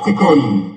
Octagon.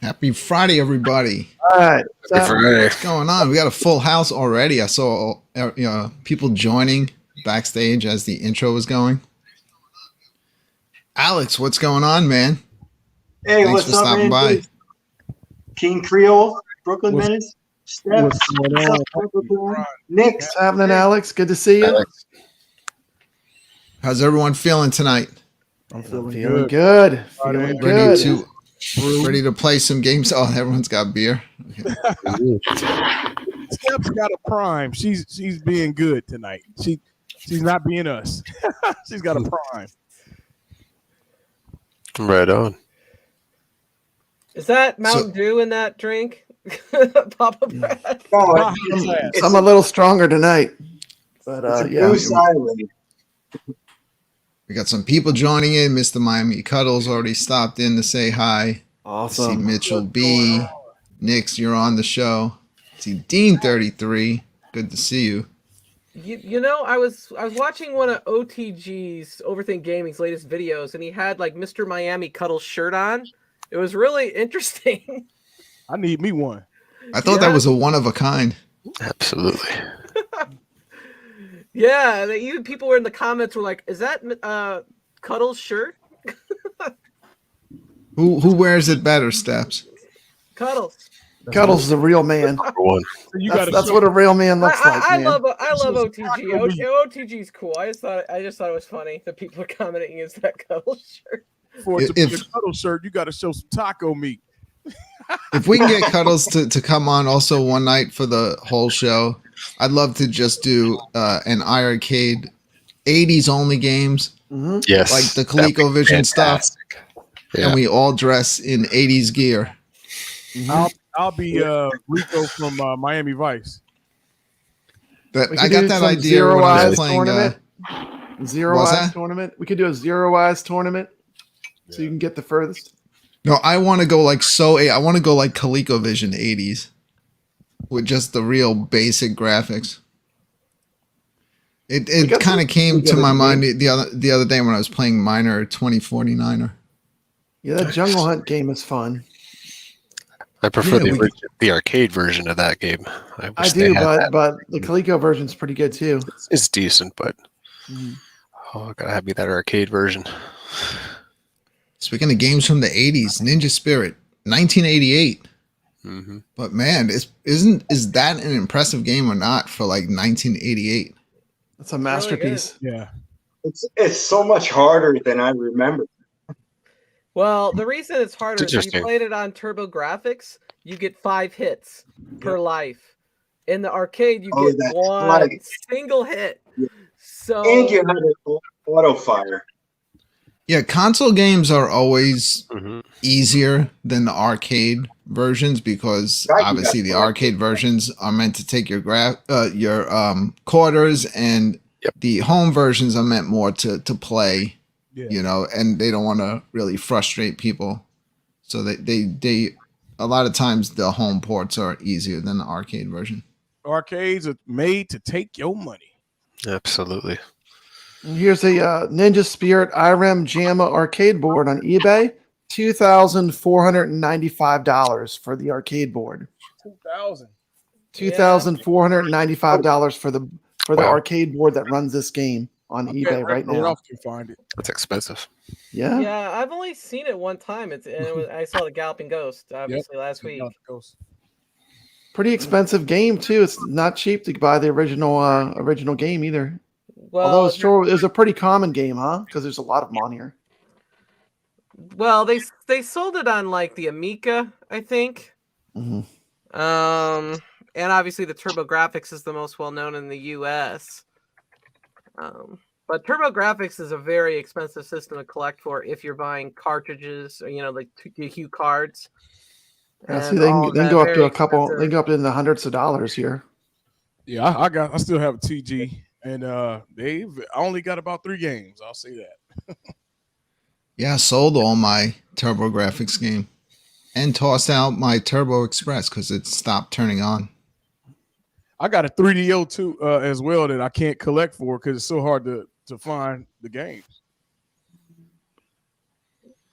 Happy Friday, everybody. All right. What's going on? We got a full house already. I saw people joining backstage as the intro was going. Alex, what's going on, man? Hey, Thanks what's for up, stopping man? by. King Creole, Brooklyn Menace. Steps, going on? Nick's What's happening, Alex? Good to see you. How's everyone feeling tonight? I'm feeling good. Feeling good. Ready to play some games? Oh, everyone's got beer. Okay. Steph's got a prime. She's being good tonight. She's not being us. She's got a prime. Right on. Is that Mountain Dew in that drink? Papa Brad. Oh, I'm a little stronger tonight. But yeah. We got some people joining in. Mr. Miami Cuddles already stopped in to say hi. Awesome. I see Mitchell B. Nix, you're on the show. I see Dean 33. Good to see you. You know, I was watching one of OTG's Overthink Gaming's latest videos, and he had like Mr. Miami Cuddles shirt on. It was really interesting. I need me one. I thought that was a one of a kind. Absolutely. Yeah, even people were in the comments were like, "Is that Cuddles' shirt?" Who wears it better, Steps? Cuddles. Cuddles the real man. Number one. That's what a real man looks like. I Man. love OTG. OTG's cool. I just thought it was funny that people are commenting, "Is that Cuddles' shirt?" For it to be a Cuddle shirt, you got to show some taco meat. If we can get Cuddles to come on also one night for the whole show, I'd love to just do an Rcade 80s only games Mhm. Yes. Like the that'd be ColecoVision stuff, fantastic. Yeah. and we all dress in 80s gear. Mhm. I'll be Rico from Miami Vice. That We I could got do that some idea when I zero-eyes was playing. tournament. What's Zero-eyes that? tournament. We could do a zero-eyes tournament, so you can get the furthest. No, I want to go like I want to go like ColecoVision 80s with just the real basic graphics. We It got kind of some came to together my to mind game. the other day when I was playing Miner 2049er. Yeah, that Jungle Hunt game is fun. I prefer Yeah, the arcade version of that game. I I wish they do, had that. but the Coleco version's pretty good too. It's decent, but Mhm. I gotta have me that arcade version. Speaking of games from the 80s, Ninja Spirit 1988. Hmm. But man, is that an impressive game or not for like 1988? That's a really masterpiece. Yeah. It's so much harder than I remember. Well, the reason it's harder It's is if you interesting. played it on Turbo Graphics, you get 5 hits per life. In the arcade, you Oh, get that's one right. single hit. Yeah. So And you had an auto fire. Yeah, console games are always Hmm. easier than the arcade versions because Right, you obviously got the the arcade arcade. versions are meant to take your quarters, and Yep. the home versions are meant more to play, Yeah. and they don't want to really frustrate people. So they a lot of times the home ports are easier than the arcade version. Arcades are made to take your money. Absolutely. And here's a Ninja Spirit IRAM JAMA arcade board on eBay. $2,495 for the arcade board. 2000. $2,495 for the Wow. arcade board that runs this game on eBay right now. Ralph can find it. That's expensive. Yeah. yeah, I've only seen it one time. I saw the Galloping Ghost obviously last week. Pretty expensive game too. It's not cheap to buy the original game either. Although Well, it's true, it was a pretty common game, huh? Because there's a lot of them on here. well, they sold it on like the Amiga, I think. Mhm. And obviously the Turbo Graphics is the most well known in the U.S. But Turbo Graphics is a very expensive system to collect for if you're buying cartridges or like the Hue cards. Yeah, see, And they all can, of they can that, go up to very a couple. They expensive. can go up in the hundreds of dollars here. Yeah, I still have a TG, and I only got about 3 games. I'll say that. Yeah, I sold all my Turbo Graphics game and tossed out my Turbo Express because it stopped turning on. I got a 3DO too as well that I can't collect for because it's so hard to find the games.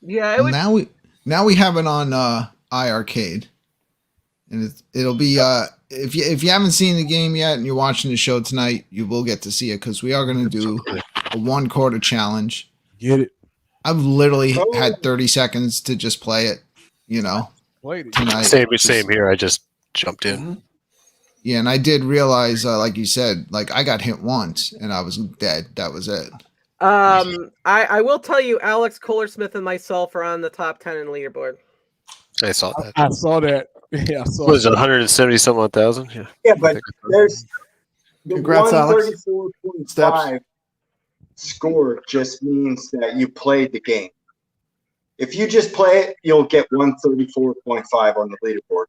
Yeah, it Well, would. now we have it on iArcade, and it'll be if you haven't seen the game yet and you're watching the show tonight, you will get to see it because we are going to do a 1/4 challenge. Get it? I've literally Oh. had 30 seconds to just play it, Played it. tonight. Same here. I just jumped in. Mhm. Yeah, and I did realize, like you said, like I got hit once and I was dead. That was it. I will tell you, Alex Kohler-Smith and myself are on the top 10 in leaderboard. I saw that. I saw that. Yeah, I saw What was it, that. 170-some thousand? Yeah. Yeah, I but think I saw there's the Congrats, Alex. 134.5 score just means that you played the game. If you just play it, you'll get 134.5 on the leaderboard.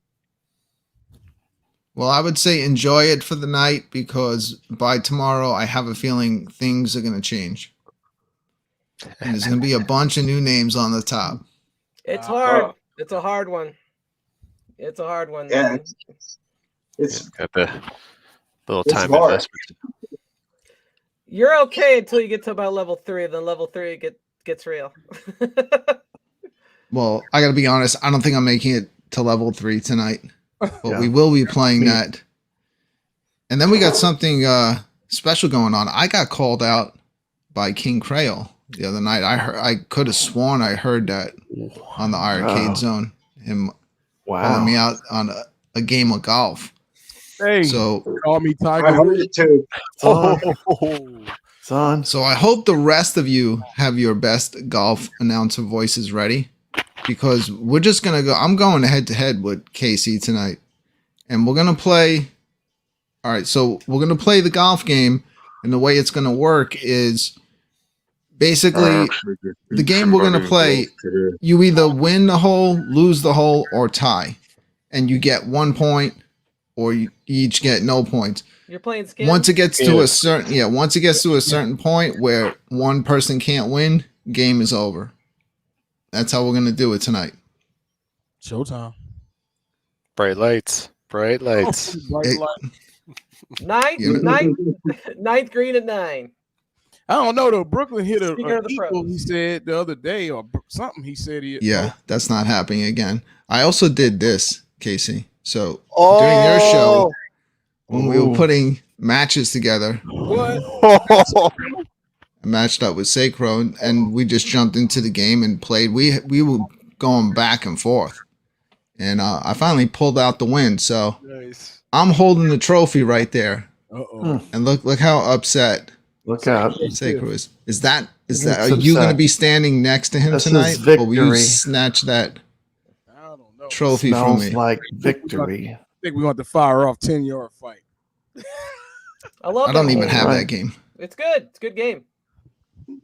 Well, I would say enjoy it for the night because by tomorrow, I have a feeling things are going to change. And there's going to be a bunch of new names on the top. It's Wow. hard. It's a hard one. It's a hard one. Yeah, man. it's Got the little It's time hard. investment. You're okay until you get to about level 3. Then level 3 gets real. Well, I got to be honest. I don't think I'm making it to level 3 tonight, but Yeah. we will be playing Me. that. And then we got something special going on. I got called out by King Creole the other night. I could have sworn I heard that on the arcade Wow. zone. Him Wow. calling me out on a game of golf. Hey, So call me I Tiger. heard it too. It's on. Oh, It's on. So I hope the rest of you have your best golf announcer voices ready because we're just going to go. I'm going head to head with Casey tonight and we're going to play. All right. So we're going to play the golf game, and the way it's going to work is Basically, the game we're gonna play, you either win the hole, lose the hole, or tie, and you get 1 point, or you each get no points. You're playing skins? Once it gets to a certain point where one person can't win, game is over. That's how we're gonna do it tonight. Showtime. Bright lights. Bright lights. Bright It- light. Ninth green at 9. I don't know though. Brooklyn hit a Speaking of the equal, pros. he said the other day, or something. He said he. Yeah, that's not happening again. I also did this, Casey. So during your show, when we were putting matches together, What? I matched up with Sacro, and we just jumped into the game and played. We were going back and forth, and I finally pulled out the win. So Nice. I'm holding the trophy right there, Uh-oh. and look how upset Look out. Sacro is. Is that? He's Are you going to upset. be standing next to him This is tonight, or will you victory. snatch that I don't know. trophy from Smells me? like victory. I think we're going to fire off 10-yard fight. I love I don't that even hole. have Right. that game. It's good. It's a good game.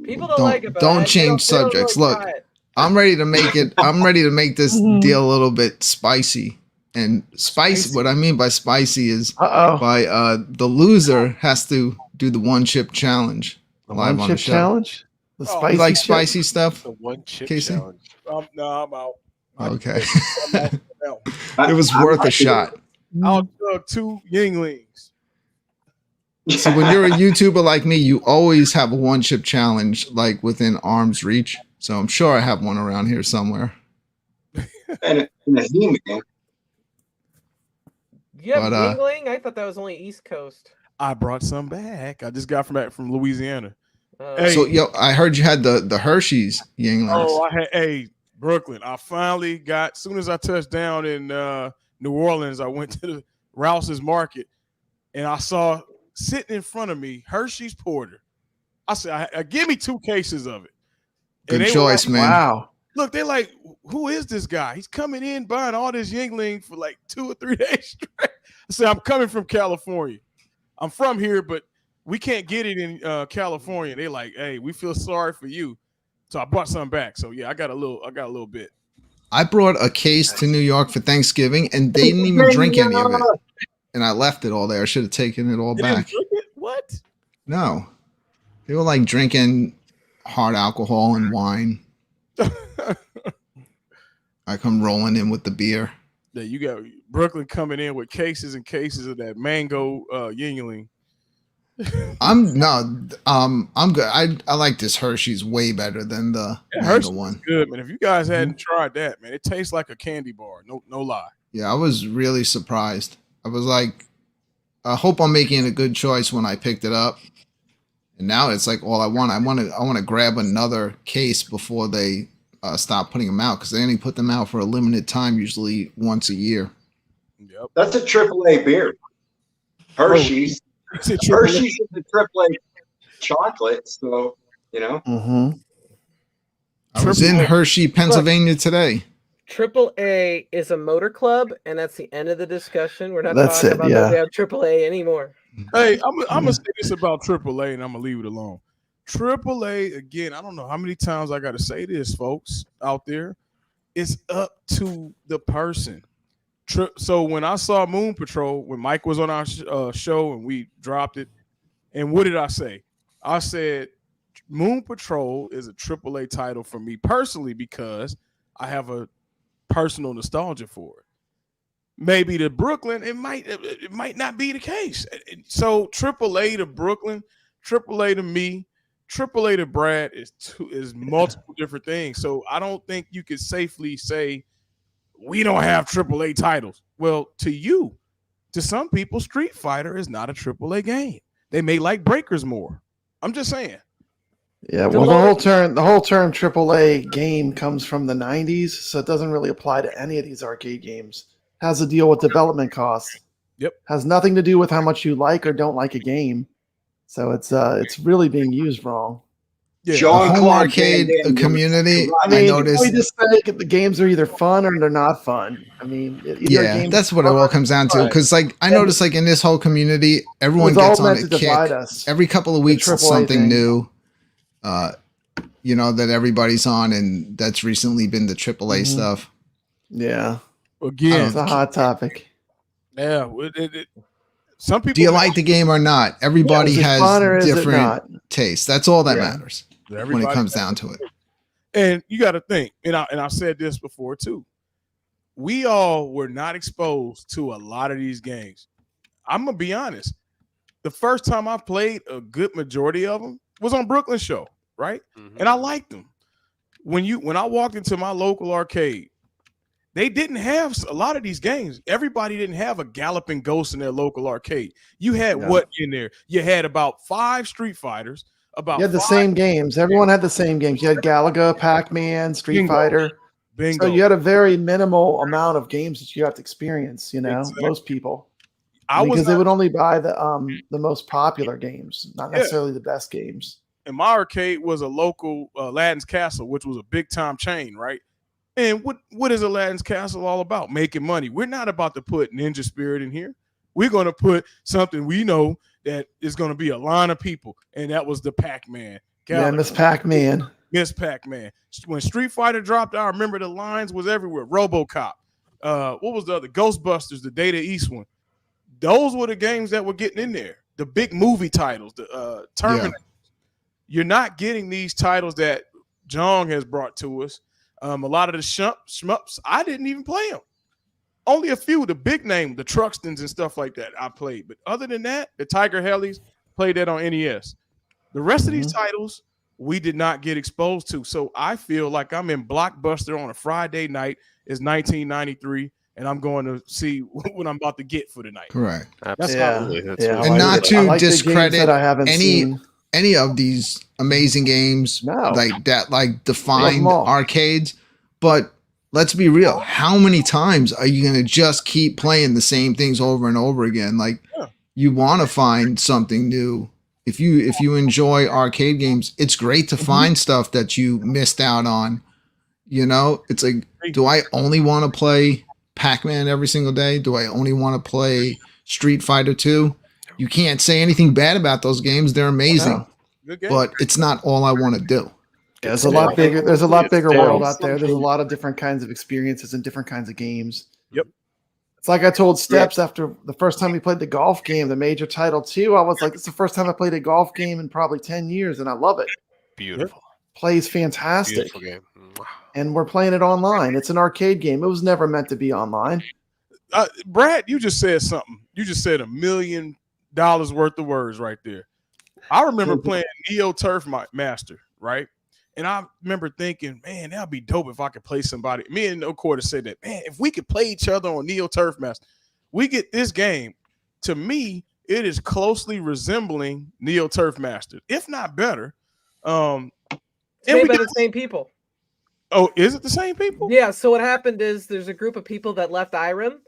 People don't Don't- like it, but don't they change they don't subjects. really Look. try it. I'm ready to make it. I'm ready to make this deal a little bit spicy. And spicy. What I mean by spicy is Uh-oh. by the loser has to do the one chip challenge The live one on the chip show. challenge? The Oh, spicy You like chip? spicy stuff? The one chip Casey? challenge. No, I'm out. Okay. I'm out. It was worth a shot. I'll chug 2 Yinglings. So when you're a YouTuber like me, you always have a one chip challenge like within arm's reach. So I'm sure I have one around here somewhere. And a He-Man. You have But, Yingling? I thought that was only East Coast. I brought some back. I just got back from Louisiana. Hey. So I heard you had the Hershey's Yinglings. Oh, I had Brooklyn. I finally got. Soon as I touched down in New Orleans, I went to the Rouse's Market, and I saw sitting in front of me Hershey's Porter. I said, "Give me 2 cases of it." And Good they were choice, like, man. Wow. Look, they're like, "Who is this guy? He's coming in buying all this Yingling for like 2 or 3 days straight." I said, "I'm coming from California. I'm from here, but we can't get it in California." They're like, "Hey, we feel sorry for you." So I brought some back. So yeah, I got a little bit. I brought a case to New York for Thanksgiving, and they didn't even drink any of it. And I left it all there. I should have taken it all They didn't back. drink it? What? No. They were like drinking hard alcohol and wine. I come rolling in with the beer. Yeah, you got Brooklyn coming in with cases and cases of that mango Yingling. I'm good. I like this Hershey's way better than the Yeah, mango Hershey's one. Good, man. If you guys hadn't tried that, man, it tastes like a candy bar. No lie. Yeah, I was really surprised. I was like, I hope I'm making a good choice when I picked it up. And now it's like all I want. I want to grab another case before they stop putting them out, because they only put them out for a limited time, usually once a year. Yep. That's a AAA beer. Hershey's. It's a triple- Hershey's is a AAA chocolate, so Mm-hmm. I was in Hershey, Pennsylvania today. AAA is a motor club, and that's the end of the discussion. We're not That's talking it, about yeah. that we have AAA anymore. Hey, I'm gonna say this about AAA, and I'm gonna leave it alone. AAA again. I don't know how many times I got to say this, folks out there. It's up to the person. So when I saw Moon Patrol, when Mike was on our show and we dropped it, and what did I say? I said Moon Patrol is a AAA title for me personally because I have a personal nostalgia for it. Maybe to Brooklyn, it might not be the case. So AAA to Brooklyn, AAA to me, AAA to Brad is multiple different things. So I don't think you could safely say we don't have AAA titles. Well, to some people, Street Fighter is not a AAA game. They may like Breakers more. I'm just saying. Yeah, well, the whole term AAA game comes from the 90s, so it doesn't really apply to any of these arcade games. Has to deal with development costs. Yep. Has nothing to do with how much you like or don't like a game. So it's really being used wrong. Yeah. The Sean home Clark arcade and community, I I mean, noticed. we just say the games are either fun or they're not fun. I mean, either Yeah, game's that's what it fun all comes down to. Right. Because like I noticed, like in this whole community, everyone It's all gets on meant a to divide kick. us. Every couple of weeks, it's AAA something thing. new. you know, that everybody's on, and that's recently been the AAA stuff. Yeah, Again, it's a hot topic. yeah. Some people Do you like the game or not? Everybody Is it has fun or is it different not? tastes. That's all that Yeah. matters when it everybody comes down to it. And you got to think, and I said this before too. We all were not exposed to a lot of these games. I'm gonna be honest. The first time I played a good majority of them was on Brooklyn Show, right? Mhm. And I liked them. When I walked into my local arcade, they didn't have a lot of these games. Everybody didn't have a Galloping Ghost in their local arcade. You had what in there? You had about 5 Street Fighters. About You had the 5 same games. Everyone had the same games. You had Galaga, Pac-Man, Street Bingo. Fighter. Bingo. So you had a very minimal amount of games that you have to experience. You know, Exactly. most people because they would only buy the most popular games, not necessarily the best games. And my arcade was a local Aladdin's Castle, which was a big time chain, right? And what is Aladdin's Castle all about? Making money. We're not about to put Ninja Spirit in here. We're going to put something we know that is going to be a line of people, and that was the Pac-Man. Yeah, Miss Pac-Man. Miss Pac-Man. When Street Fighter dropped, I remember the lines was everywhere. RoboCop. What was the other? Ghostbusters, the Data East one. Those were the games that were getting in there. The big movie titles, the Terminator. Yeah. You're not getting these titles that Jong has brought to us. A lot of the shmups, I didn't even play them. Only a few, the big name, the Truxtons and stuff like that, I played. But other than that, the Tiger Helis, played that on NES. The rest of these titles, we did not get exposed to. So I feel like I'm in Blockbuster on a Friday night. It's 1993, and I'm going to see what I'm about to get for the night. Correct. Absolutely. Yeah. And not to discredit that I haven't seen. any of these amazing games like that, like defined arcades, but let's be real. How many times are you going to just keep playing the same things over and over again? Like you want to find something new. If you enjoy arcade games, it's great to find stuff that you missed out on. You know, it's like, do I only want to play Pac-Man every single day? Do I only want to play Street Fighter 2? You can't say anything bad about those games. They're amazing, but it's not all I want to do. Yeah, there's a lot bigger. There's a lot bigger world out there. There's a lot of different kinds of experiences and different kinds of games. Yep. It's like I told Steps after the first time we played the golf game, the Major Title 2. I was like, "It's the first time I played a golf game in probably 10 years, and I love it. Beautiful. Plays fantastic. Beautiful game. And we're playing it online. It's an arcade game. It was never meant to be online." Brad, you just said something. You just said $1 million worth of words right there. I remember playing Neo Turf Master, right? And I remember thinking, man, that'd be dope if I could play somebody. Me and No Quarter said that, man, if we could play each other on Neo Turf Master, we get this game. To me, it is closely resembling Neo Turf Master, if not better. It's made by the same people. Oh, is it the same people? Yeah. So what happened is there's a group of people that left IREM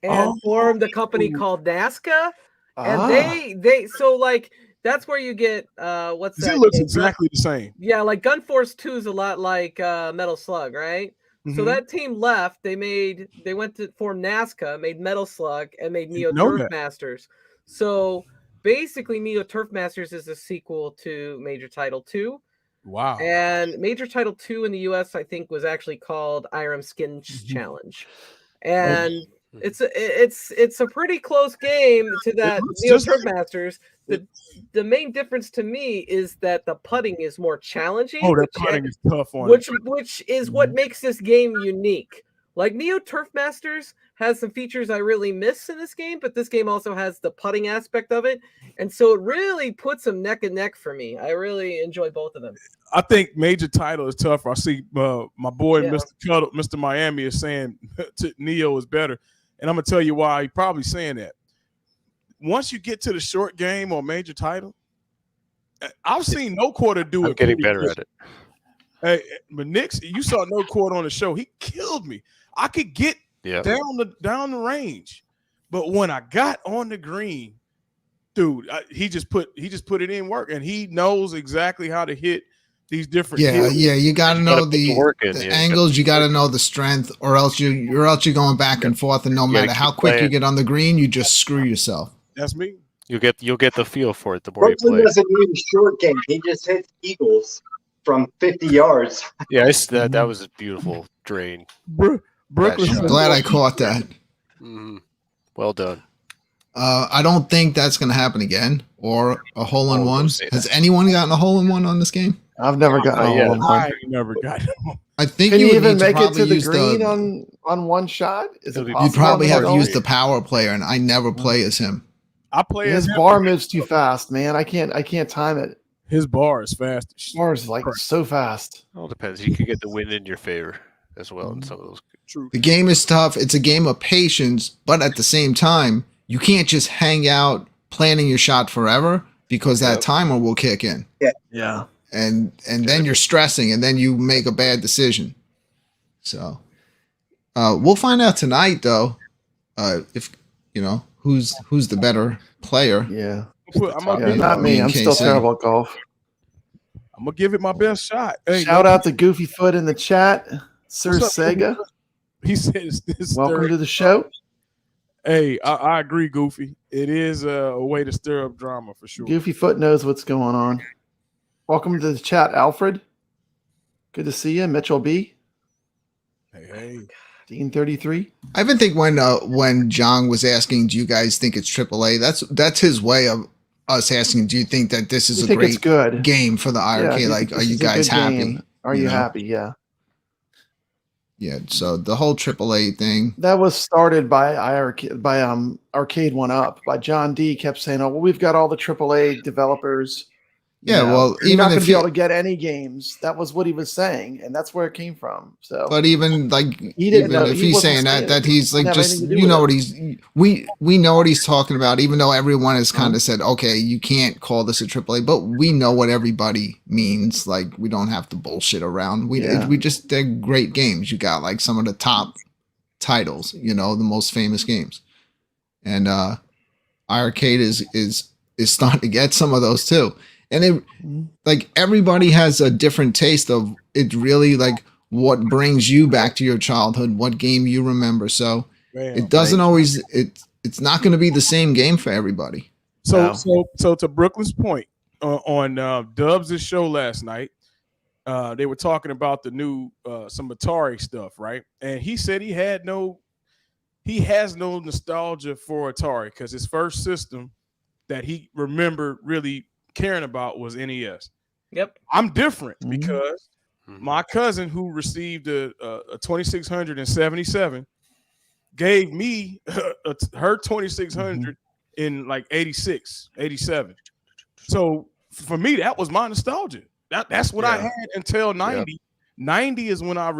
and formed a company called NASCA, and they so like. That's where you get what's that? It looks exactly the same. Yeah, like Gun Force 2 is a lot like Metal Slug, right? Mm-hmm. So that team left. They went to form NASCA, made Metal Slug, and made Neo Turf Masters. So basically, Neo Turf Masters is a sequel to Major Title 2. Wow. And Major Title 2 in the US, I think, was actually called IREM Skins Challenge. And it's a pretty close game to that Neo Turf Masters. The main difference to me is that the putting is more challenging. Oh, that putting is tough on which is what makes this game unique. Like Neo Turf Masters has some features I really miss in this game, but this game also has the putting aspect of it, and so it really puts them neck and neck for me. I really enjoy both of them. I think Major Title is tougher. I see my boy Mr. Miami is saying Neo is better, and I'm gonna tell you why he's probably saying that. Once you get to the short game or Major Title, I've seen No Quarter do it. I'm getting better at it. Hey, but Nick, you saw No Quarter on the show. He killed me. I could get down the range, but when I got on the green, dude, he just put it in work, and he knows exactly how to hit these different. You got to know the angles. You got to know the strength, or else you're going back and forth, and no matter how quick you get on the green, you just screw yourself. That's me. You'll get the feel for it the more you Brooklyn play. doesn't need a short game. He just hits eagles. from 50 yards. Yeah, that was a beautiful drain. Brooklyn. That shot. Glad I caught that. Mhm. Well done. I don't think that's going to happen again, or a hole in Oh, one. don't say Has that. anyone gotten a hole in one on this game? I've never gotten a yeah. hole in one. I ain't never got it. I think Can you would even need to make it probably to the use green on one shot? Is it You'd possible? You'd probably on have the to use the goal? power player, and I never play as him. I play as His him. bar moves too fast, man. I can't time it. His bar is fast. His bar is like so fast. All depends. You could get the wind in your favor as well in some of those. True. The game is tough. It's a game of patience, but at the same time, you can't just hang out planning your shot forever because that timer will kick in. Yeah. And then you're stressing, and then you make a bad decision. So we'll find out tonight, though, if who's the better player. Yeah. I'm gonna Yeah, not me. I'm still KC. terrible at golf. give it my best shot. Hey, Shout out to Goofy Foot in the chat. Sir What's up, Sega, He says this. welcome to the show. Hey, I agree, Goofy. It is a way to stir up drama for sure. Goofy Foot knows what's going on. Welcome to the chat, Alfred. Good to see you, Mitchell B. Hey. Dean 33. I even think when John was asking, do you guys think it's AAA? That's his way of us asking, do you think that this is We a think it's great good. game for the Yeah, IRK? I think Like, this are you is a guys good happy? game. Are you know? happy? Yeah. Yeah. So the whole AAA thing. That was started by Arcade One Up by John D. Kept saying, "Oh, well, we've got all the AAA developers. Yeah, well, you're even not going if to be you- able to get any games." That was what he was saying, and that's where it came from. So, But even like, He didn't even know- if he he's wasn't saying saying that it. he's like, Didn't have just, anything to do you with know it. what he's, we know what he's talking about, even though everyone has kind of said, okay, you can't call this a AAA, but we know what everybody means. Like, we don't have to bullshit around. They're great games. You got like some of the top titles, the most famous games. And Arcade is starting to get some of those too. And it, like, everybody has a different taste of it, really, like what brings you back to your childhood, what game you remember. So it doesn't always, it's not going to be the same game for everybody. So to Brooklyn's point, on Dubs' show last night, they were talking about the new some Atari stuff, right? And he said he has no nostalgia for Atari because his first system that he remembered really caring about was NES. Yep. I'm different because my cousin who received a 2677 gave me her 2600 in like 86, 87. So for me, that was my nostalgia. That's what I had until 90. Yep. 90 is when I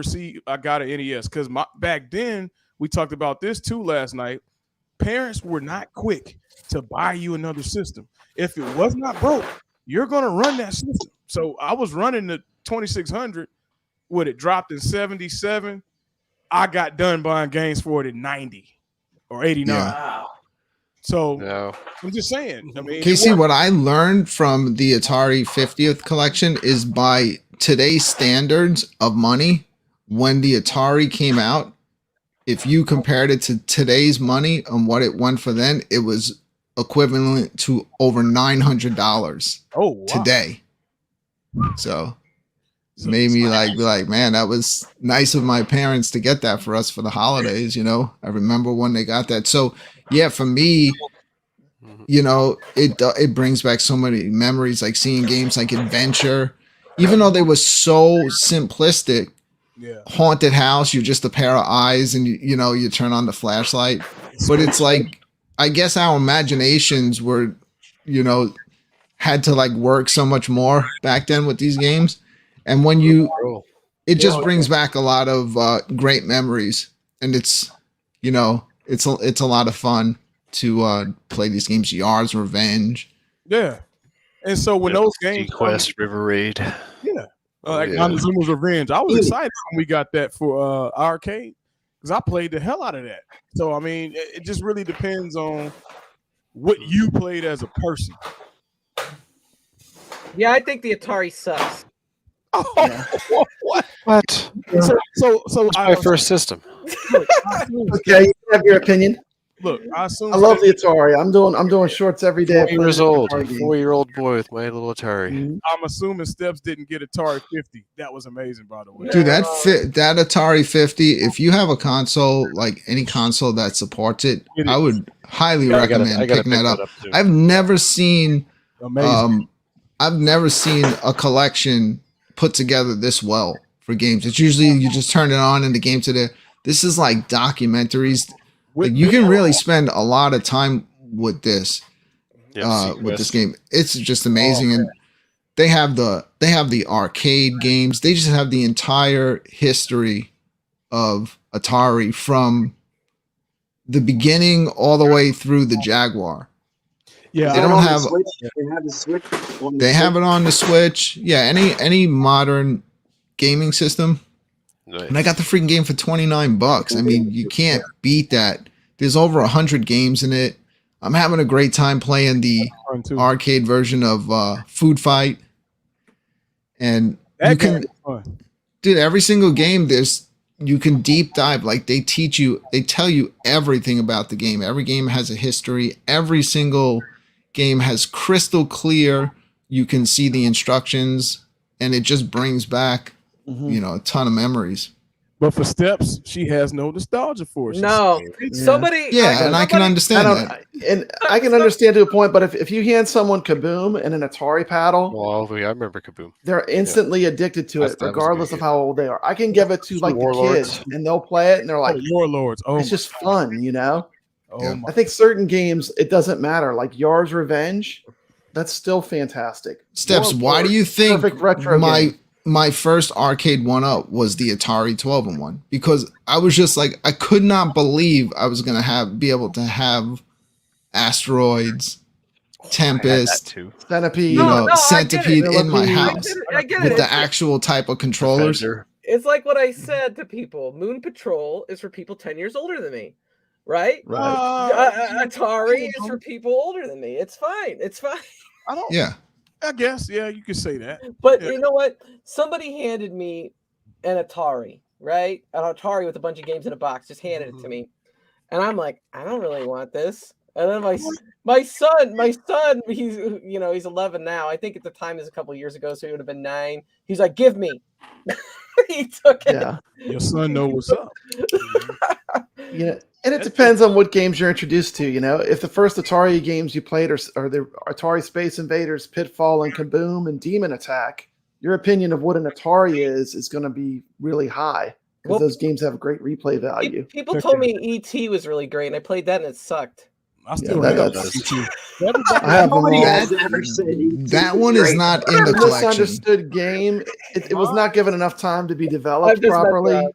got an NES because back then, we talked about this too last night. Parents were not quick to buy you another system. If it was not broke, you're going to run that system. So I was running the 2600 when it dropped in 77. I got done buying games for it in 90 or 89. Wow. So I'm just saying. I mean, Casey, what I learned from the Atari 50th collection is by today's standards of money, when the Atari came out, if you compared it to today's money and what it went for then, it was equivalent to over $900 today. So it made me be like, man, that was nice of my parents to get that for us for the holidays. I remember when they got that. So yeah, for me, it brings back so many memories, like seeing games like Adventure, even though they were so simplistic. Yeah. Haunted house, you're just a pair of eyes and you turn on the flashlight. But it's like, I guess our imaginations were, had to like work so much more back then with these games. And when it just brings back a lot of great memories. And it's, it's a lot of fun to play these games. Yar's Revenge. Yeah. And so when those games Quest, River Raid. Yeah. Like Montezuma's Revenge. I was excited when we got that for Arcade because I played the hell out of that. So, I mean, it just really depends on what you played as a person. Yeah, I think the Atari sucks. Oh, What? So my first system. Okay, you have your opinion. Look, I assume I love the Atari. I'm doing shorts every day. 4 years old. Atari game. 4-year-old boy with my little Atari. Mhm. I'm assuming Steps didn't get Atari 50. That was amazing, by the way. Dude, that Atari 50, if you have a console, like any console that supports it, It I is. would highly I gotta recommend pick picking that up. too. I've never seen Amazing. I've never seen a collection put together this well for games. It's usually you just turn it on and the games are there. This is like documentaries. With Like you can video. really spend a lot of time with this Yeah, with this game. It's just amazing. And they have the arcade games. They just have the entire history of Atari from the beginning all the way through the Jaguar. Yeah, They Is that don't on the have- Switch? They have the Switch. on the They have Switch? it on the Switch. Yeah, any modern gaming system. nice. And I got the freaking game for $29. I mean, you can't beat that. There's over 100 games in it. I'm having a great time playing the fun too. arcade version of Food Fight. And That you game can, was fun. dude, every single game you can deep dive. Like they tell you everything about the game. Every game has a history. Every single game has crystal clear. You can see the instructions, and it just brings back, Mhm. a ton of memories. But for Steps, she has no nostalgia for it. She No, said, somebody. Yeah, and I can somebody- understand I that. don't, and I can understand to a point, but if you hand someone Kaboom and an Atari paddle, Well, I remember Kaboom. they're instantly addicted to That it, was a good regardless of game. how old they are. I can give it to like the Warlords. kids, and they'll play it, and they're like, Oh, Warlords. Oh, it's just fun, you know. oh Yeah. my. I think certain games it doesn't matter, like Yar's Revenge, that's still fantastic. Steps, More why do you think perfect retro game. my first arcade one up was the Atari 12-in-1? Because I was just like, I could not believe I was gonna be able to have Asteroids, I had that Tempest, too. Centipede? No, you know, I get it. Centipede in my Millipede. house I get it. with the It's, actual type of controllers. Defender. it's like what I said to people. Moon Patrol is for people 10 years older than me, right? Right. Atari is for people older than me. It's fine. It's fine. I don't. Yeah. I guess. Yeah, you could say that. But Yeah. you know what? Somebody handed me an Atari, right? An Atari with a bunch of games in a box. Just handed it to me, and I'm like, I don't really want this. And then my son, he's he's 11 now. I think at the time is a couple years ago, so he would have been 9. He's like, give me. He took it. Yeah. Your son know what's up. Yeah, and it depends on what games you're introduced to. You know, if the first Atari games you played are the Atari Space Invaders, Pitfall, and Kaboom, and Demon Attack, your opinion of what an Atari is going to be really high because Well- those games have great replay value. People told me ET was really great, and I played that and it sucked. I still Yeah, have that's- ET. I have them Nobody all. has ever said ET That was one is great. not in the A collection. misunderstood game. It was not given enough time to be developed I've just messed properly. around.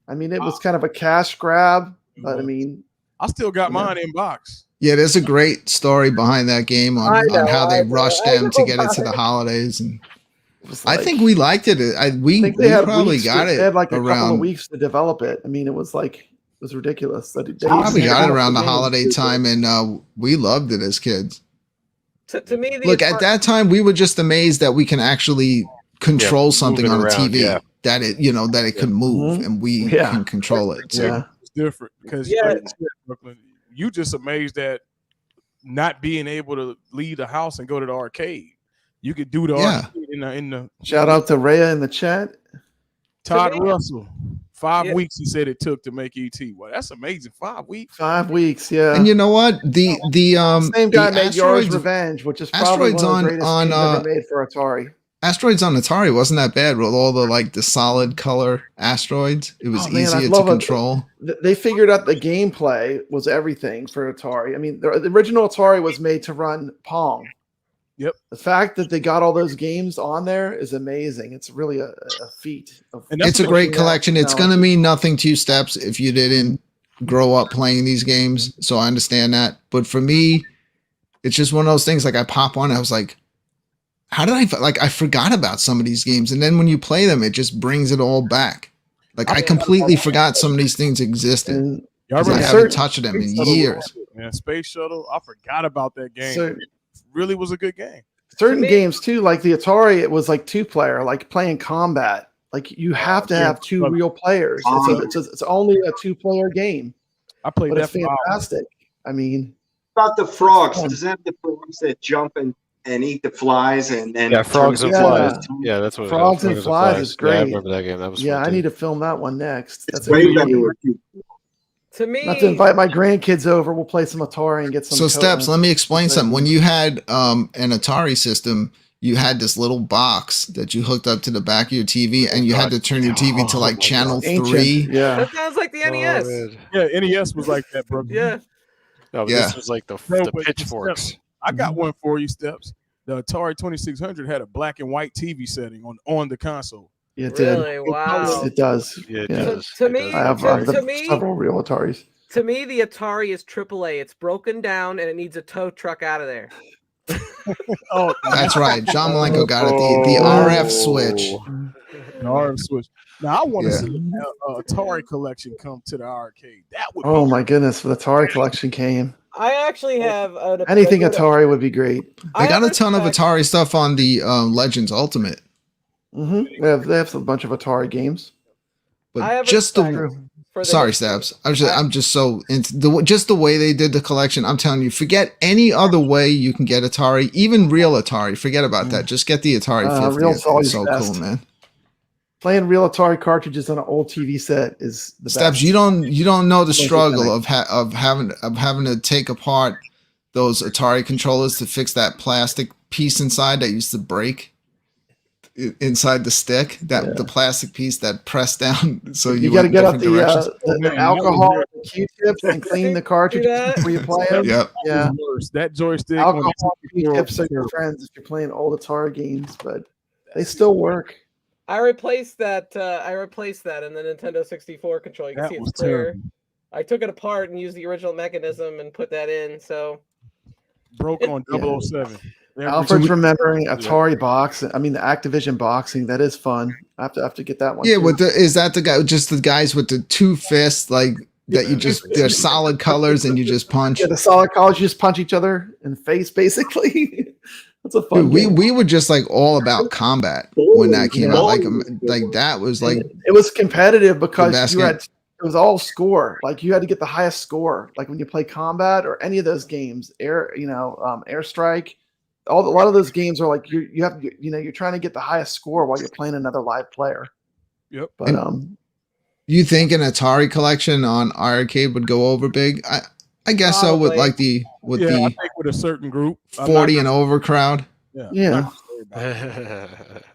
I mean, it was kind of a cash grab, but I mean, I still got mine in box. Yeah, there's a great story behind that game I on know, how I they know, rushed I them to know get it about to the it. holidays, and it was I like- think we liked it. We I think they had probably weeks got to, it They had like a couple of around. weeks to develop it. I mean, it was ridiculous. That they Probably they got it developed around the game. holiday time, and we loved it as kids. To me, the Look, at that time, we were just amazed that we can actually control move something it on a around, TV. yeah. That it could move, Mhm. and we Yeah. can control it. So. Yeah. It's different because Yeah. like you said, Brooklyn, you just amazed at not being able to leave the house and go to the arcade. You could do the Yeah. arcade in the Shout out to Rhea in the chat. Todd me- Russell. 5 Yeah. weeks he said it took to make ET. Well, that's amazing. 5 weeks. 5 weeks, yeah. And you know what? The Same guy the made Yar's Asteroids, Revenge, which is probably Asteroids one of on- the greatest on, games ever made for Atari. Asteroids on Atari wasn't that bad with all the solid color asteroids. It was Oh, man, I easier to love it. control. They figured out the gameplay was everything for Atari. I mean, the original Atari was made to run Pong. Yep. The fact that they got all those games on there is amazing. It's really a feat. And that's It's a what great pushing that collection. It's going to technology. mean nothing to you, Steps, if you didn't grow up playing these games. So I understand that. But for me, it's just one of those things. Like I pop on, I was like, how did I forgot about some of these games, and then when you play them, it just brings it all back. Like I completely forgot some of these things existed. And Y'all 'Cause I remember haven't certain- touched them in Space Shuttle? years. Man, Space Shuttle. I forgot about that game. so, It really was a good game. certain To me- games too, like the Atari, it was like 2-player, like playing combat. Like you have to have 2 real players. It's only a 2-player game. I played but that it's for hours. fantastic. I mean, About the frogs. fun. Doesn't it have the frogs that jump and eat the flies and then Yeah, frogs and Yeah. flies. Yeah, that's what Frogs it and was. Flies is Yeah, I great. remember that game. That was Yeah, fun I too. need to film that one next. It's That's a way good better game. with people. To me, Not to invite my grandkids over. We'll play some Atari and get some. So Steps, let me explain Great. something. When you had an Atari system, you had this little box that you hooked up to the back of your TV, and you had to turn your TV to like Oh my channel God. Ancient. 3. Yeah. that sounds like the NES. man. Yeah, NES was like that, bro. Yeah. No, but Yeah. this was like the No, but pitchforks. I got one for you, Steps. The Atari 2600 had a black and white TV setting on the console. Yeah, it did. Really? Wow. It does. Yeah, it Yeah. does. To It me- does. I have To me- several real Ataris. To me, the Atari is AAA. It's broken down and it needs a tow truck out of there. Oh, That's right. John Malenko got it. The RF switch. The RF switch. Now I want to Yeah. see an Atari collection come to the arcade. That would. Oh be my goodness, when the Atari collection came, I actually have anything Atari would be great. They got a ton of respect- Atari stuff on the Legends Ultimate, They have a bunch of Atari games. I but have just respect the for the sorry, history. Stabs. I'm just so into the way they did the collection. I'm telling you, forget any other way you can get Atari, even real Atari. Forget about that. Just get the Atari 50. Real's It's always so best. cool, man. Playing real Atari cartridges on an old TV set is the Stabs, best. you don't know the Don't struggle think of having to take apart those Atari controllers to fix that plastic piece inside that used to break inside the stick. The plastic piece that pressed down. So You you got to went get different out directions. the Man, alcohol, that the Q-tips, and clean the cartridges that? before you play them. Yep. Yeah, was worse. That joystick. alcohol on the 64 Q-tips are your friends if you're playing old Atari games, but they still work. I replaced that. I replaced that in the Nintendo 64 control. You can That see was it's clear. terrible. I took it apart and used the original mechanism and put that in. So Broke on Yeah. 007. Alfred's remembering Atari boxing. I mean, the Activision boxing. That is fun. I have to get that one. Yeah, too. is that the guy? Just the guys with the two fists, like that? You just they're solid colors and you just punch. Yeah, the solid college, you just punch each other in the face, basically. That's a fun Dude, game. we were just like all about combat when that came out. Like that was like It was competitive because best you game. had it was all score. Like you had to get the highest score. Like when you play combat or any of those games, Airstrike, a lot of those games are like you're trying to get the highest score while you're playing another live player. Yep. But you think an Atari collection on Rcade would go over big? I guess so with Probably. like the I think with a certain group. I'm 40 not and over crowd. gonna- Yeah. I'm not gonna say about it.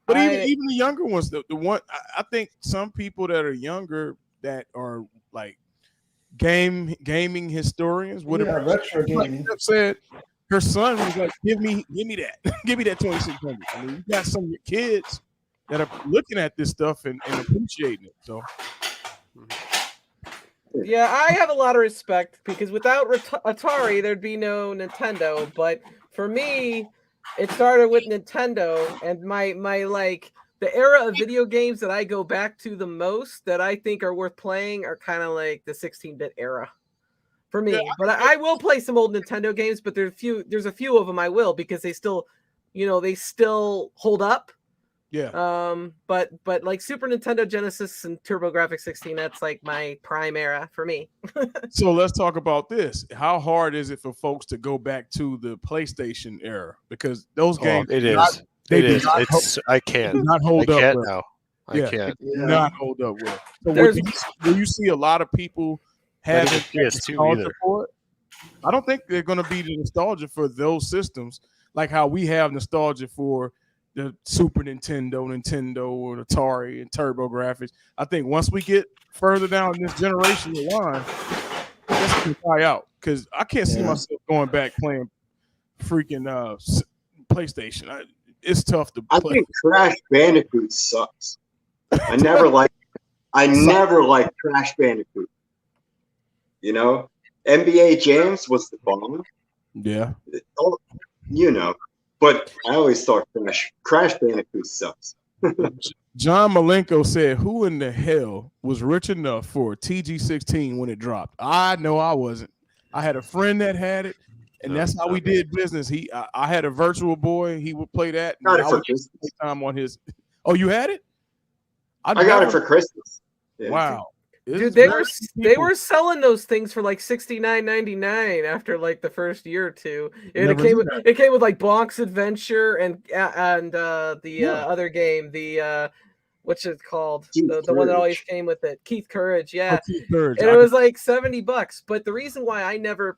But even the younger ones, the one I think some people that are younger that are like gaming historians would have retro like gaming. Steph said. Her son was like, "Give me that, give me that 2600." I mean, you got some of your kids that are looking at this stuff and appreciating it. So yeah, I have a lot of respect because without Atari, there'd be no Nintendo. But for me, it started with Nintendo, and my like the era of video games that I go back to the most that I think are worth playing are kind of like the 16-bit era for me. Yeah. But I will play some old Nintendo games, but there's a few of them I will because they still, they still hold up. yeah, But like Super Nintendo, Genesis, and TurboGrafx 16, that's like my prime era for me. so let's talk about this. How hard is it for folks to go back to the PlayStation era because those games it is. not- they It do is. not It's. I do can't. not I hold up can't well. now. I Yeah. can't. Yeah. Not hold up well. So There's- will you see a lot of people having even PS2 nostalgia either. for it? I don't think they're going to be the nostalgia for those systems like how we have nostalgia for the Super Nintendo, or Atari, and TurboGrafx. I think once we get further down this generation line, that's going to die out because I can't see Yeah. myself going back playing freaking PlayStation. It's tough to I play. think Crash Bandicoot sucks. I never liked Crash Bandicoot. NBA Jams was the bomb. Yeah. Oh, but I always thought Crash Bandicoot sucks. John Malenko said, "Who in the hell was rich enough for a TG16 when it dropped?" I know I wasn't. I had a friend that had it, and No, that's how not we me. did business. I had a Virtual Boy. He would play that. and Got it I for would Christmas. spend time on his. Oh, you had it? I got it for Christmas. Yeah. Wow. Dude, they were selling those things for like $69.99 after like the first year or two. And it came with like Bonk's Adventure and the other game, the what's it called? The one that always came with it, Keith Courage, yeah. Keith Courage. And it was like $70. But the reason why I never,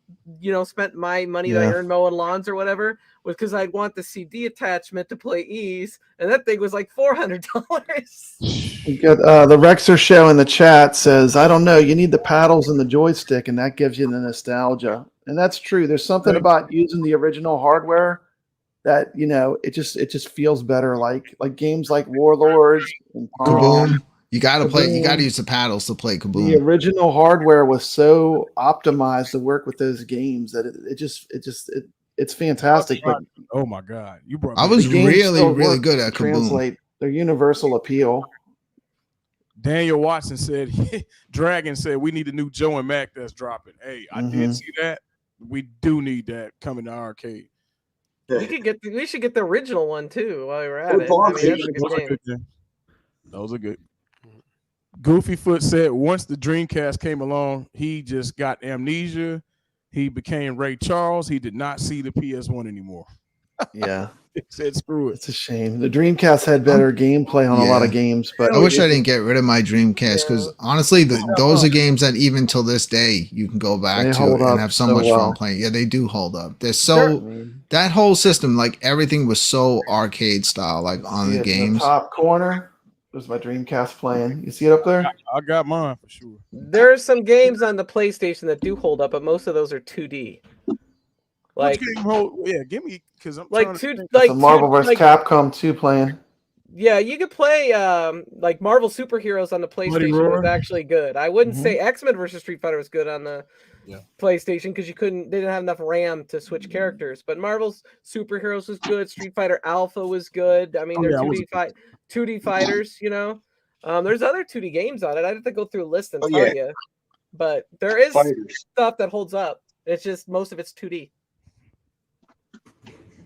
spent my money that I earned mowing lawns or whatever was because I'd want the CD attachment to play Ease, and that thing was like $400. You got the Rexer show in the chat says, I don't know, you need the paddles and the joystick, and that gives you the nostalgia. And that's true. There's something about using the original hardware that it just feels better. Like games like Warlords and Kaboom. You gotta play. You gotta use the paddles to play Kaboom. The original hardware was so optimized to work with those games that it's fantastic. But oh my god, you brought! I was really good at Kaboom. Translate their universal appeal. Daniel Watson said, Dragon said, we need a new Joe and Mac that's dropping. Hey, I did see that. We do need that coming to Arcade. We should get the original one too while we're at it. Those are good. Goofy Foot said once the Dreamcast came along, he just got amnesia. He became Ray Charles. He did not see the PS1 anymore. Yeah. He said screw it. It's a shame. The Dreamcast had better gameplay on a lot of games, but I wish I didn't get rid of my Dreamcast because honestly, those are games that even till this day you can go back to and have so much fun playing. Yeah, they do hold up. They're that whole system, like everything was so arcade style, like on the games. In the top corner, there's my Dreamcast playing. You see it up there? I got mine for sure. There are some games on the PlayStation that do hold up, but most of those are 2D. Like, give me because I'm like the Marvel vs. Capcom 2 playing. Yeah, you could play like Marvel Superheroes on the PlayStation was actually good. I wouldn't say X-Men versus Street Fighter was good on the PlayStation because they didn't have enough RAM to switch characters. But Marvel's Superheroes was good. Street Fighter Alpha was good. I mean, they're 2D fighters. There's other 2D games on it. I'd have to go through a list and tell you, but there is stuff that holds up. It's just most of it's 2D.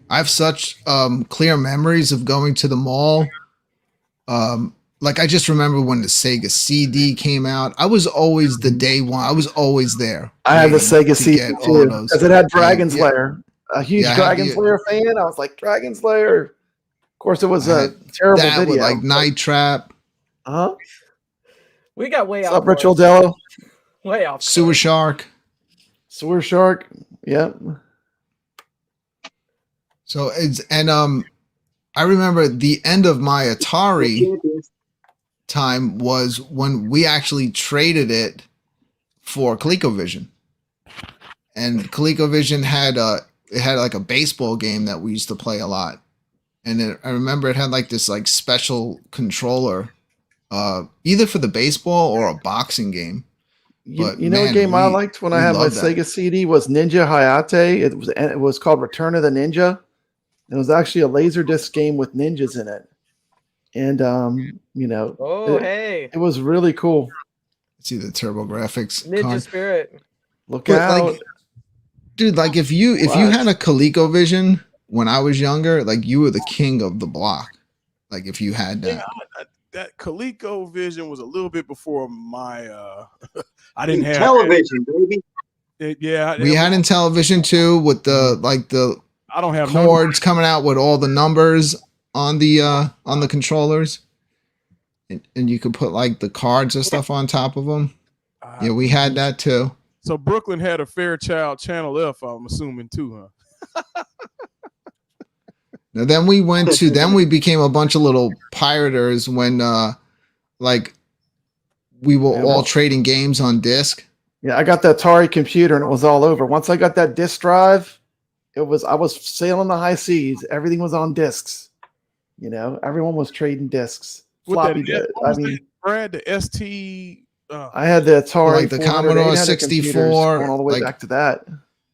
I have such clear memories of going to the mall. Like I just remember when the Sega CD came out. I was always the day one. I was always there. I had the Sega CD too because it had Dragon's Lair. A huge Dragon's Lair fan. I was like Dragon's Lair. Of course, it was a terrible video. With like Night Trap. We got way off. What's up, Rich Dello? Way off. Sewer Shark. Yep. So I remember the end of my Atari time was when we actually traded it for ColecoVision, and ColecoVision had like a baseball game that we used to play a lot, and I remember it had like this like special controller, either for the baseball or a boxing game. But you know, a game I liked when I had my Sega CD was Ninja Hayate. It was called Return of the Ninja. It was actually a Laserdisc game with ninjas in it. And, it was really cool. See the Turbo Graphics. Ninja Spirit. Look out. Like, dude, like if you had a ColecoVision when I was younger, like you were the king of the block. Like if you had that. Yeah, that ColecoVision was a little bit before my I didn't have television, baby. We had in television too with the I don't have cords coming out with all the numbers on the controllers, and you could put like the cards and stuff on top of them. Yeah, we had that too. So Brooklyn had a Fairchild Channel F, I'm assuming too, huh? Now then we became a bunch of little pirators when like we were all trading games on disc. Yeah, I got the Atari computer and it was all over. Once I got that disc drive, I was sailing the high seas. Everything was on discs. Everyone was trading discs. Floppy disk. I mean, Brad, the ST. I had the Atari, like the Commodore 64, going all the way back to that.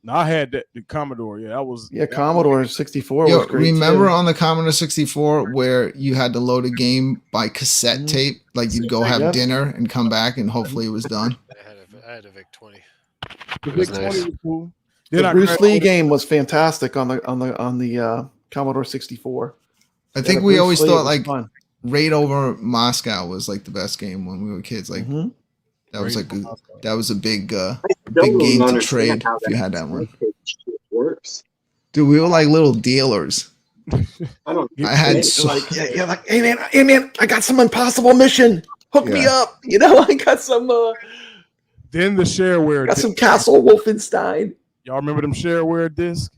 No, I had the Commodore. Yeah, that was. Yeah, Commodore 64 was great. Remember on the Commodore 64 where you had to load a game by cassette tape? Like you'd go have dinner and come back and hopefully it was done. I had a VIC 20. The VIC 20 was cool. The Bruce Lee game was fantastic on the Commodore 64. I think we always thought like Raid Over Moscow was like the best game when we were kids. Like That was like Raised in Moscow. that was a big I still big don't game to understand trade how if you had that one. shit works. Dude, we were like little dealers. I don't. I had Hey, so Like, yeah, like, hey man, I got some impossible mission. Hook me Yeah. up. You know, I got some Then the shareware. got some Castle Wolfenstein. Y'all remember them shareware discs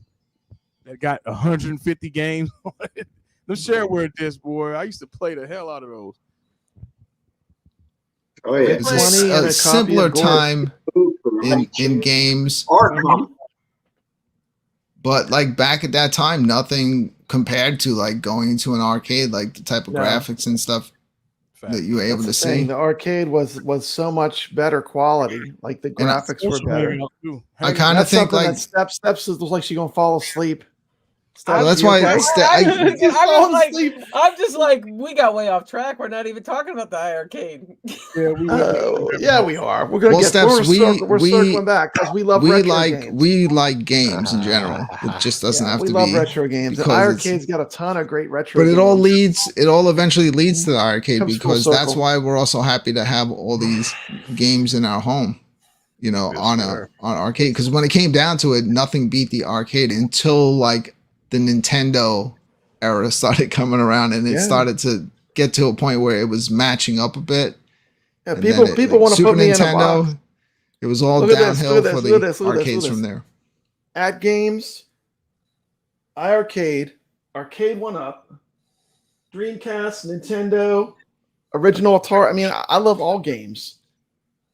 that got 150 games on it? The shareware discs, boy. I used to play the hell out of those. Oh yeah. it was a, 20 and a copy simpler of Gorge. time in games. Arkham. But like back at that time, nothing compared to like going into an arcade, like the type of No. graphics and stuff Fact. that you were able to That's the thing. see. The arcade was so much better quality. Like the And I- graphics were Social better. hangout, too. I Hangout. kind of That's think something like that Steps looks like she's gonna fall asleep. Steps, Well, that's you why okay? I'm just like, we got way off track. We're not even talking about the arcade. Yeah, we Yeah, we are. We're gonna Well, get. Steps, We're circling back because we love retro games. we like games in general. It just doesn't Yeah, have we to love be retro games. And because it's- arcade's got a ton of great retro. But it all games. eventually leads to the arcade Comes full because that's circle. why we're also happy to have all these games in our home, you know, Yes, on sir. arcade. Because when it came down to it, nothing beat the arcade until like the Nintendo era started coming around, and it Yeah. started to get to a point where it was matching up a bit. Yeah, And people then people want to Super put me in a Nintendo, box. it was all Look at this, downhill look at for this, the look at this, look at this, arcades look at from this. there. At games, iArcade, Arcade 1-Up, Dreamcast, Nintendo, original Atari. I mean, I love all games.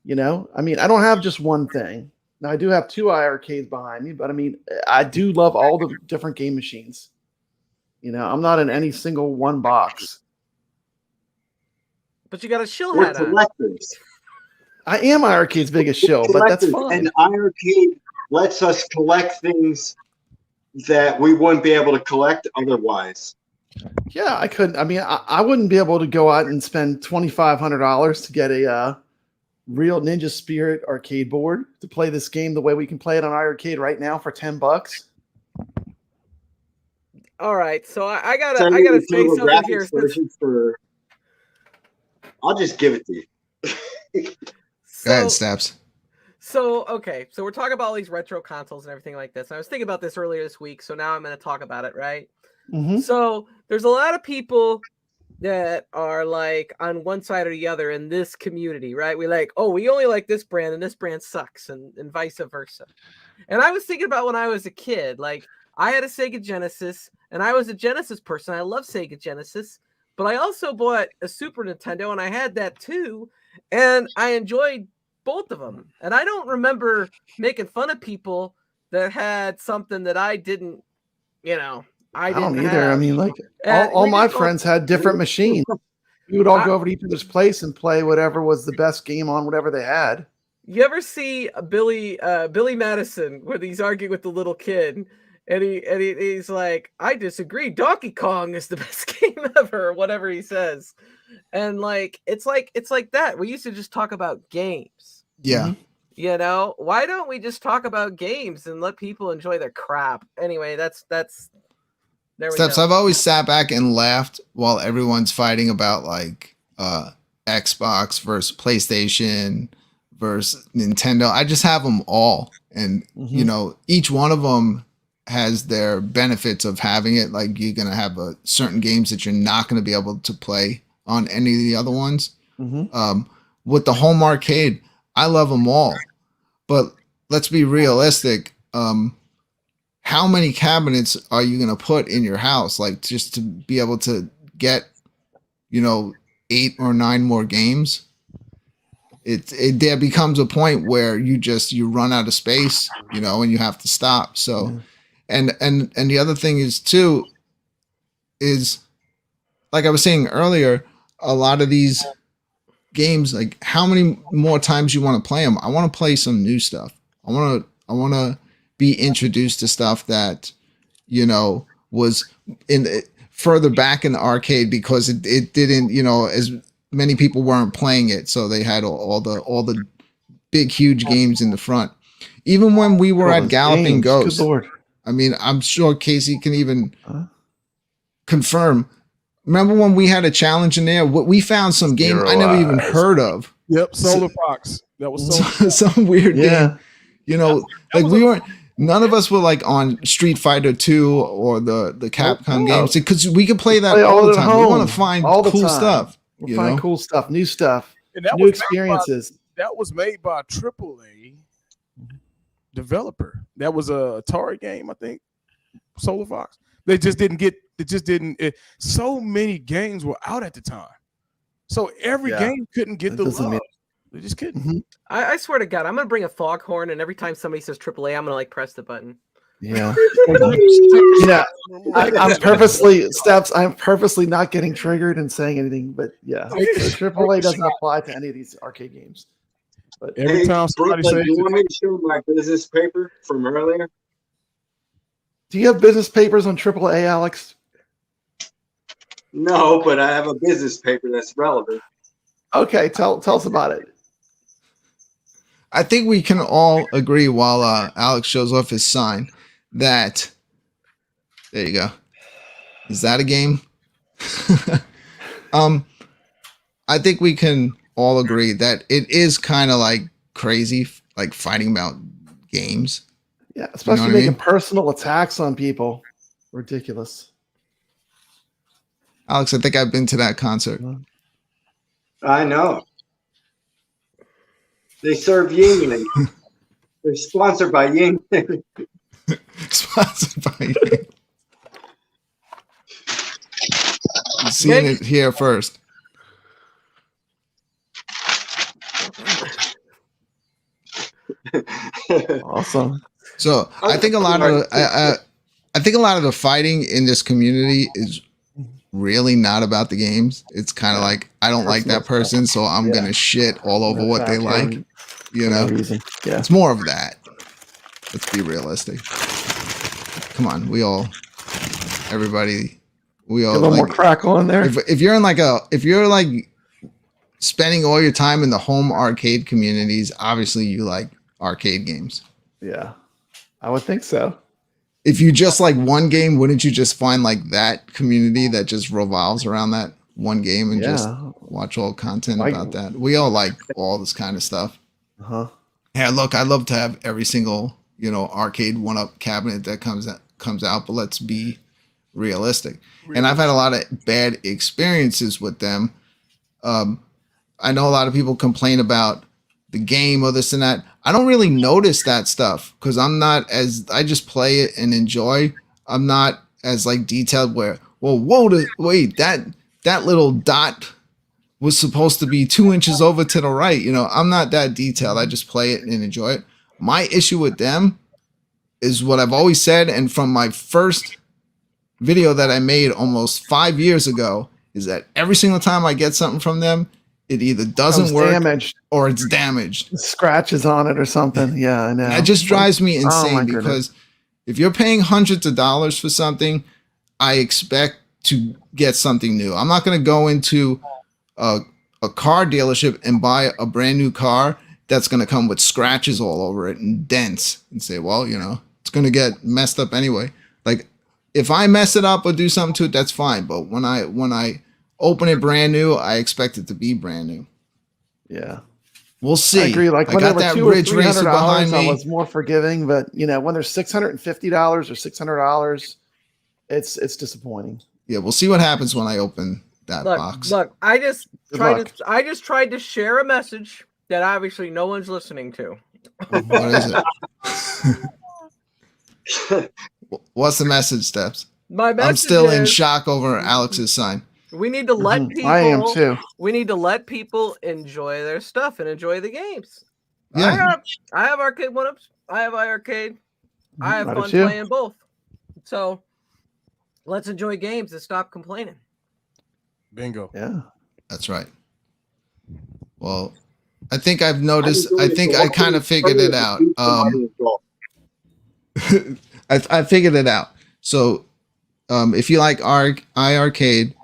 You know, I mean, I don't have just one thing. Now I do have two iArcades behind me, but I mean, I do love all the different game machines. You know, I'm not in any single one box. But you got a shill We're hat on. collectors. I am iArcade's biggest shill, but that's Collectors, fine. And iArcade lets us collect things that we wouldn't be able to collect otherwise. Yeah, I couldn't. I mean, I wouldn't be able to go out and spend $2,500 to get a real Ninja Spirit arcade board to play this game the way we can play it on iArcade right now for $10. All right, so I gotta Send I me gotta the say Turbo something Graphics here. Since, version for. I'll just give it to you. Go ahead, so, Steps. okay, so we're talking about all these retro consoles and everything like this. I was thinking about this earlier this week, so now I'm going to talk about it, right? Mm-hmm. So there's a lot of people that are like on one side or the other in this community, right? We like, oh, we only like this brand and this brand sucks, and vice versa. And I was thinking about when I was a kid, like I had a Sega Genesis, and I was a Genesis person. I love Sega Genesis, but I also bought a Super Nintendo, and I had that too, and I enjoyed both of them. And I don't remember making fun of people that had something that I didn't, you know. I don't didn't either. have. I mean, like And all we my just don't- friends had different machines. We would all go over to each other's place and play whatever was the best game on whatever they had. You ever see Billy Madison where he's arguing with the little kid, and he's like, "I disagree. Donkey Kong is the best game ever," or whatever he says, and like it's like that. We used to just talk about games. Yeah. Mhm. You know, why don't we just talk about games and let people enjoy their crap? Anyway, that's there we Steps, go. I've always sat back and laughed while everyone's fighting about like Xbox versus PlayStation versus Nintendo. I just have them all, and you know, each one of them has their benefits of having it. Like you're gonna have certain games that you're not gonna be able to play on any of the other ones. With the home arcade, I love them all, but let's be realistic. How many cabinets are you going to put in your house? Like just to be able to get, you know, 8 or 9 more games. There becomes a point where you run out of space, you know, and you have to stop. So, and the other thing is too, is like I was saying earlier, a lot of these games, like how many more times you want to play them? I want to play some new stuff. I want to be introduced to stuff that, you know, was further back in the arcade because it didn't, you know, as many people weren't playing it, so they had all the big huge games in the front. Even when we were at Galloping Ghost, Good Lord. I mean, I'm sure Casey can even confirm. Remember when we had a challenge in there? We found some game I never even heard of Yep, Solar Fox. That was Solar. Some weird game. You know, That like was we weren't. None of us were like on Street Fighter 2 or the Capcom games because we could play that Play all the at time. We want to home find all the cool time. stuff. We'll You find know? cool stuff, new stuff, And that new was experiences. that was made by a AAA developer. That was a Atari game, I think. Solar Fox. They just didn't get. It just didn't. So many games were out at the time, so every game couldn't get That the doesn't love. mean- They just couldn't. Mhm. I swear to God, I'm gonna bring a foghorn, and every time somebody says AAA, I'm gonna like press the button. Yeah. Yeah. I'm purposely not getting triggered and saying anything, but yeah, AAA doesn't apply to any of these arcade games. But Every time somebody Brooklyn, says do you want me to show my business paper from earlier? do you have business papers on AAA, Alex? No, but I have a business paper that's relevant. Okay, tell us about it. I think we can all agree while Alex shows off his sign that there you go. Is that a game? I think we can all agree that it is kind of like crazy, like fighting about games. Yeah, especially what I making mean? personal attacks on people. Ridiculous. Alex, I think I've been to that concert. I know. They serve Ying. They're sponsored by Ying. Sponsored by you. You've seen it here first. Awesome. So I think a lot of I think a lot of the fighting in this community is really not about the games. It's kind of like I don't like that person, so I'm gonna shit all over what they like. You know, reason. Yeah. it's more of that. Let's be realistic. Come on, everybody, we all A little like, more crackle in there. if you're in like if you're like spending all your time in the home arcade communities, obviously you like arcade games. Yeah, I would think so. If you just like one game, wouldn't you just find like that community that just revolves around that one game and just watch all content about that? We all like all this kind of stuff. Uh-huh. Yeah, look, I'd love to have every single, arcade one-up cabinet that comes out, but let's be realistic. And I've had a lot of bad experiences with them. I know a lot of people complain about the game or this and that. I don't really notice that stuff because I just play it and enjoy. I'm not as like detailed wait, that little dot was supposed to be 2 inches over to the right. I'm not that detailed. I just play it and enjoy it. My issue with them is what I've always said. And from my first video that I made almost 5 years ago is that every single time I get something from them, it either doesn't work damaged. or it's damaged. Scratches on it or something. Yeah, I know. That just drives me insane my because goodness. if you're paying hundreds of dollars for something, I expect to get something new. I'm not going to go into a car dealership and buy a brand new car that's going to come with scratches all over it and dents and say, well, it's going to get messed up anyway. Like if I mess it up or do something to it, that's fine. But when I open it brand new, I expect it to be brand new. Yeah. We'll see. I agree. Like I when got there were that $200 or Ridge Racer behind $300, I me. was more forgiving. But when there's $650 or $600, it's disappointing. Yeah, we'll see what happens when I open that box. Look, I just Good tried to share a message that obviously no one's listening to. What is it? What's the message, Steps? My message I'm still in is shock over Alex's sign. we need to let people. I am too. We need to let people enjoy their stuff and enjoy the games. Yeah. I have arcade one-ups. I have iArcade. I have I do fun too. playing both. So let's enjoy games and stop complaining. Bingo. Yeah. That's right. Well, I think I've noticed. I think I kind of figured it out. I figured it out. So, if you like iArcade,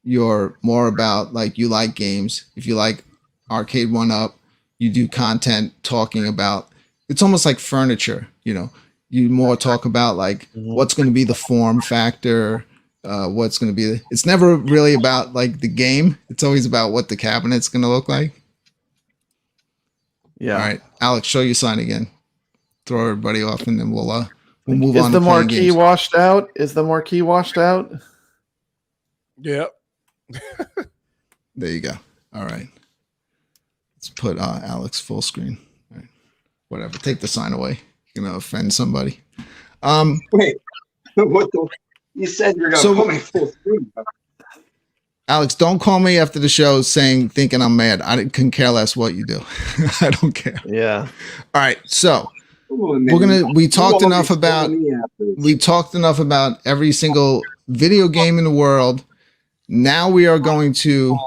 you're more about like you like games. If you like Arcade 1-Up, you do content talking about. It's almost like furniture. You more talk about like what's going to be the form factor. What's going to be. It's never really about like the game. It's always about what the cabinet's going to look like. Yeah. All right, Alex, show your sign again. Throw everybody off, and then we'll move Is on. the to playing marquee games. washed out? Is the marquee washed out? Yep. There you go. All right. Let's put Alex full screen. All right. Whatever. Take the sign away. You're gonna offend somebody. Wait, what the? You said you're gonna put me full screen. Alex, don't call me after the show thinking I'm mad. Couldn't care less what you do. I don't care. Yeah. All right. So On, we talked enough about every single video game in the world. Now we are going to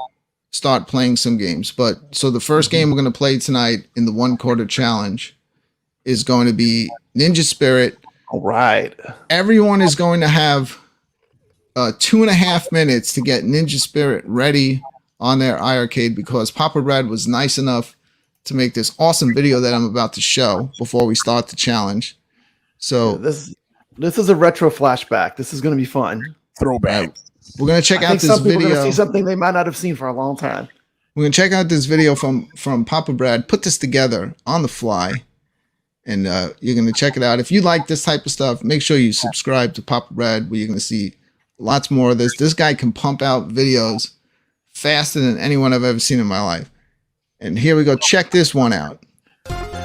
start playing some games. So the first game we're going to play tonight in the 1 quarter challenge is going to be Ninja Spirit. All right. Everyone is going to have 2.5 minutes to get Ninja Spirit ready on their iArcade, because Papa Brad was nice enough to make this awesome video that I'm about to show before we start the challenge. So This is a retro flashback. This is going to be fun. Throwback. we're going to check I out think this some people are video. going to see something they might not have seen for a long time. We're going to check out this video from Papa Brad. Put this together on the fly, and you're going to check it out. If you like this type of stuff, make sure you subscribe to Papa Brad, where you're going to see lots more of this. This guy can pump out videos faster than anyone I've ever seen in my life. And here we go. Check this one out.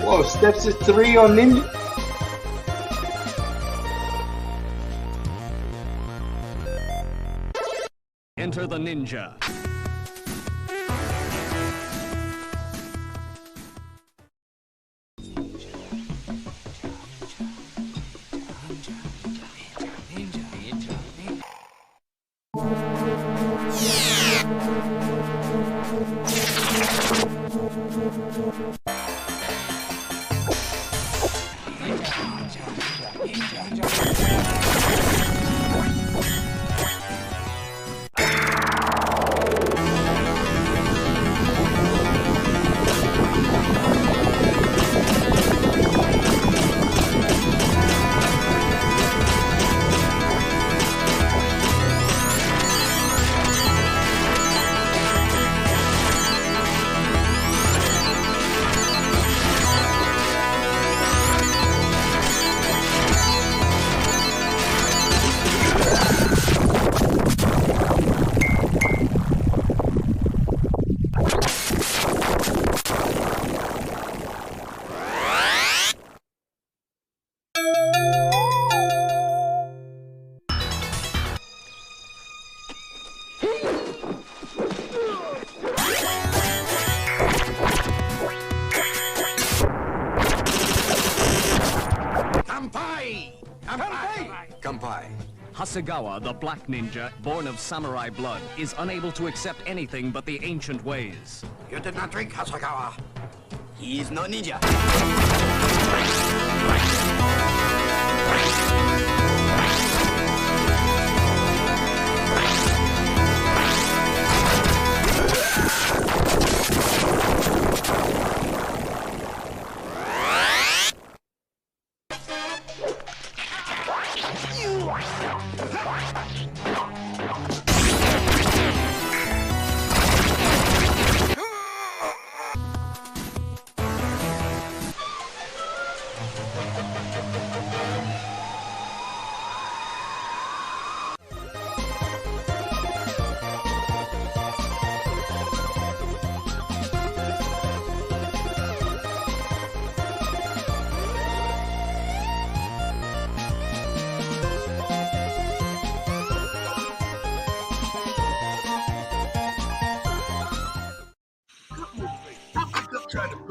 Whoa, steps of 3 on Ninja. Enter the ninja. Hasegawa, the black ninja, born of samurai blood, is unable to accept anything but the ancient ways. You did not drink Hasegawa. He is no ninja.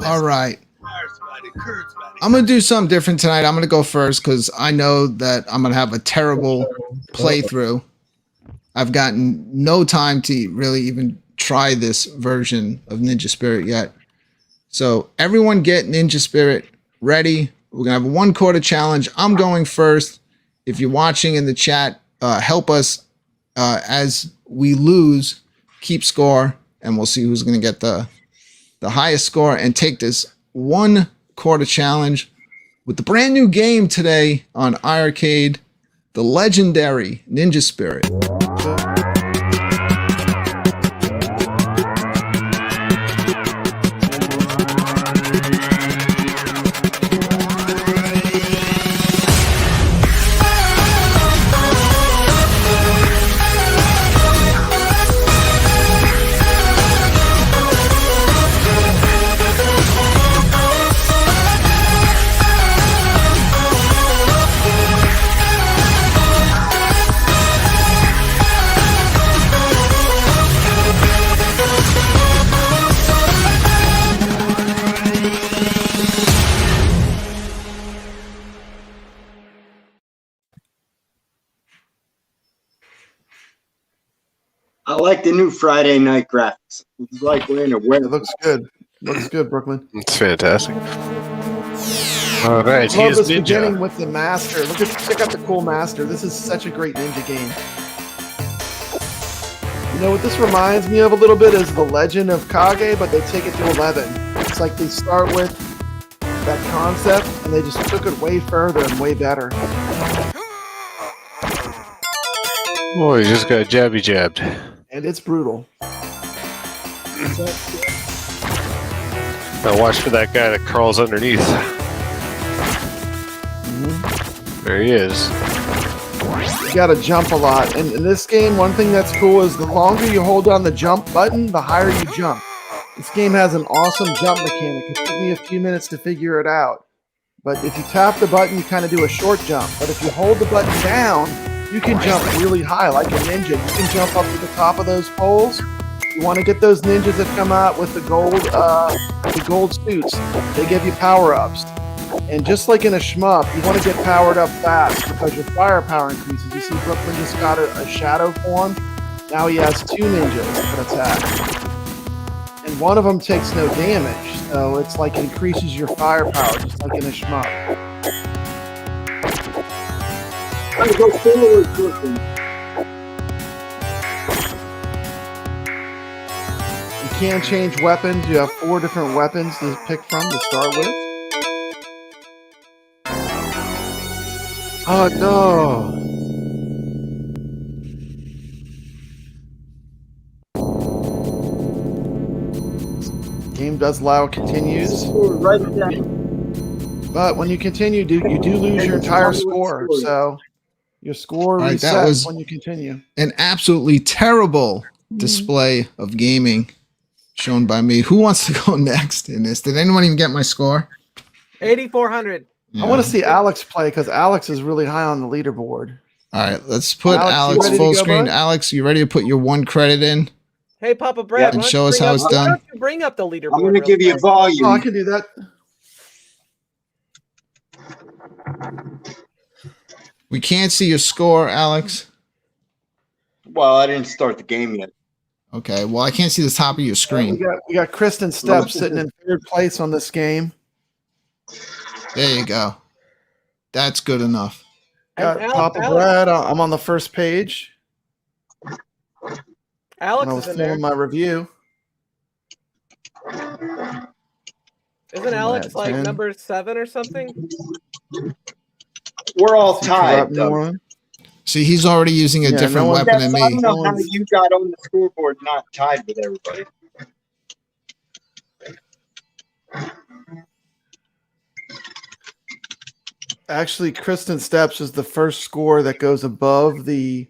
All right. I'm going to do something different tonight. I'm going to go first because I know that I'm going to have a terrible playthrough. I've gotten no time to really even try this version of Ninja Spirit yet. So everyone get Ninja Spirit ready. We're going to have a 1 quarter challenge. I'm going first. If you're watching in the chat, help us as we lose, keep score, and we'll see who's going to get the highest score and take this 1 quarter challenge with the brand new game today on iArcade, the legendary Ninja Spirit. I like the new Friday night graphics. It's like we're in a It web. looks good. Looks good, Brooklyn. It's fantastic. All right, he Love is this beginning Ninja. with the master. Check out the cool master. This is such a great ninja game. You know what this reminds me of a little bit is the Legend of Kage, but they take it to 11. It's like they start with that concept and they just took it way further and way better. Oh, he just got jabby jabbed. And it's brutal. Now watch for that guy that crawls underneath. There he is. You gotta jump a lot. And in this game, one thing that's cool is the longer you hold down the jump button, the higher you jump. This game has an awesome jump mechanic. It took me a few minutes to figure it out. But if you tap the button, you kind of do a short jump. But if you hold the button down, you can jump really high, like a ninja. You can jump up to the top of those poles. You want to get those ninjas that come out with the gold suits. They give you power-ups. And just like in a shmup, you want to get powered up fast because your firepower increases. You see Brooklyn just got a shadow form. Now he has 2 ninjas that attack. And one of them takes no damage. So it's like it increases your firepower, just like in a shmup. Go forward, Brooklyn. You can change weapons. You have 4 different weapons to pick from to start with. Oh no! Game does allow continues, Right there. but when you continue, you do lose your entire score. So your score right, that resets was- when you continue. An absolutely terrible display of gaming shown by me. Who wants to go next in this? Did anyone even get my score? 8,400. I want to see Alex play because Alex is really high on the leaderboard. All right, let's put Alex, you Alex ready to full go, screen. bud? Alex, you ready to put your 1 credit in? Hey, Papa Brad, And why don't show you us bring how up- it's why done. don't you bring up the leaderboard? I'm going to real give you quick? volume. Oh, I can do that. We can't see your score, Alex. Well, I didn't start the game yet. Okay, well, I can't see the top of your We screen. got Kristen Stepp sitting in 3rd place on this game. There you go. That's good enough. Got And Papa Alex- Brad. I'm on the first page. Alex When I was is in there. filming my review. Isn't Alex at like 10. number 7 or something? We're all Corrupt tied, though. moron. See, he's already using a Yeah, different no one- weapon Yes, than I me. don't know how you got on the scoreboard not tied with everybody. Actually, Kristen Steps is the first score that goes above the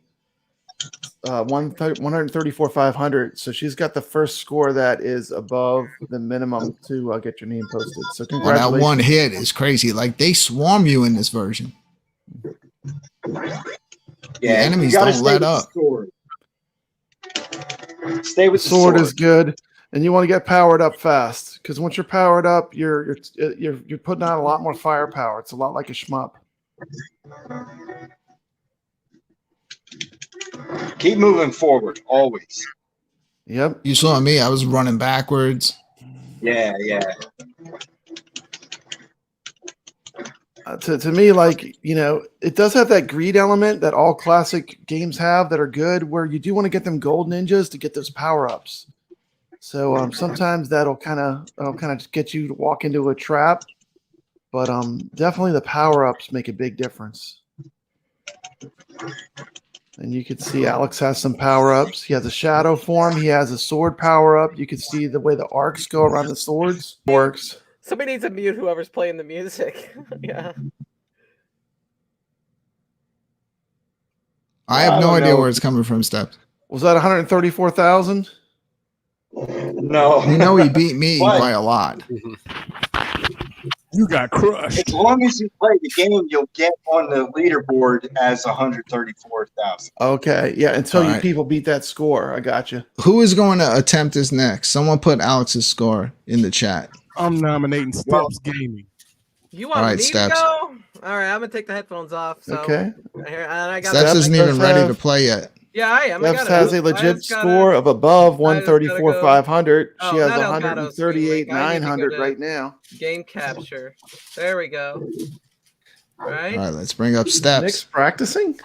134,500. So she's got the first score that is above the minimum to get your name posted. So Oh, that congratulations. one hit is crazy. Like, they swarm you in this version. Yeah, enemies you gotta don't Oh, stay let with up. The sword. Stay with the Sword is good, and you want to get powered up fast because once you're powered up, you're putting out a lot more firepower. It's a lot like a shmup. Keep moving forward, always. Yep. You saw me. I was running backwards. Yeah. To me, like, you know, it does have that greed element that all classic games have that are good, where you do want to get them gold ninjas to get those power ups. So sometimes that'll kind of get you to walk into a trap, but definitely the power ups make a big difference. And you can see Alex has some power ups. He has a shadow form. He has a sword power up. You can see the way the arcs go around the swords works. Somebody needs to mute whoever's playing the music. Yeah. I have I no don't idea know. where it's coming from, Steps. Was that 134,000? No. You know he beat me What? by a lot. You got crushed. As long as you play the game, you'll get on the leaderboard as 134,000. Okay, yeah. Until All you right. people beat that score, I got you. Who is going to attempt this next? Someone put Alex's score in the chat. I'm nominating Steps Gaming. You want All right, me Steps. to go? All right, I'm gonna take the headphones off. So Okay. here, and I got Steps Steps isn't even does ready have- to play yet. Yeah, I am. I Steph's got has it. a legit score of above 134,500. She has that Elgato Stream Link. I need to go 138,900 to right now. Game capture. There we go. All Right. right, let's bring up Nick's steps. practicing.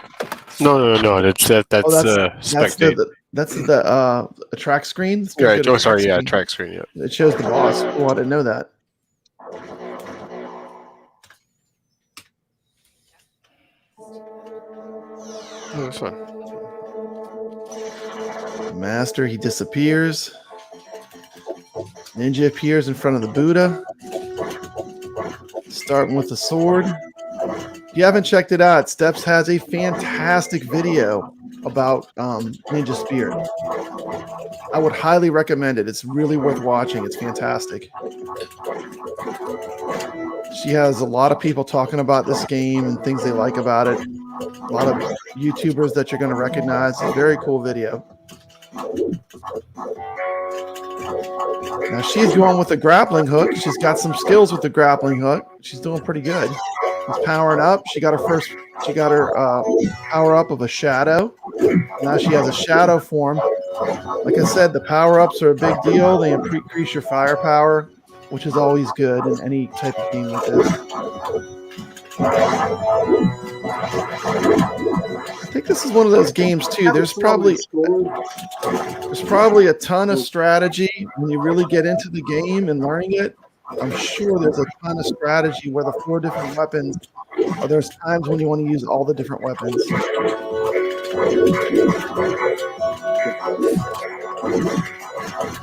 No. That's spectate. That's the a track screen. It's Right. good at Oh, sorry. track Yeah, screen. track screen. Yeah. It shows the boss. Oh, I didn't know that. Oh, that's fun. Master, he disappears. Ninja appears in front of the Buddha. Starting with the sword. If you haven't checked it out, Steps has a fantastic video about Ninja Spirit. I would highly recommend it. It's really worth watching. It's fantastic. She has a lot of people talking about this game and things they like about it. A lot of YouTubers that you're going to recognize. It's a very cool video. Now she's going with the grappling hook. She's got some skills with the grappling hook. She's doing pretty good. She's powering up. She got her power up of a shadow. Now she has a shadow form. Like I said, the power-ups are a big deal. They increase your firepower, which is always good in any type of game like this. I think this is one of those games too. There's probably a ton of strategy when you really get into the game and learning it. I'm sure there's a ton of strategy where the 4 different weapons, or there's times when you want to use all the different weapons.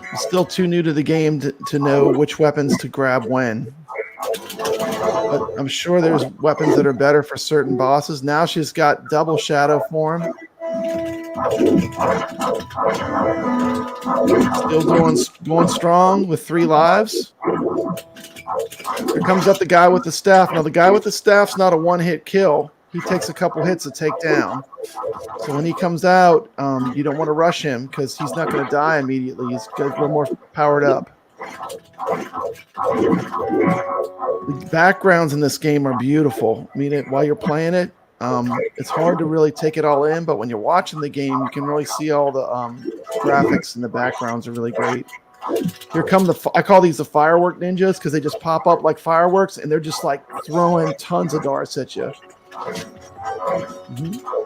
I'm still too new to the game to know which weapons to grab when. But I'm sure there's weapons that are better for certain bosses. Now she's got double shadow form. Still going strong with 3 lives. Here comes up the guy with the staff. Now the guy with the staff's not a one-hit kill. He takes a couple hits to take down. So when he comes out, you don't want to rush him because he's not going to die immediately. He's a little more powered up. The backgrounds in this game are beautiful. I mean, while you're playing it, it's hard to really take it all in, but when you're watching the game, you can really see all the graphics and the backgrounds are really great. Here come I call these the firework ninjas because they just pop up like fireworks and they're just like throwing tons of darts at you.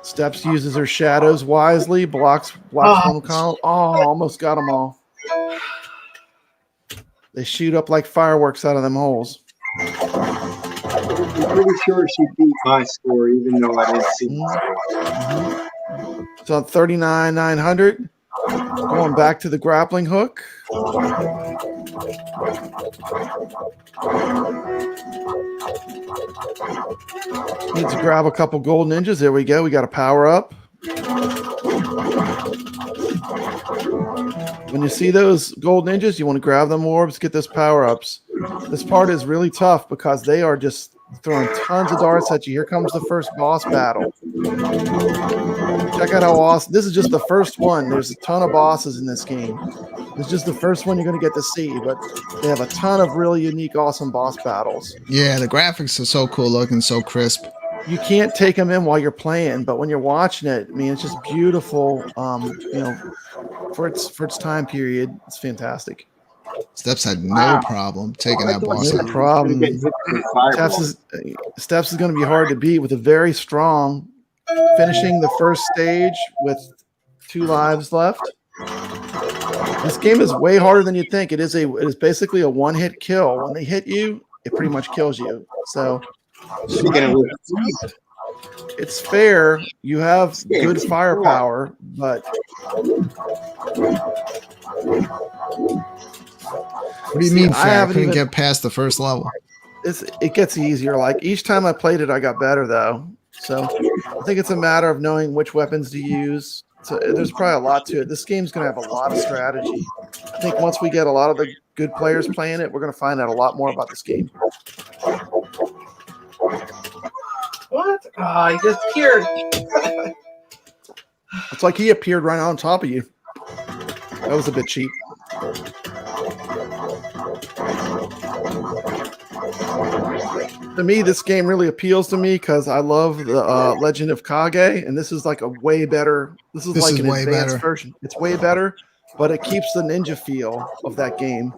Steps uses her shadows wisely, blocks one column. Oh, almost got them all. They shoot up like fireworks out of them holes. I'm pretty sure she beat my score, even though I didn't see my score. So 39,900. Going back to the grappling hook. Need to grab a couple gold ninjas. There we go. We got a power up. When you see those gold ninjas, you want to grab them orbs, get those power ups. This part is really tough because they are just throwing tons of darts at you. Here comes the first boss battle. Check out how awesome. This is just the first one. There's a ton of bosses in this game. It's just the first one you're going to get to see, but they have a ton of really unique, awesome boss battles. Yeah, the graphics are so cool looking, so crisp. You can't take them in while you're playing, but when you're watching it, I mean, it's just beautiful. For its time period, it's fantastic. Steps had no problem taking that boss No out. problem. Steps is going to be hard to beat with a very strong, finishing the first stage with 2 lives left. This game is way harder than you'd think. It is basically a one-hit kill. When they hit you, it pretty much kills you. So it's fair. You have good firepower, but what do you mean fair? I couldn't get past the first level. It gets easier. Like each time I played it, I got better though. So I think it's a matter of knowing which weapons to use. So there's probably a lot to it. This game's going to have a lot of strategy. I think once we get a lot of the good players playing it, we're going to find out a lot more about this game. What? Oh, he just appeared. It's like he appeared right on top of you. That was a bit cheap. To me, this game really appeals to me because I love the Legend of Kage, and this is like a way better. This is like an way advanced better. version. It's way better, but it keeps the ninja feel of that game.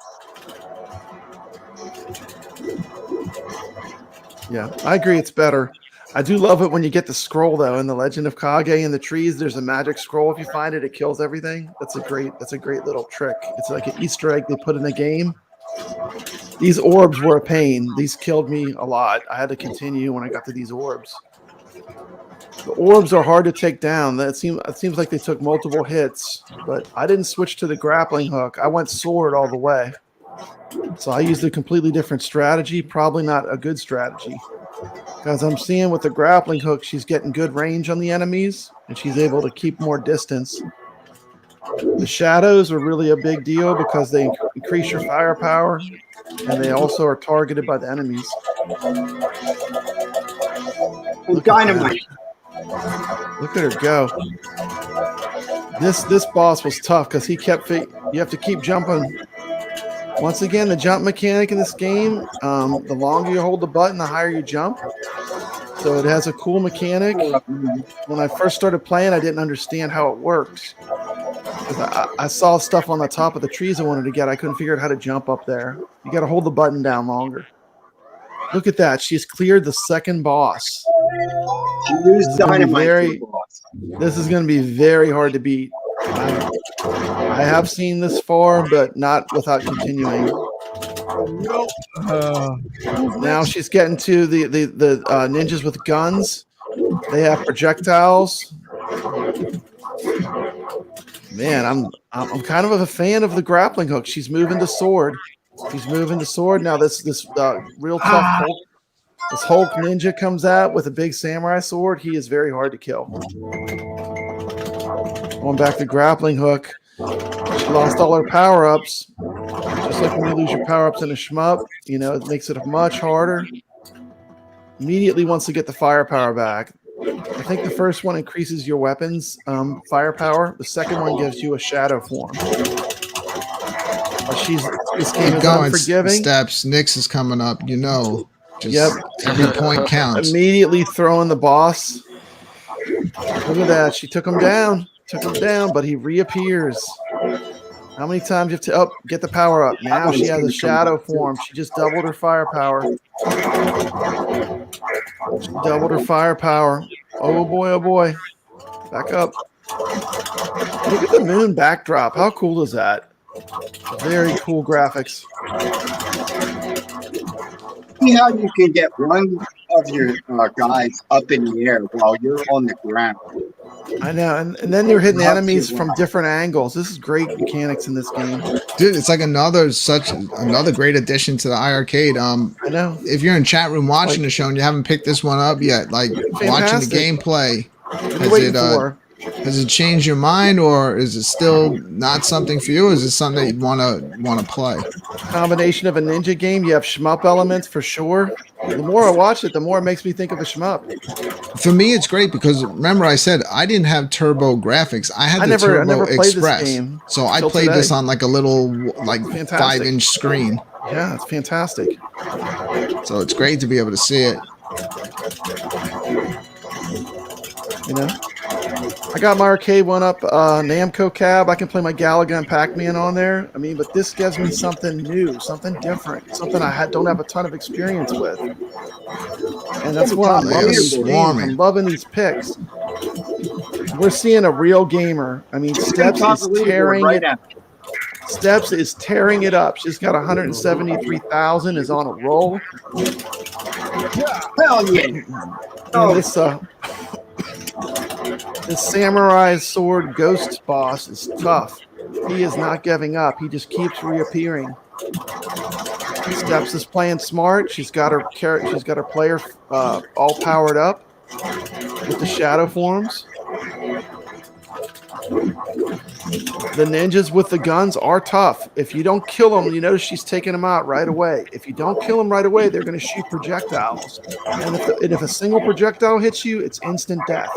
Yeah, I agree. It's better. I do love it when you get the scroll though. In the Legend of Kage in the trees, there's a magic scroll. If you find it, it kills everything. That's a great little trick. It's like an Easter egg they put in the game. These orbs were a pain. These killed me a lot. I had to continue when I got to these orbs. The orbs are hard to take down. It seems like they took multiple hits, but I didn't switch to the grappling hook. I went sword all the way. So I used a completely different strategy, probably not a good strategy. Because I'm seeing with the grappling hook, she's getting good range on the enemies, and she's able to keep more distance. The shadows are really a big deal because they increase your firepower, and they also are targeted by the enemies. Dynamite. Look at her go. This boss was tough because he kept. You have to keep jumping. Once again, the jump mechanic in this game, the longer you hold the button, the higher you jump. So it has a cool mechanic. When I first started playing, I didn't understand how it works. I saw stuff on the top of the trees I wanted to get. I couldn't figure out how to jump up there. You got to hold the button down longer. Look at that. She's cleared the second boss. She used dynamite. This is going to be very hard to beat. I have seen this far, but not without continuing. Now she's getting to the ninjas with guns. They have projectiles. Man, I'm kind of a fan of the grappling hook. She's moving to sword. She's moving to sword. Now this real tough Hulk, this Hulk ninja comes out with a big samurai sword. He is very hard to kill. Going back to grappling hook. She lost all her power-ups. Just like when you lose your power-ups in a shmup, you know, it makes it much harder. Immediately wants to get the firepower back. I think the first one increases your weapons firepower. The second one gives you a shadow form. This game is unforgiving. Steps. Nix is coming up. You know. Just every point counts. Immediately throwing the boss. Look at that. She took him down. But he reappears. How many times you have to get the power up? Now she has a shadow form. She just doubled her firepower. Oh boy, oh boy. Back up. Look at the moon backdrop. How cool is that? Very cool graphics. See how you can get one of your guys up in the air while you're on the ground. I know, and then you're hitting the enemies from different angles. This is great mechanics in this game, dude. It's like another great addition to the iArcade. I know. If you're in chat room watching the show and you haven't picked this one up yet, like watching the gameplay, has it changed your mind, or is it still not something for you? Or is it something that you'd want to play? Combination of a ninja game. You have shmup elements for sure. The more I watch it, the more it makes me think of a shmup. For me, it's great because remember I said I didn't have turbo graphics. I had the Turbo Express. This game so I played this on like a little 5-inch screen. Yeah, it's fantastic. So it's great to be able to see it. You know, I got my arcade one up, Namco cab. I can play my Galaga and Pac-Man on there. I mean, but this gives me something new, something different, something I don't have a ton of experience with. And that's what I'm loving these games. I'm loving these picks. We're seeing a real gamer. I mean, Steps is tearing it. Steps is tearing it up. She's got 173,000. Is on a roll. Hell yeah! And this samurai sword ghost boss is tough. He is not giving up. He just keeps reappearing. Steps is playing smart. She's got her player all powered up with the shadow forms. The ninjas with the guns are tough. If you don't kill them, you notice she's taking them out right away. If you don't kill them right away, they're going to shoot projectiles. And if a single projectile hits you, it's instant death.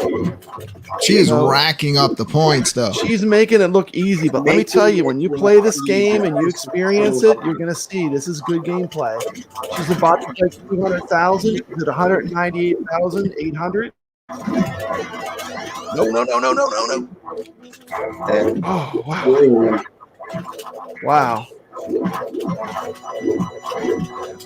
She is racking up the points, though. She's making it look easy, but let me tell you, when you play this game and you experience it, you're going to see this is good gameplay. She's about to play 200,000. Is it 198,800? No. Oh, wow. Wow.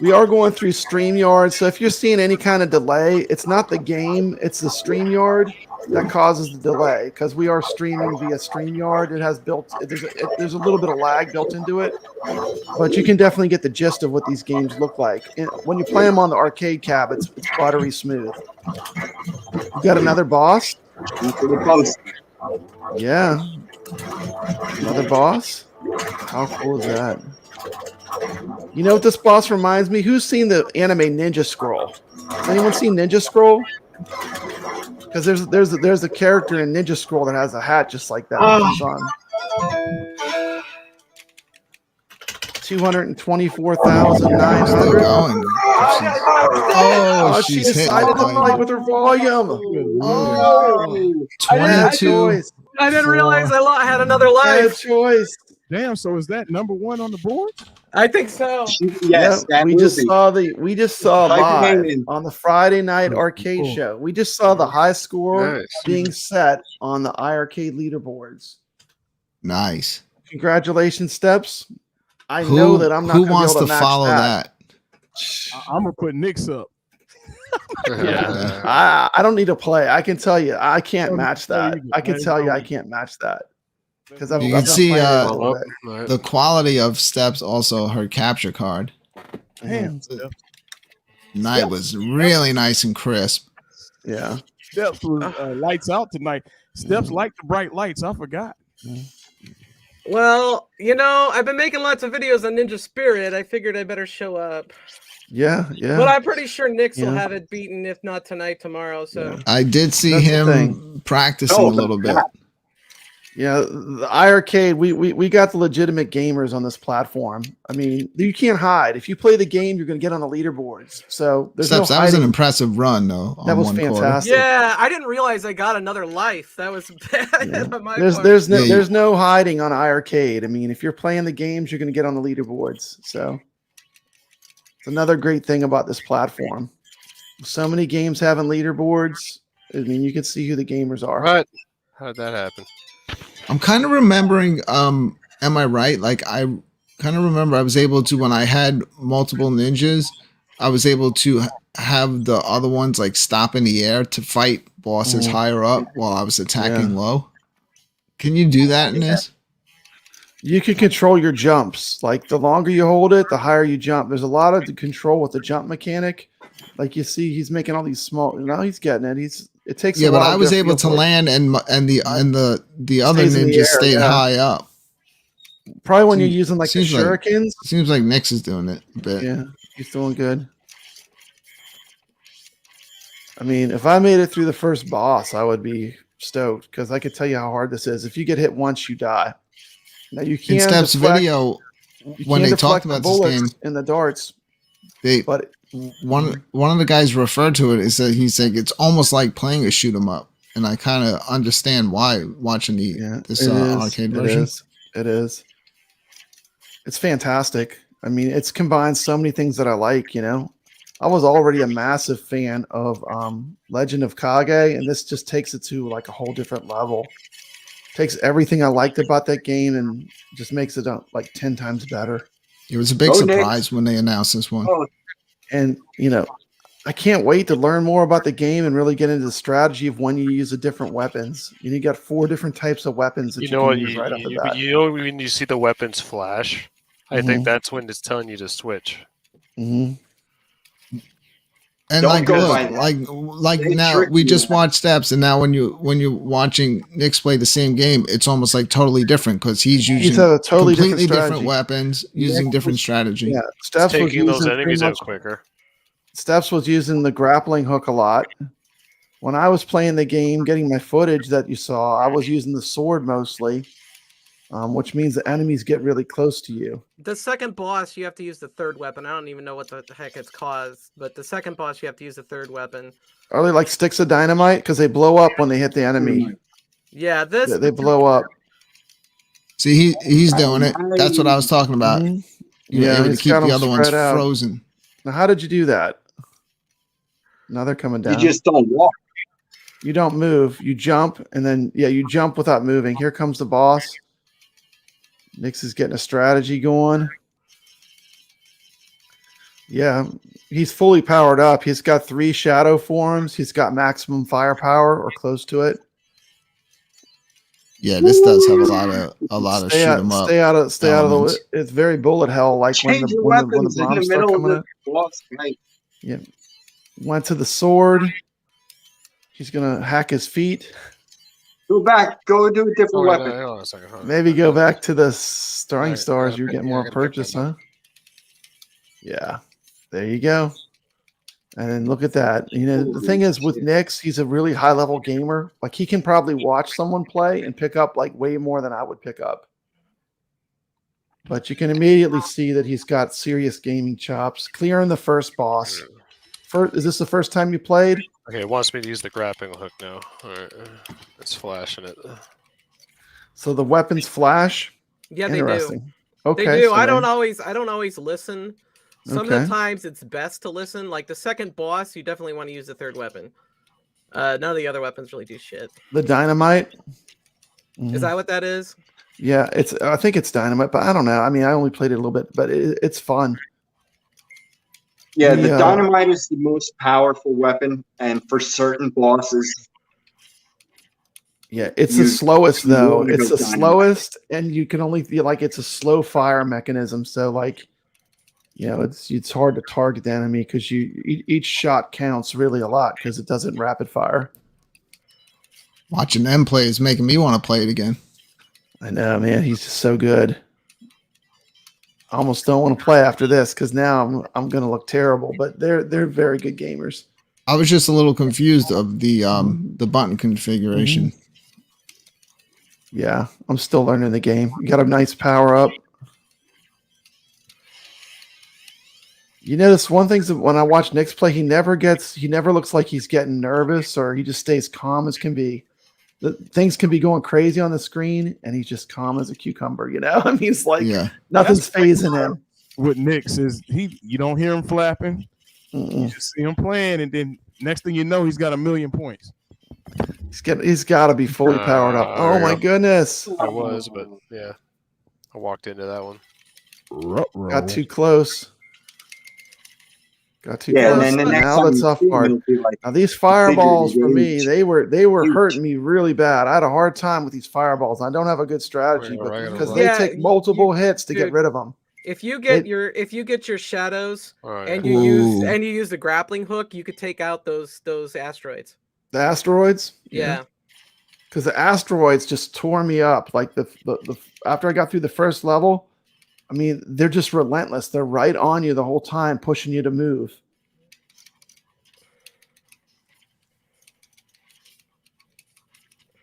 We are going through StreamYard, so if you're seeing any kind of delay, it's not the game, it's the StreamYard that causes the delay, because we are streaming via StreamYard. It has there's a little bit of lag built into it, but you can definitely get the gist of what these games look like. And when you play them on the arcade cab, it's buttery smooth. You got another boss? Yeah. Another boss? How cool is that? You know what this boss reminds me? Who's seen the anime Ninja Scroll? Has anyone seen Ninja Scroll? Because there's a character in Ninja Scroll that has a hat just like that. He's on 224,900. Oh, she decided to play with her volume. Oh, 22. I didn't realize I had another life. Bad choice. Damn, so is that number one on the board? I think so. Yes, yeah, we just saw live in. on the Friday night arcade show. We just saw the high score being set on the iArcade leaderboards. Nice. Congratulations, Steps. I know that I'm not. Who wants to match follow that? I'm gonna put Nick's up. Yeah. I don't need to play. I can tell you, I can't match that. I can tell you, I can't match that. Because you can see the quality of Steps, also her capture card. Damn, Night was really nice and crisp. Yeah. Steps was lights out tonight. Steps like the bright lights. I forgot. Well, I've been making lots of videos on Ninja Spirit. I figured I better show up. Yeah. But I'm pretty sure Nix will have it beaten, if not tonight, tomorrow. So I did see him practicing a little bit. Yeah, the iArcade, we got the legitimate gamers on this platform. I mean, you can't hide. If you play the game, you're going to get on the leaderboards. So there's Steps, no that was hiding. an impressive run, though. That was fantastic. Yeah, I didn't realize I got another life. That was bad on my part. There's no hiding on iArcade. I mean, if you're playing the games, you're going to get on the leaderboards. So it's another great thing about this platform. So many games having leaderboards. I mean, you can see who the gamers are. Right. How did that happen? I'm kind of remembering, am I right? Like, I kind of remember I was able to, when I had multiple ninjas, I was able to have the other ones like stop in the air to fight bosses higher up while I was attacking low. Can you do that in this? You can control your jumps. Like, the longer you hold it, the higher you jump. There's a lot of control with the jump mechanic. Like, you see, he's making all these small. Now he's getting it. It takes. Yeah, but I was able to land, and the other ninjas stayed high up. Probably when you're using like the shurikens. Seems like Nix is doing it a bit. Yeah, he's doing good. I mean, if I made it through the first boss, I would be stoked because I could tell you how hard this is. If you get hit once, you die. Now you can't. In Steps' video, when they talked about this game, in the darts, one of the guys referred to it is that he's like it's almost like playing a shoot 'em up, and I kind of understand why watching this arcade version. It is. It's fantastic. I mean, it's combined so many things that I like. I was already a massive fan of Legend of Kage, and this just takes it to like a whole different level. Takes everything I liked about that game and just makes it like 10 times better. It was a big surprise when they announced this one. And, I can't wait to learn more about the game and really get into the strategy of when you use the different weapons. You got 4 different types of weapons that you can use right off the bat. When you see the weapons flash, I think that's when it's telling you to switch. And like now we just watched Steps, and now when you're watching Nick play the same game, it's almost like totally different because he's using completely different weapons, using different strategy. Yeah, Steps taking those enemies out quicker. Steps was using the grappling hook a lot. When I was playing the game, getting my footage that you saw, I was using the sword mostly, which means the enemies get really close to you. The second boss, you have to use the third weapon. I don't even know what the heck it's called, but the second boss, you have to use the third weapon. Are they like sticks of dynamite? Because they blow up when they hit the enemy. Yeah, this They blow up. See, he's doing it. That's what I was talking about. Mhm. You're able to he's keep got the 'em other ones spread out. frozen. Now, how did you do that? Now they're coming down. You just don't walk. You don't move. You jump, and then you jump without moving. Here comes the boss. Nix is getting a strategy going. Yeah, he's fully powered up. He's got 3 shadow forms. He's got maximum firepower or close to it. Yeah, this does have a lot of shoot 'em up. Stay out of the. elements. It's very bullet hell. Like when Change the your when the weapons in the bombs start middle of coming the up. boss fight. Yeah, went to the sword. He's gonna hack his feet. Go back. Go do a different weapon. Hold on a second. Hold on. Maybe go back to the Starring Right, Stars. yeah, You're getting yeah, I more gotta pick purchase, that huh? Yeah, there you go. And then look at that. You know, the thing is with Nix, he's a really high level gamer. Like he can probably watch someone play and pick up like way more than I would pick up. But you can immediately see that he's got serious gaming chops. Clearing the first boss. Is this the first time you played? Okay, it wants me to use the grappling hook now. All right, it's flashing it. So the weapons flash. Yeah, they do. Interesting. Okay, They do. so I don't always listen. Some of Okay. the times it's best to listen. Like the second boss, you definitely want to use the third weapon. None of the other weapons really do shit. the dynamite. Is that what that is? Yeah, I think it's dynamite, but I don't know. I mean, I only played it a little bit, but it's fun. Yeah, The, the dynamite is the most powerful weapon, and for certain bosses, Yeah, it's You- the slowest you though. wanna It's go the dynamite. slowest, and you can only feel like it's a slow fire mechanism. So like, it's hard to target the enemy because each shot counts really a lot because it doesn't rapid fire. Watching them play is making me want to play it again. I know, man. He's just so good. I almost don't want to play after this because now I'm gonna look terrible. But they're very good gamers. I was just a little confused of the button configuration. Yeah, I'm still learning the game. You got a nice power up. You notice one thing is that when I watch Nix play, he never looks like he's getting nervous or he just stays calm as can be. Things can be going crazy on the screen and he's just calm as a cucumber, I mean, it's like Yeah. nothing's phasing him. With Nix is you don't hear him flapping, you just see him playing, and then next thing you know, he's got 1,000,000 points. He's got to be fully powered up. there Oh we my go. goodness. I was, but yeah, I walked into that one. Got too close. Got too Yeah, and close. then the next Now time the you tough see him, part. it'll be like Now these fireballs figure for of me, age. they were hurting me really bad. I had a hard time with these fireballs. I don't have a good strategy, but Right, because right. they Yeah, take multiple hits to get dude, rid of them. If you get It- your shadows All right. and Ooh. you use the grappling hook, you could take out those asteroids. The asteroids, Yeah. because the asteroids just tore me up. Like the after I got through the first level, I mean, they're just relentless. They're right on you the whole time, pushing you to move.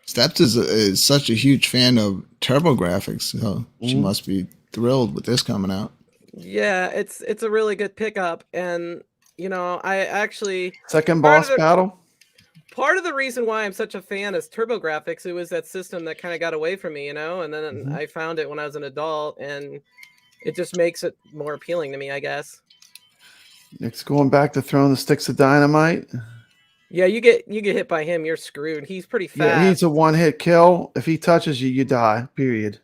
Steps is such a huge fan of TurboGrafx, so she Mhm. must be thrilled with this coming out. Yeah, it's a really good pickup, and I actually Second Part boss of the- battle. part of the reason why I'm such a fan is TurboGrafx. It was that system that kind of got away from me, and then Mhm. I found it when I was an adult, and it just makes it more appealing to me, I guess. Nick's going back to throwing the sticks of dynamite. Yeah, you get hit by him, you're screwed. He's pretty fast. Yeah, he's a one-hit kill. If he touches you, you die. Period.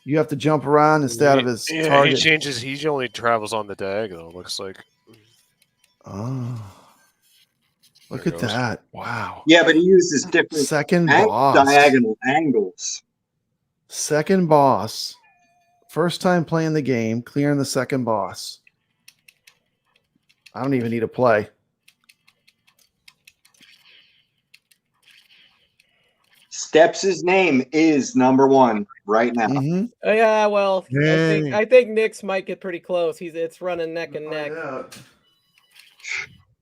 You have to jump around and stay out of his He target. changes. He only travels on the diagonal. Looks like. Oh, look There at goes. that! Wow. Yeah, but he uses different Second boss. diagonal angles. Second boss. First time playing the game, clearing the second boss. I don't even need to play. Steps' name is #1 right now. Mhm. Oh, yeah, well, Dang. I think Nick's might get pretty close. It's running neck and neck.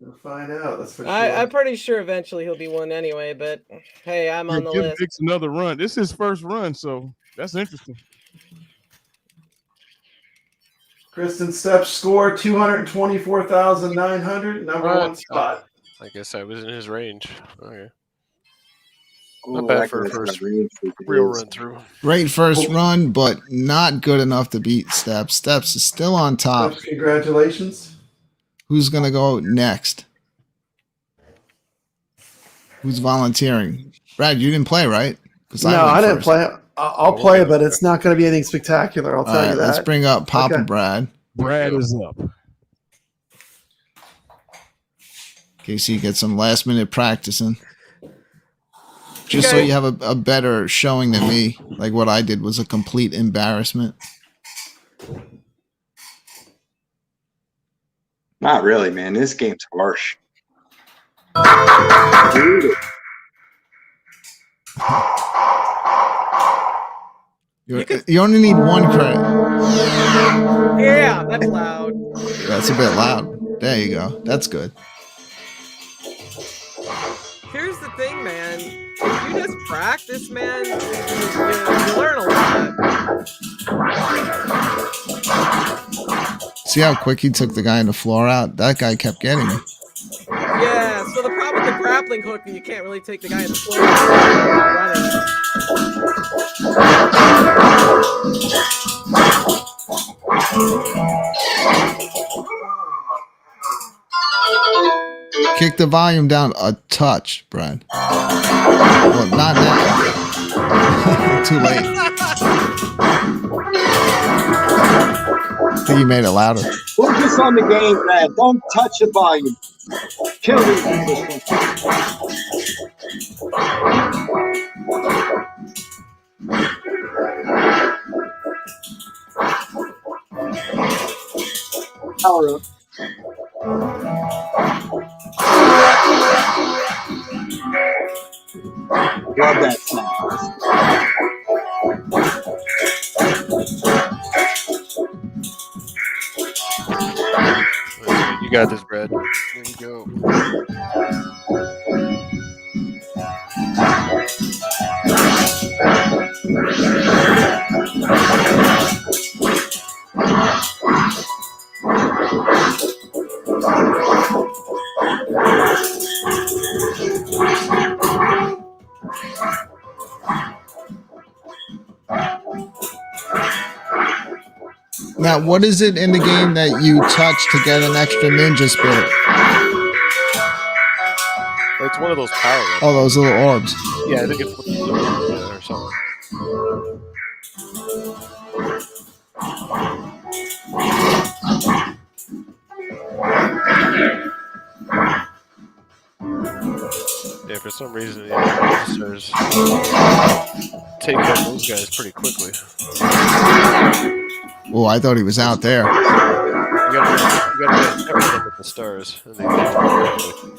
We'll find out. That's for sure. I'm pretty sure eventually he'll be one anyway. But hey, I'm on the Give list. Nick's another run. This is his first run, so that's interesting. Kristen Steps score 224,900. Number one spot. I guess I was in his range. Okay. Oh, Not bad that for a guy's first got range for real days. run through. Great first run, but not good enough to beat Steps. Steps is still on top. Steps, congratulations. Who's going to go next? Who's volunteering? Brad, you didn't play, right? No, I didn't play. I'll play, but it's not going to be anything spectacular. I'll tell you that. Let's bring up Papa Brad. Brad is up. In case you get some last minute practicing. Just so you have a better showing than me. Like what I did was a complete embarrassment. Not really, man. This game's harsh. You only need one credit. Yeah, that's loud. That's a bit loud. There you go. That's good. Here's the thing, man. If you just practice, man, you learn a lot. See how quick he took the guy in the floor out? That guy kept getting him. Yeah, so the problem with the grappling hook is you can't really take the guy in the floor running. Kick the volume down a touch, Brad. Well, not now. Too late. I think you made it louder. Focus on the game, Brad. Don't touch the volume. Kill these Power up. Love that sound. You got this, Brad. There you go. Now, what is it in the game that you touch to get an extra ninja spirit? It's one of those power ups. Oh, those little orbs. Yeah, I think it's or something. Yeah, for some reason, the officers take out those guys pretty quickly. Oh, I thought he was out there. You gotta get everything with the stars, and they take them quickly.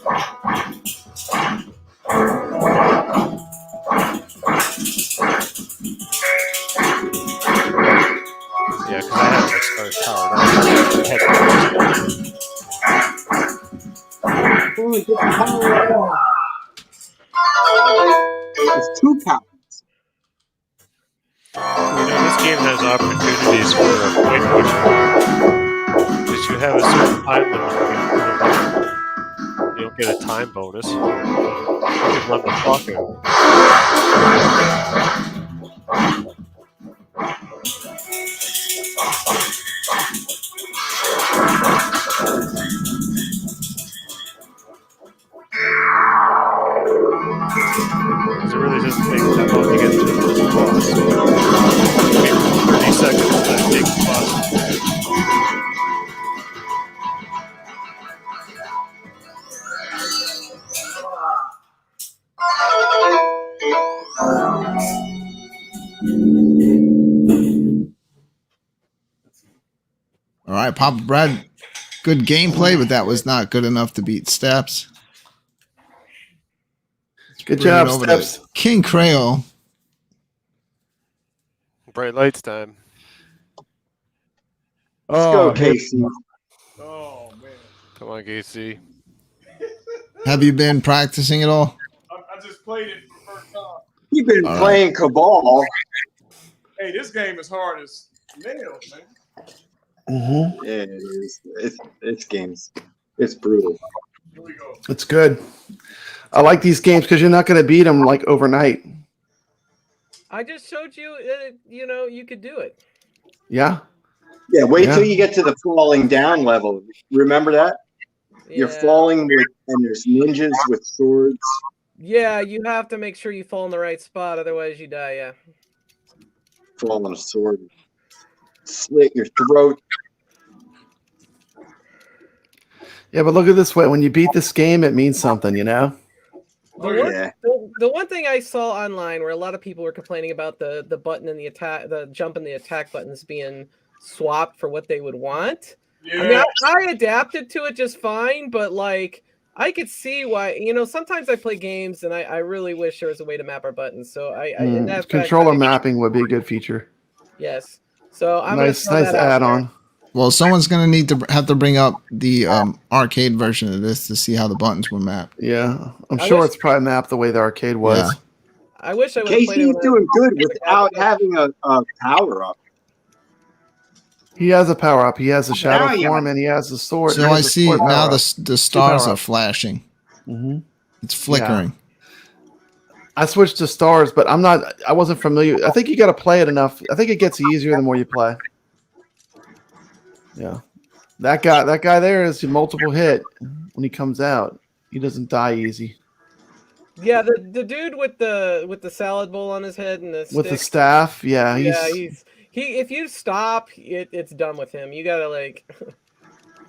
Yeah, because I have my stars powered up. It's 2 pounds. You know, this game has opportunities for a point push. Because you have a certain time limit. You don't get a time bonus. You can run the clock out. Because it really doesn't take that long to get to the boss. 30 seconds to take the boss. All right, Papa Brad, good gameplay, but that was not good enough to beat Steps. Good job, Steps. King Creole. Bright lights time. Let's go, Casey. Oh man. Come on, KC. Have you been practicing at all? I just played it for the first time. You've been All playing Cabal. Hey, this game is hard as nails, man. Mm-hmm. Yeah, it is. It's games. It's brutal. Here we go. It's good. I like these games because you're not going to beat them like overnight. I just showed you, you could do it. Yeah. Yeah, wait Yeah. till you get to the falling down level. Remember that? You're Yeah. falling with, and there's ninjas with swords. Yeah, you have to make sure you fall in the right spot, otherwise you die. Yeah. Fall on a sword. Slit your throat. Yeah, but look at it this way. When you beat this game, it means something, you know? Oh, yeah. Yeah. The one thing I saw online where a lot of people were complaining about the button and the jump and the attack buttons being swapped for what they would want. Yeah. I mean, I adapted to it just fine, but like I could see why. Sometimes I play games and I really wish there was a way to map our buttons. So in that fact, Controller mapping would be a good feature. yes. So I'm Nice gonna throw that out add-on. Well, someone's gonna need to have to bring up the arcade version of this to see how the buttons were mapped. Yeah. I'm I sure wish- it's probably mapped the way the arcade was. Yeah. I wish I would have played it. Casey's when I- doing good without having a power up. He has a power-up. He has a shadow Now he form, has- and he has the sword. So I see now the stars are flashing. Mm-hmm. It's flickering. I switched to stars, but I wasn't familiar. I think you got to play it enough. I think it gets easier the more you play. Yeah. That guy there is a multiple hit when he comes out. He doesn't die easy. Yeah, the dude with the salad bowl on his head and the With the stick. staff, yeah, If you stop, it's done with him. You gotta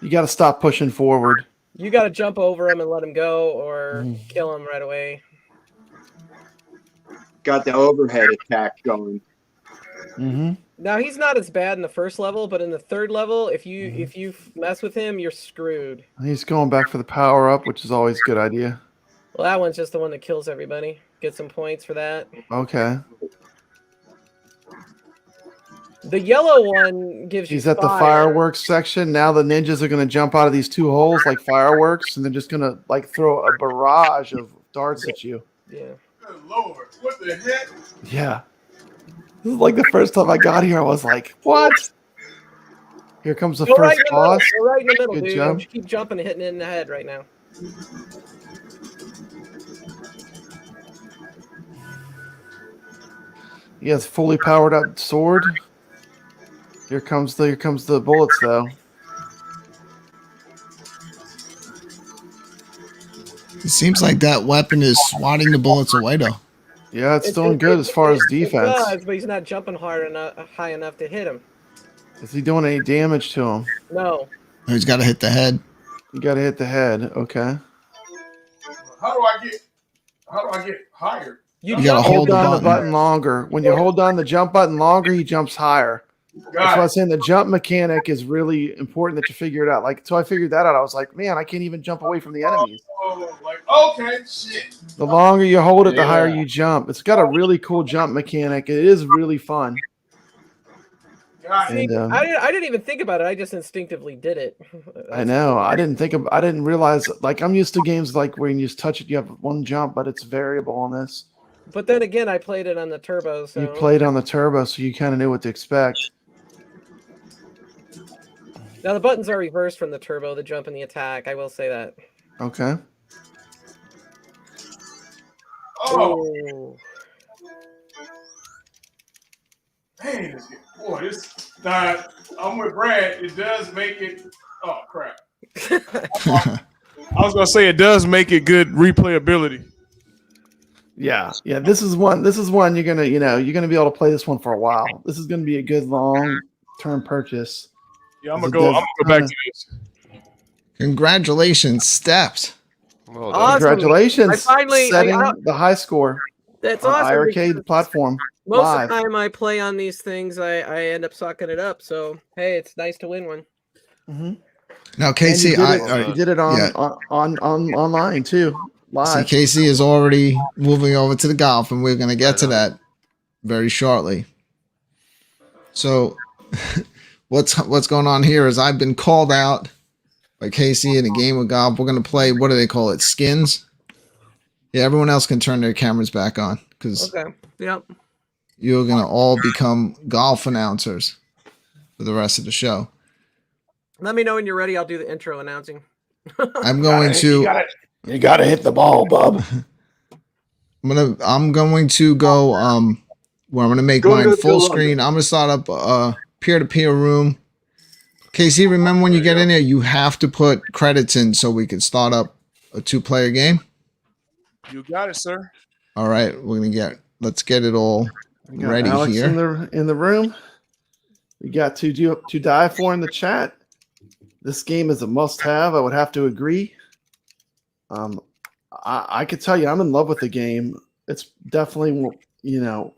you got to stop pushing forward. you gotta jump over him and let him go, or kill him right away. Got the overhead attack going. Mm-hmm. Now he's not as bad in the first level, but in the third level, if you mess with him, you're screwed. He's going back for the power up, which is always a good idea. Well, that one's just the one that kills everybody. Get some points for that. Okay. The yellow one gives you. He's at the fire. fireworks section. Now the ninjas are going to jump out of these two holes like fireworks, and they're just going to like throw a barrage of darts at you. Yeah. Good Lord, what the heck? Yeah. This is like the first time I got here, I was like, what? Here comes the Go right first in the middle. boss. Go right in the middle, Good dude. jump. Just keep jumping and hitting it in the head right now. He has fully powered up sword. Here comes the bullets though. It seems like that weapon is swatting the bullets away, though. Yeah, it's doing good as far as It defense. does, but he's not jumping high enough to hit him. Is he doing any damage to him? No. He's got to hit the head. You got to hit the head. Okay. How do I get higher? You gotta jump- hold Hold the down the button. button longer. When you hold down the jump button longer, he jumps higher. That's why I God, was saying the jump mechanic is really important that you figure it out. Like, so I figured that out. I was like, man, I can't even jump away from the enemies. oh, like okay, shit. The longer you hold it, the higher Yeah. you jump. It's got a really cool jump mechanic. It is really fun. God, And I didn't even think about it. I just instinctively did it. I know. I didn't realize. Like, I'm used to games like where you just touch it, you have one jump, but it's variable on this. But then again, I played it on the turbo. So You played on the turbo, so you kind of knew what to expect. now the buttons are reversed from the turbo, the jump and the attack. I will say that. Okay. oh Ooh. man, this not. I'm with Brad. It does make it. Oh crap! I was gonna say it does make it good replayability. Yeah. This is one you're gonna be able to play this one for a while. This is gonna be a good long-term purchase. Yeah, I'm It gonna does go back kinda- to this. Congratulations, Steps. Well done. Awesome. Congratulations. I finally- setting I- the high score That's on awesome. Rcade because platform. Most live. of the time I play on these things, I end up sucking it up. So hey, it's nice to win one. Now, And Casey, you did it on yeah. on online too. see, Live. Casey is already moving over to the golf, and we're going to get to that very shortly. So, what's going on here is I've been called out by Casey in a game of golf. We're gonna play. What do they call it? Skins. Yeah, everyone else can turn their cameras back on because Okay. Yep. you're gonna all become golf announcers for the rest of the show. Let me know when you're ready. I'll do the intro announcing. I'm going to. You gotta hit the ball, bub. I'm going to go. Where I'm gonna make mine full screen. I'm gonna start up a peer-to-peer room. Casey, remember when you get in there, you have to put credits in so we can start up a 2-player game. You got it, sir. All right, let's get it all We got ready Alex here. in the room. We got to die for in the chat. This game is a must-have. I would have to agree. I could tell you, I'm in love with the game. It's definitely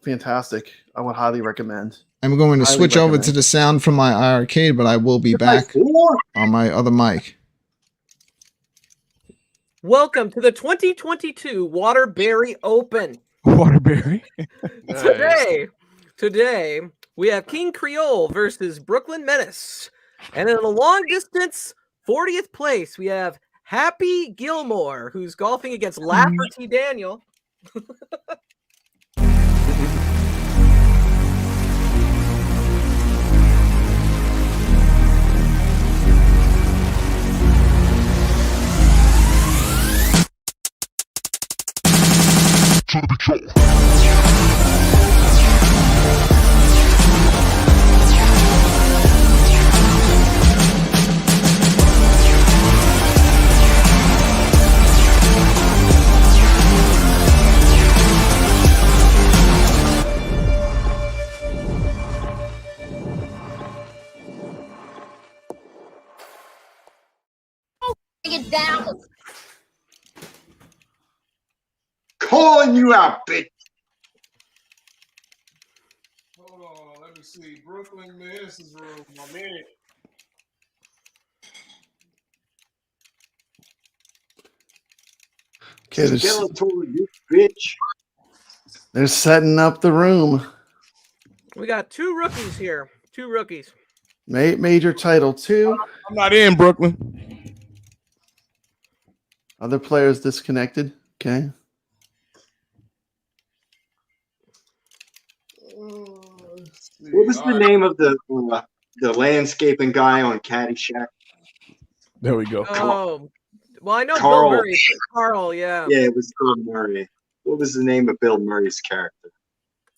fantastic. I would highly recommend. I'm going to switch over to the sound from my Rcade, but I will be back on my other mic. Welcome to the 2022 Waterbury Open. Waterbury. Today we have King Creole versus Brooklyn Menace, and in the long distance 40th place we have Happy Gilmore, who's golfing against Lafferty Daniel. It down. Calling you out, bitch. Hold on, let me see. Brooklyn Menace's room. I'm in it. Okay, Skeletor, you bitch. they're setting up the room. We got 2 rookies here. 2 rookies. Major title 2. I'm not in Brooklyn. Other players disconnected. Okay. What was the name of the landscaping guy on Caddyshack? There we go. Oh, well, I know Carl. Bill Murray. Carl, yeah. Yeah, it was Bill Murray. What was the name of Bill Murray's character?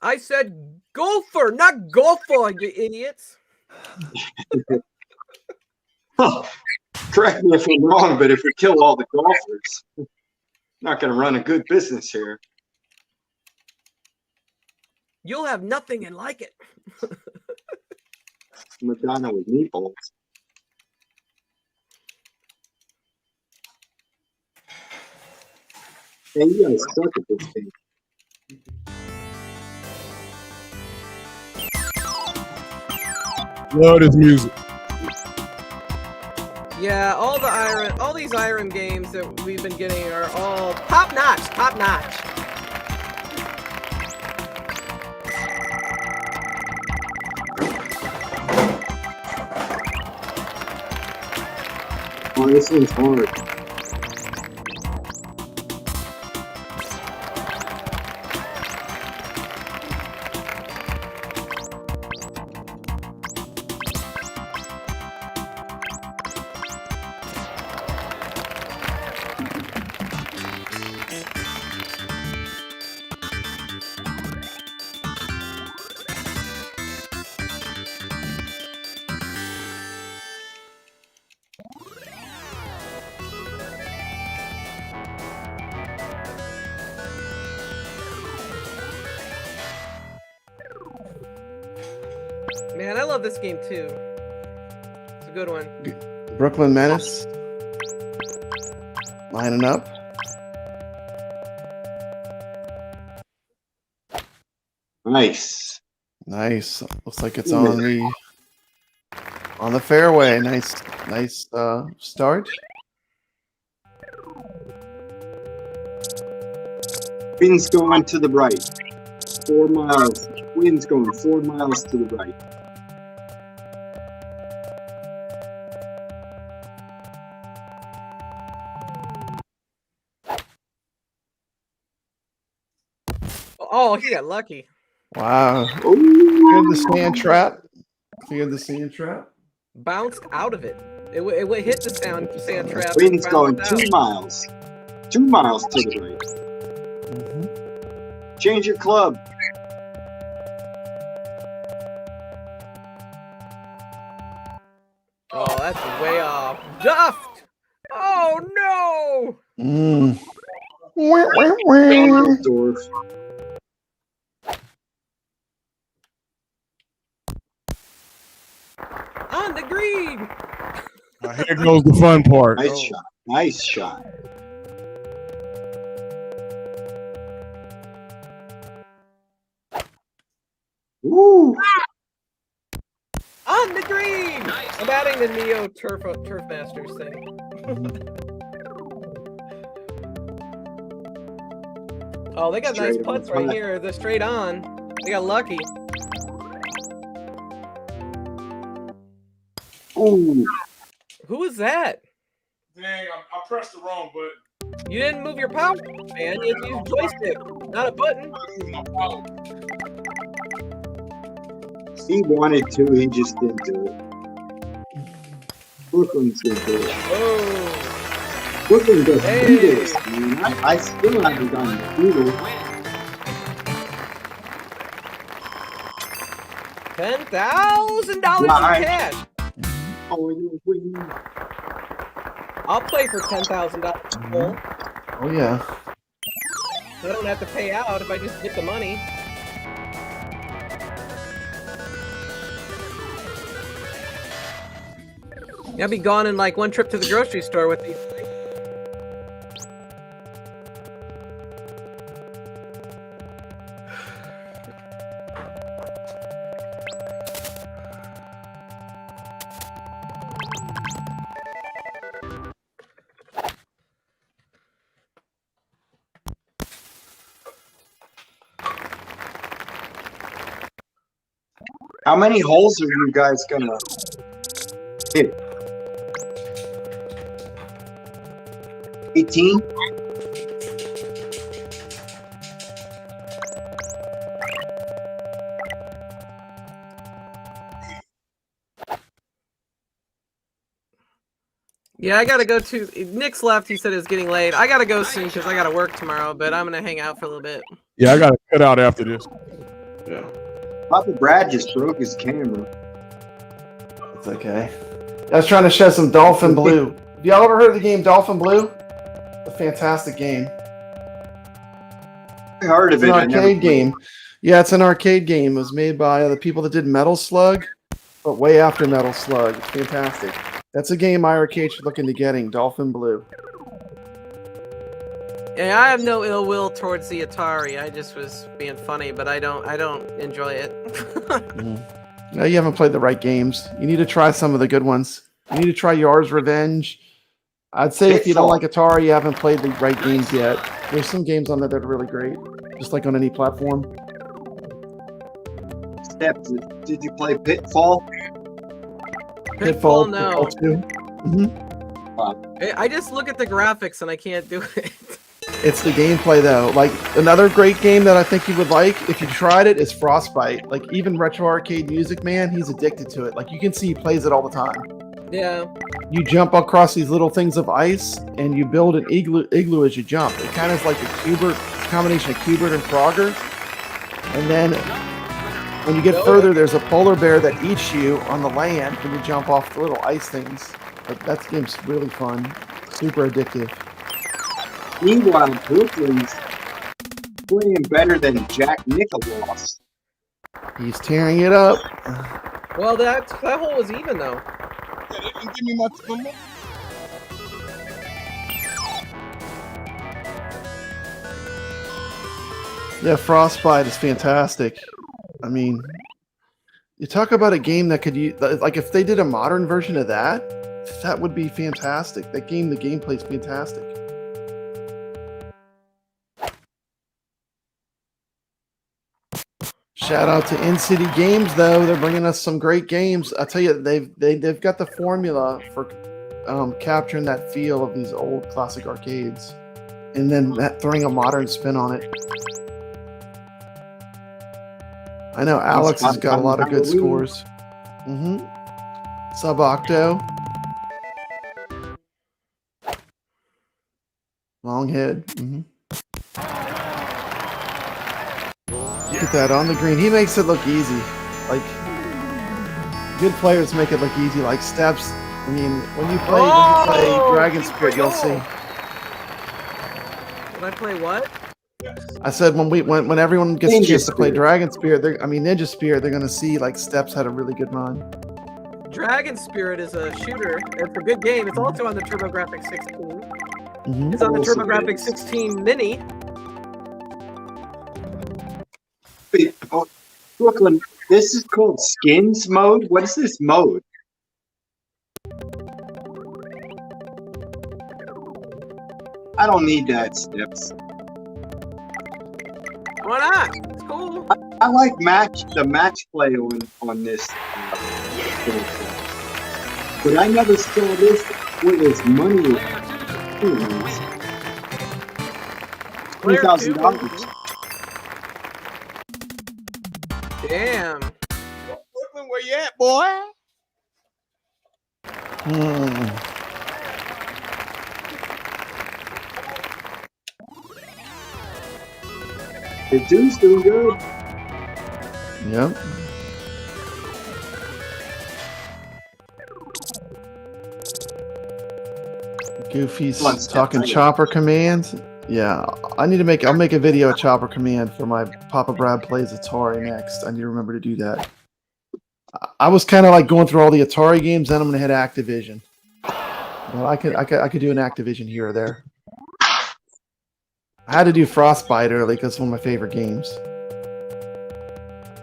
I said gopher, not gopher, you idiots. Correct me if I'm wrong, but if we kill all the golfers, not going to run a good business here. You'll have nothing and like it. Madonna with meatballs. Hey, you guys suck at this game. Love this music. Yeah, all these Iron games that we've been getting are all top notch, top notch. Oh, this one's hard. Man, I love this game too. It's a good one. Brooklyn Menace. Lining up. Nice. Nice. Looks like it's on the fairway. Nice start. Wind's going to the right. 4 miles. Wind's going 4 miles to the right. Oh, he got lucky. Wow. Cleared the sand trap. Cleared the sand trap. Bounced out of it. It hit the sand trap. Wind's and going bounced 2 out. miles. 2 miles to the right. Change your club. Oh, that's way off. Duffed! Oh no! Dusseldorf. On the green! Now, here goes the fun part. Nice shot. Nice shot. Woo! On the green! I'm adding the Neo Turf Masters thing. Oh, they got nice Straight putts on right putt. here. They're straight on. They got lucky. Ooh. Who was that? Dang, I pressed the wrong button. You didn't move your power, man. You had to use joystick, not a button. He wanted to, he just didn't do it. Brooklyn's gonna do it. Oh. Brooklyn does Hey. beatles. I mean, I still haven't done the beatles. $10,000 in Right. cash. Oh, you win. I'll play for $10,000 full. Oh yeah. I don't have to pay out if I just get the money. I'll be gone in like one trip to the grocery store with these things. How many holes are you guys gonna hit? 18? Yeah, I gotta go to. Nick's left. He said it's getting late. I gotta go soon because I gotta work tomorrow. But I'm gonna hang out for a little bit. Yeah, I got to cut out after this. Yeah. Papa Brad just broke his camera. It's okay. I was trying to show some Dolphin Blue. Have y'all ever heard of the game Dolphin Blue? It's a fantastic game. I heard It's of an it. I never arcade played game. Yeah, it's an arcade game. It was made by the people that did Metal Slug, but way after Metal Slug. It's fantastic. That's a game iArcade should look into getting. Dolphin Blue. Yeah, I have no ill will towards the Atari. I just was being funny, but I don't enjoy it. No, you haven't played the right games. You need to try some of the good ones. You need to try Yar's Revenge. I'd say if you don't like Atari, you haven't played the right games yet. There's some games on there that are really great, just like on any platform. Steps. Did you play Pitfall? Pitfall, no. Pitfall 2. I just look at the graphics and I can't do it. It's the gameplay though. Like another great game that I think you would like if you tried it is Frostbite. Like even Retro Arcade Music Man, he's addicted to it. Like you can see he plays it all the time. Yeah. You jump across these little things of ice and you build an igloo as you jump. It kind of is like a combination of Cubert and Frogger. And then when you get further, there's a polar bear that eats you on the land when you jump off the little ice things. But that game's really fun. Super addictive. Meanwhile, Brooklyn's playing better than Jack Nicklaus. He's tearing it up. Well, that hole was even though. Yeah, they didn't give me my number. Yeah, Frostbite is fantastic. I mean, you talk about a game that could use, like if they did a modern version of that, that would be fantastic. That game, the gameplay is fantastic. Shout out to In City Games though; they're bringing us some great games. I tell you, they've got the formula for capturing that feel of these old classic arcades, and then throwing a modern spin on it. I know Alex has got a lot of good Halloween. scores. Sub-Octo. Long head. Look at that on the green. He makes it look easy. Like, good players make it look easy, like steps. I mean, when you play Dragon Spirit, you'll see. When I play what? I said when everyone gets a chance to play Dragon Spirit, Ninja Spirit, they're gonna see like Steps had a really good run. Dragon Spirit is a shooter. It's a good game. It's also on the TurboGrafx 16. It's on the TurboGrafx 16 Mini. Wait, Brooklyn, this is called skins mode? What is this mode? I don't need that, Steps. Why not? It's cool. I like the match play on this. But I never saw this with its money. $20,000. Damn. Brooklyn, where you at, boy? The dude's doing good. Yep. Goofy's talking chopper commands. Yeah, I'll make a video of chopper command for my Papa Brad Plays Atari next. I need to remember to do that. I was kind of like going through all the Atari games, then I'm gonna hit Activision. Well, I could do an Activision here or there. I had to do Frostbite early because it's one of my favorite games.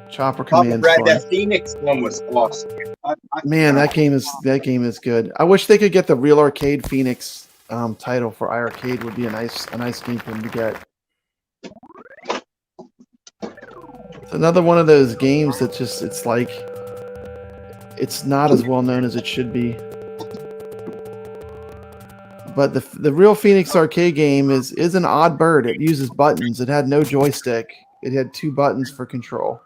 Chopper command. Brad, that Phoenix one was awesome. Man, that game is good. I wish they could get the Real Arcade Phoenix title for iArcade. Would be a nice game for them to get. It's another one of those games that just it's not as well known as it should be. But the Real Phoenix arcade game is an odd bird. It uses buttons. It had no joystick. It had 2 buttons for control.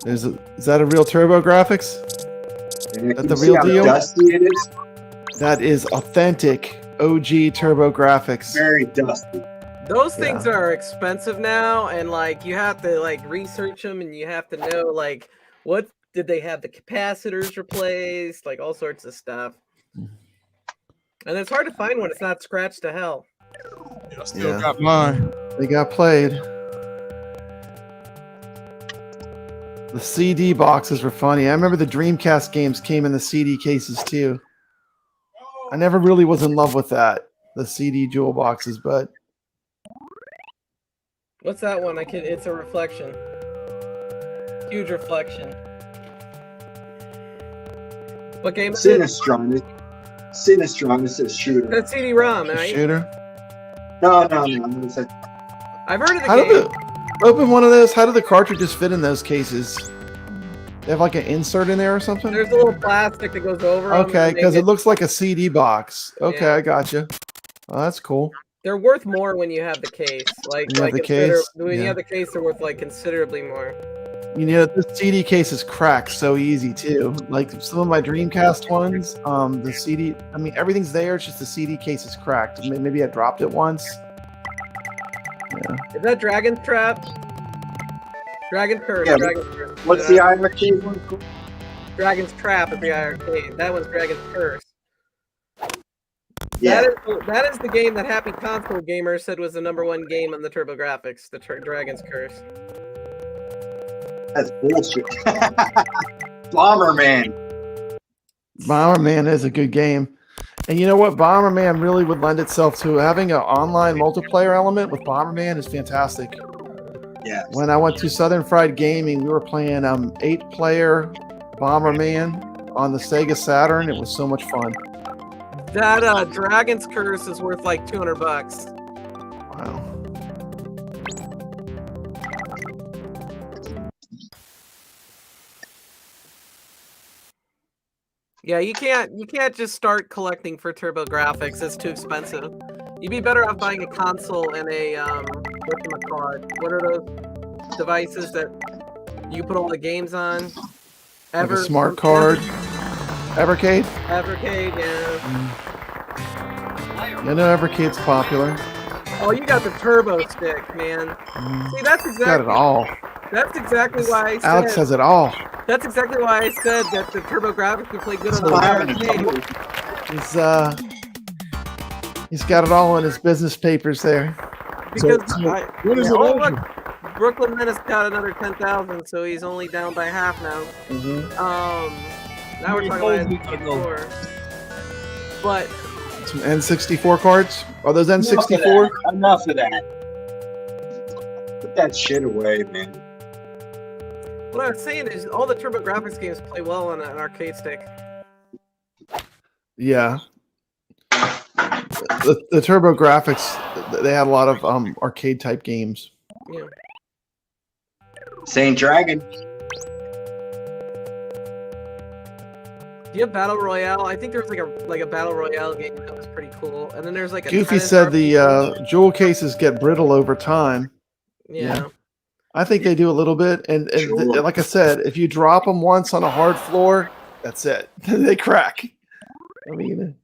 Is that a real TurboGrafx? Is that the real deal? Dusty it is. That is authentic OG TurboGrafx. Very dusty. Those things are expensive now, and like you have to like research them, and you have to know like what did they have the capacitors replaced, like all sorts of stuff. And it's hard to find one. It's not scratched to hell. I still got mine. They got played. The CD boxes were funny. I remember the Dreamcast games came in the CD cases too. I never really was in love with that, the CD jewel boxes, but What's that one? It's a reflection. Huge reflection. What game is it? Sinistron is a shooter. That's CD-ROM, right? Shooter. No. I've heard of the How game. did open one of those? How do the cartridges fit in those cases? They have like an insert in there or something? There's a little plastic that goes over them. Okay, because it looks like a CD box. Okay, Yeah. I gotcha. Oh, that's cool. They're worth more when you have the case. Like, You have the case? when you Yeah. have the case, they're worth like considerably more. You know, the CD cases crack so easy too. Like some of my Dreamcast ones, the CD, I mean, everything's there. It's just the CD case is cracked. Maybe I dropped it once. Yeah. Is that Dragon's Trap? Dragon's Curse. Yeah, Dragon's Curse. What's the iArcade one called? Dragon's Trap at the iArcade. That one's Dragon's Curse. Yeah. That is the game that Happy Console Gamer said was the #1 game on the TurboGrafx, the Dragon's Curse. That's bullshit. Bomberman. Bomberman is a good game. And you know what? Bomberman really would lend itself to having an online multiplayer element with Bomberman is fantastic. Yeah. When I went to Southern Fried Gaming, we were playing 8-player Bomberman on the Sega Saturn. It was so much fun. That Dragon's Curse is worth like $200. Wow. Yeah, you can't just start collecting for TurboGrafx. It's too expensive. You'd be better off buying a console and a what are those devices that you put all the games on? Like a smart card. Evercade? Evercade, yeah. I know Evercade's popular. Oh, you got the turbo stick, man. See, that's exactly Got it all. That's exactly why I said. Alex has it all. That's exactly why I said that the turbo graphics would play good on the arcade. He's got it all in his business papers there. Because what is it? look, Brooklyn Menace got another 10,000, so he's only down by half now. Now we're talking about N64. But some N64 cards. Are those N64? Enough of that. Put that shit away, man. what I was saying is all the TurboGrafx games play well on an arcade stick. Yeah. The TurboGrafx, they had a lot of arcade type games. Yeah. Saint Dragon. Do you have Battle Royale? I think there's like a Battle Royale game that was pretty cool. And then there's like a Goofy tennis said the RPG. jewel cases get brittle over time. Yeah. I think they do a little bit. And Sure. like I said, if you drop them once on a hard floor, that's it. They crack. I mean,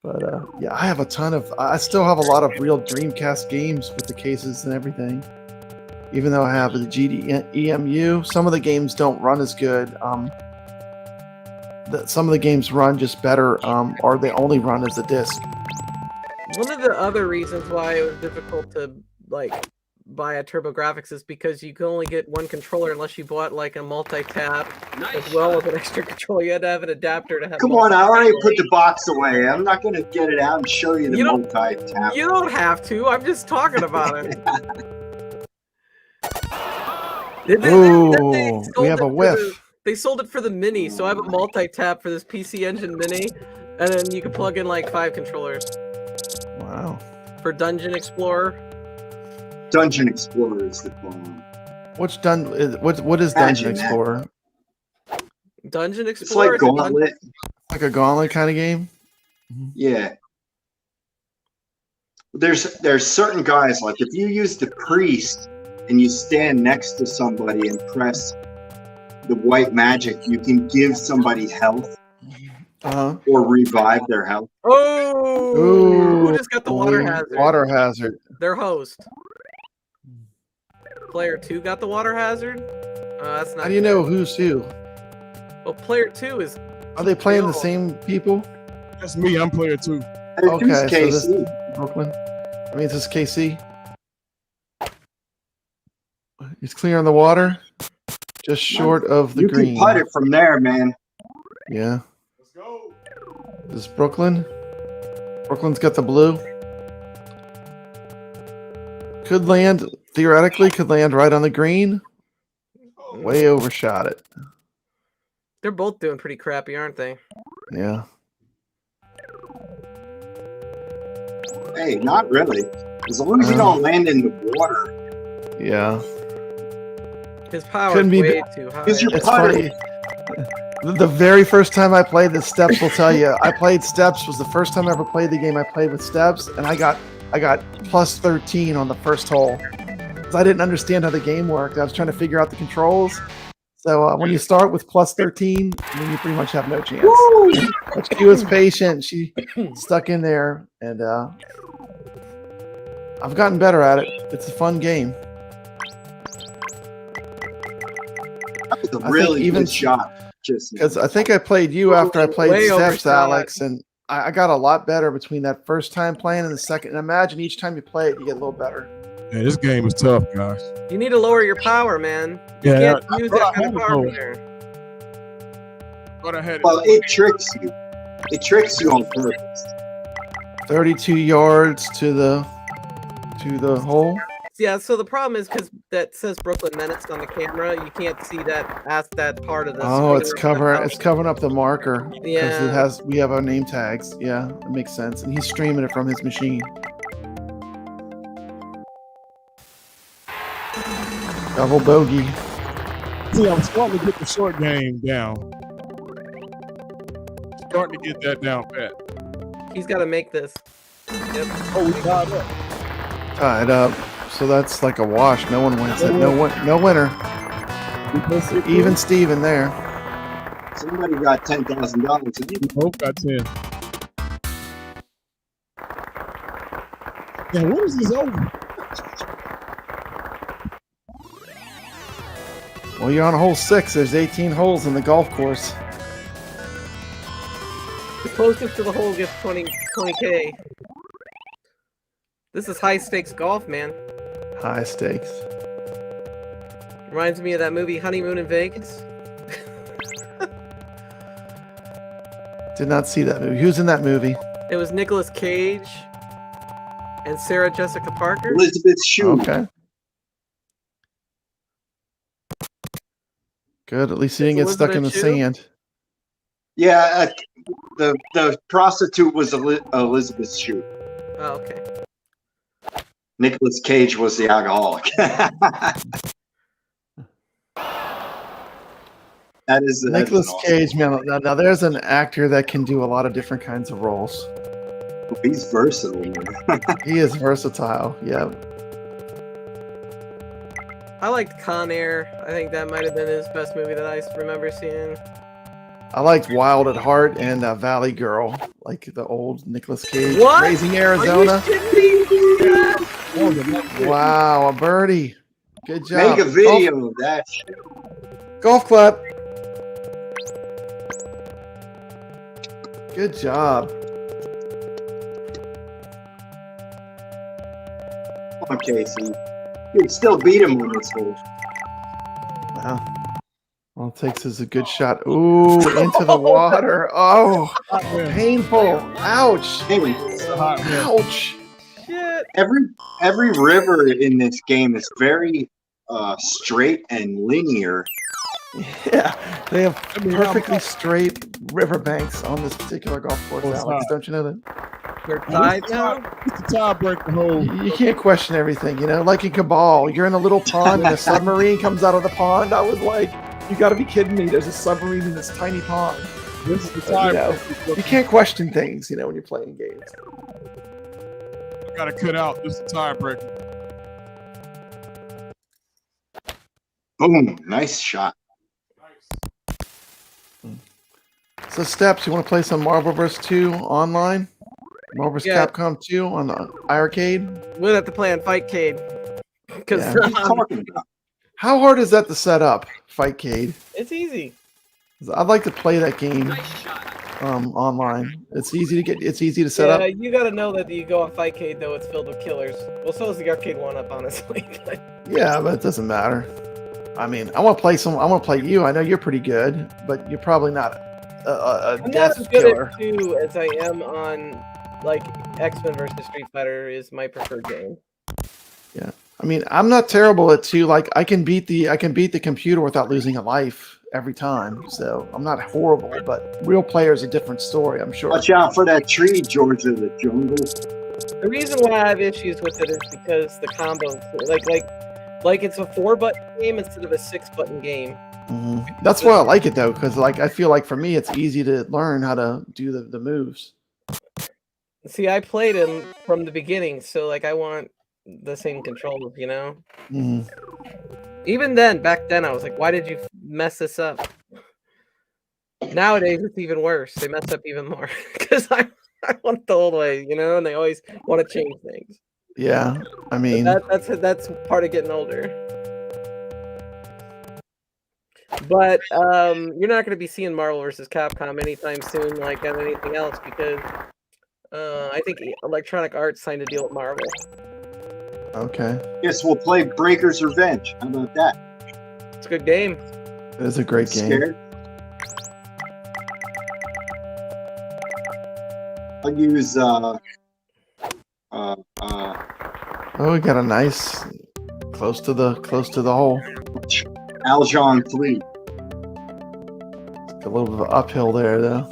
but yeah, I still have a lot of real Dreamcast games with the cases and everything. Even though I have the EMU, some of the games don't run as good. Some of the games run just better, or they only run as a disc. One of the other reasons why it was difficult to buy a TurboGrafx is because you could only get one controller unless you bought like a multi-tap as well as an extra controller. You had to have an adapter to have. Come on, I already put the box away. I'm not going to get it out and show you the multi-tap. You don't have to. I'm just talking about it. Ooh, we have a whiff. They sold it for the Mini, so I have a multi-tap for this PC Engine Mini, and then you can plug in like 5 controllers. Wow. For Dungeon Explorer. Dungeon Explorer is the bomb. What is Dungeon Explorer? Dungeon Explorer. It's like Gauntlet. Like a Gauntlet kind of game. Yeah. There's certain guys, like if you use the priest and you stand next to somebody and press the white magic, you can give somebody health or revive their health. Oh! Ooh, who just got the water hazard? Water hazard. Their host. Player 2 got the water hazard? That's not. How do you know who's who? Well, player 2 is. Are they playing the same people? That's me. I'm player 2. Okay, so this is Brooklyn. I mean, this is KC. He's clearing the water, just short of the green. You can putt it from there, man. Yeah. Let's go. This is Brooklyn. Brooklyn's got the blue. Could land, theoretically, right on the green. Way overshot it. They're both doing pretty crappy, aren't they? Yeah. Hey, not really. As long as you don't land in the water. Yeah. His power is way too high. It's funny. The very first time I played the Steps will tell you. I played Steps, was the first time I ever played the game I played with Steps, and I got plus 13 on the first hole. Because I didn't understand how the game worked. I was trying to figure out the controls. So when you start with plus 13, then you pretty much have no chance. But she was patient. She stuck in there, and I've gotten better at it. It's a fun game. That was a really good shot. Because I think I played you after I played Steps, Alex, and I got a lot better between that first time playing and the second. And imagine each time you play it, you get a little better. Yeah, this game is tough, guys. You need to lower your power, man. You can't use that kind of power meter. Well, it tricks you. It tricks you on purpose. 32 yards to the hole. Yeah, so the problem is because that says Brooklyn Menace on the camera, you can't see that part of this. Oh, it's covering up the marker. Yeah. We have our name tags. Yeah, it makes sense. And he's streaming it from his machine. Double bogey. See, I'm starting to get the short game down. Starting to get that down pat. He's got to make this. Yep. Oh, we tied up. Tied up. So that's like a wash. No one wins it. No winner. Even Steven there. Somebody got $10,000. Hope got 10. Yeah, when is this over? Well, you're on hole 6. There's 18 holes in the golf course. The closest to the hole gets 20K. This is high stakes golf, man. High stakes. Reminds me of that movie Honeymoon in Vegas. Did not see that movie. Who's in that movie? It was Nicolas Cage and Sarah Jessica Parker. Elizabeth Shue. Okay. Good. At least he didn't get stuck in the sand. Yeah, the prostitute was Elizabeth Shue. Oh, okay. Nicolas Cage was the alcoholic. That is Nicolas awesome. Cage, man. Now there's an actor that can do a lot of different kinds of roles. He's versatile, man. He is versatile. Yeah. I liked Con Air. I think that might have been his best movie that I remember seeing. I liked Wild at Heart and Valley Girl, like the old Nicolas Cage. What? Raising Arizona. Are you kidding me? Wow, a birdie. Good job. Make a video of that shit. Golf clap. Good job. Come on, Casey. You can still beat him on this hole. Wow. All it takes is a good shot. Ooh, into the water. Oh, painful. Ouch. Hey, Ouch. Shit. every river in this game is very straight and linear. Yeah, they have perfectly straight riverbanks on this particular golf course, Alex. Don't you know that? You're tied now? It's the tiebreaker hole. You can't question everything, you know? Like in Cabal, you're in a little pond and a submarine comes out of the pond. I was like, you gotta be kidding me. There's a submarine in this tiny pond. This is the You know, tiebreaker. you can't question things, you know, when you're playing games. I gotta cut out. This is the tiebreaker. Boom. Nice shot. So, Steps, you want to play some Marvel vs. 2 online? Marvel vs. Yeah. Capcom 2 on the Rcade? We'll have to play on Fightcade. Because Yeah. What are you talking about? How hard is that to set up, Fightcade? it's easy. I'd like to play that game online. It's easy to get. It's easy to set up. You gotta know that you go on Fightcade, though, it's filled with killers. Well, so is the arcade one-up, honestly. Yeah, but it doesn't matter. I mean, I want to play some. I want to play you. I know you're pretty good, but you're probably not a I'm not death as good killer. at 2 as I am on, like, X-Men versus Street Fighter is my preferred game. Yeah, I mean, I'm not terrible at 2. Like, I can beat the computer without losing a life every time. So I'm not horrible, but real player is a different story, I'm sure. Watch out for that tree, George of the Jungle. The reason why I have issues with it is because the combos, like it's a 4-button game instead of a 6-button game. Mhm. That's why I like it though, because like I feel like for me it's easy to learn how to do the moves. See, I played him from the beginning, so like I want the same controls, you know? Mhm. Even then, back then, I was like, why did you mess this up? Nowadays, it's even worse. They mess up even more because I want it the old way, you know, and they always want to change things. Yeah, I mean, That's part of getting older. But you're not going to be seeing Marvel vs. Capcom anytime soon, like on anything else, because I think Electronic Arts signed a deal with Marvel. okay, Guess we'll play Breaker's Revenge. How about that? It's a good game. it is a great game. Scared? I'll use Oh, we got a nice close to the hole. Aljon 3. A little bit of uphill there though.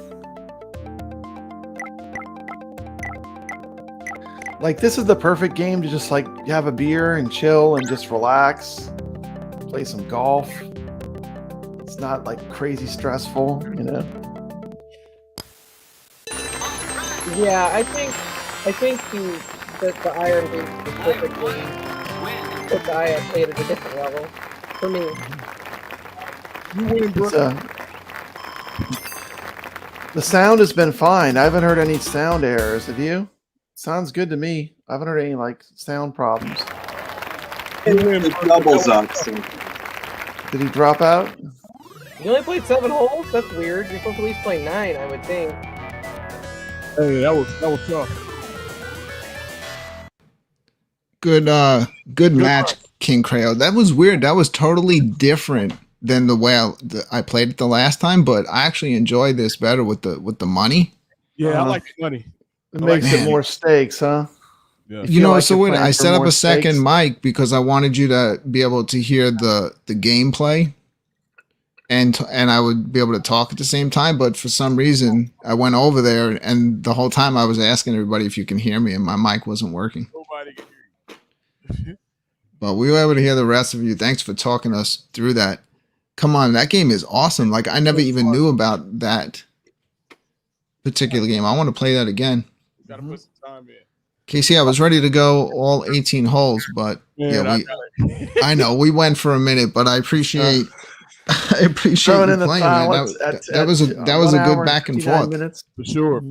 Like this is the perfect game to just like have a beer and chill and just relax, play some golf. It's not like crazy stressful, you know. Yeah, I think the Iron Gate specifically the guy I played at a different level. For me. You win, bro. The sound has been fine. I haven't heard any sound errors. Have you? Sounds good to me. I haven't heard any like sound problems. It doubles up. So. Did he drop out? You only played 7 holes? That's weird. You're supposed to at least play 9, I would think. Hey, that was tough. Good match, King Creo. That was weird. That was totally different than the way I played it the last time, but I actually enjoyed this better with the money. Yeah, I like the money. It makes it more stakes, huh? Yeah. You know, like so you're when playing I for set up more a second stakes? mic because I wanted you to be able to hear the gameplay, and I would be able to talk at the same time. But for some reason, I went over there, and the whole time I was asking everybody if you can hear me, and my mic wasn't working. Nobody can hear you. But we were able to hear the rest of you. Thanks for talking us through that. Come on, that game is awesome. Like, I never even knew about that particular game. I want to play that again. Gotta put some time in. Casey, I was ready to go all 18 holes, but Man, I know we went for a minute, but I appreciate you Throwing in the playing, towel man. That was a 1 good hour back and 59 forth. minutes. For sure.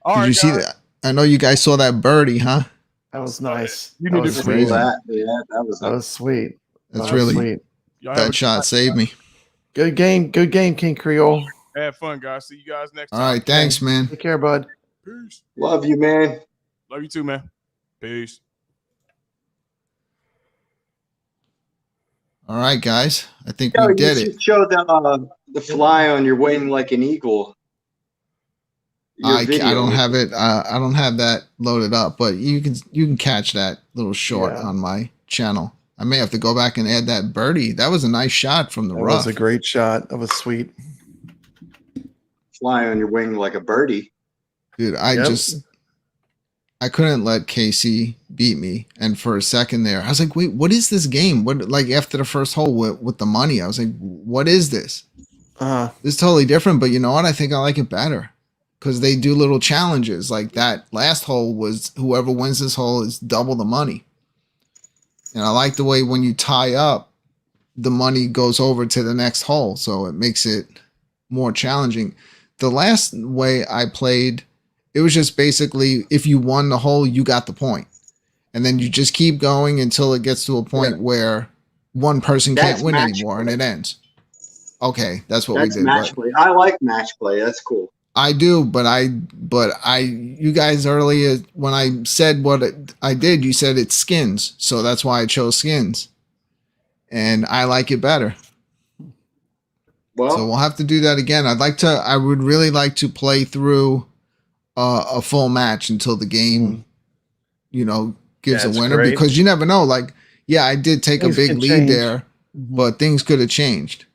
All Did right, you see guys. that? I know you guys saw that birdie, huh? That was nice. You That need was to crazy. sweet. That was sweet. That's That was really sweet. Y'all have that a shot saved me. Good game, King Creole. Have fun, guys. See you guys next All time. right, thanks, man. Take care, bud. Peace. Love you, man. Love you too, man. Peace. All right, guys. I think Yo, we you did it. should show the fly on your wing like an eagle. I don't have it. I don't have that loaded up, but you can catch that little short on my channel. I may have to go back and add that birdie. That was a nice shot from the That rough. was a great shot. That was sweet. Fly on your wing like a birdie. Dude, I couldn't let KC beat me. And for a second there, I was like, wait, what is this game? What, like, after the first hole with the money, I was like, what is this? This is totally different, but you know what? I think I like it better because they do little challenges. Like that last hole was whoever wins this hole is double the money. And I like the way when you tie up, the money goes over to the next hole. So it makes it more challenging. The last way I played, it was just basically if you won the hole, you got the point. And then you just keep going until it gets to a point where one person can't win anymore and it ends. Okay, that's what we did. Match play. I like match play. That's cool. I do, but you guys earlier, when I said what I did, you said it's skins. So that's why I chose skins. And I like it better. Well, so we'll have to do that again. I would really like to play through a full match until the game, gives a winner because you never know. Like, yeah, I did take a big lead there, but things could have changed.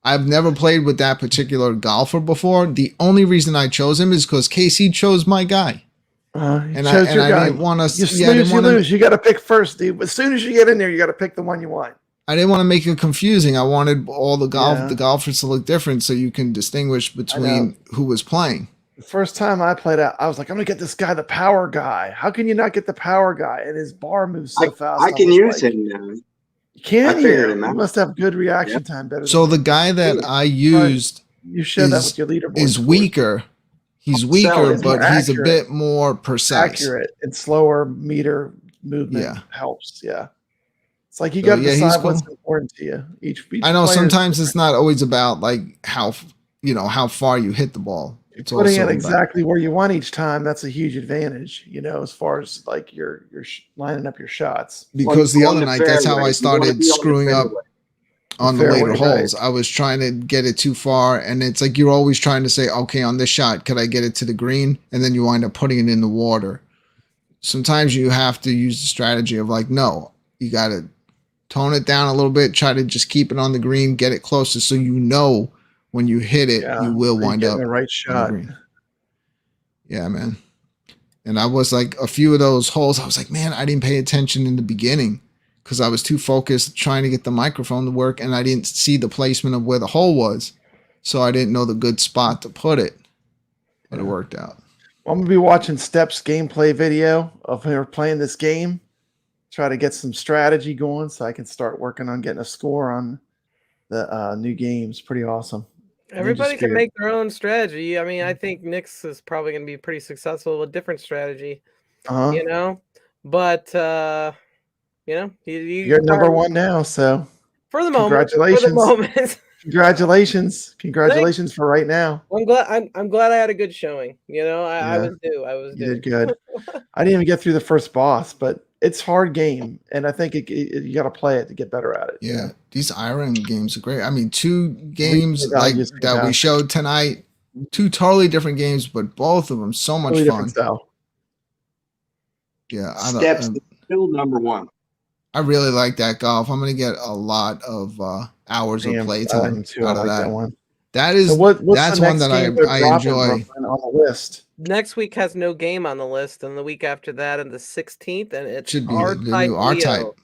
I've never played with that particular golfer before. The only reason I chose him is because KC chose my guy. I didn't want to. You lose. You got to pick first, dude. As soon as you get in there, you got to pick the one you want. I didn't want to make it confusing. I wanted all the golfers to look different so you can distinguish between who was playing. The first time I played out, I was like, I'm gonna get this guy, the power guy. How can you not get the power guy? And his bar moves so fast. I can use him now. Can you? You must have good reaction time. Better. So the guy that I used, you showed that with your leaderboard, is weaker. He's weaker, but he's a bit more precise. Accurate and slower meter movement helps. Yeah. It's like you got to decide what's important to you. Each I know sometimes it's not always about like how far you hit the ball. It's putting it exactly where you want each time. That's a huge advantage, as far as like you're lining up your shots. Because the other night, that's how I started screwing up on the later holes. I was trying to get it too far, and it's like you're always trying to say, okay, on this shot, could I get it to the green? And then you wind up putting it in the water. Sometimes you have to use the strategy of like, no, you got to tone it down a little bit, try to just keep it on the green, get it closer so when you hit it, you will wind up the right shot. Yeah, man. And I was like, a few of those holes, I was like, man, I didn't pay attention in the beginning because I was too focused trying to get the microphone to work, and I didn't see the placement of where the hole was. So I didn't know the good spot to put it. But it worked out. Well, I'm going to be watching Steps gameplay video of her playing this game. try to get some strategy going so I can start working on getting a score on the new games. Pretty awesome. Everybody Ninja can Spirit. make their own strategy. I mean, I think Nick's is probably going to be pretty successful with different strategy, Uh-huh. you know. But you know, You're number one now, so for the moment. For the congratulations. moment. Congratulations for right now. I'm glad I had a good showing. You know, I Yeah. was due. I was You due. did good. I didn't even get through the first boss, but it's hard game, and I think you got to play it to get better at it. Yeah, these Iron games are great. I mean, 2 games Rcade like values that we fantastic. showed tonight, 2 totally different games, but both of them so much Totally fun. different style. Yeah, Steps is still number one. I really like that golf. I'm gonna get a lot of hours of Damn, playtime too. I out of like that. that one. That is So what's that's the one next that game they're I dropping, enjoy. Brooklyn, on the list? Next week has no game on the list, and the week after that, and the 16th, and it's Should be R the Type new R-Type. Leo.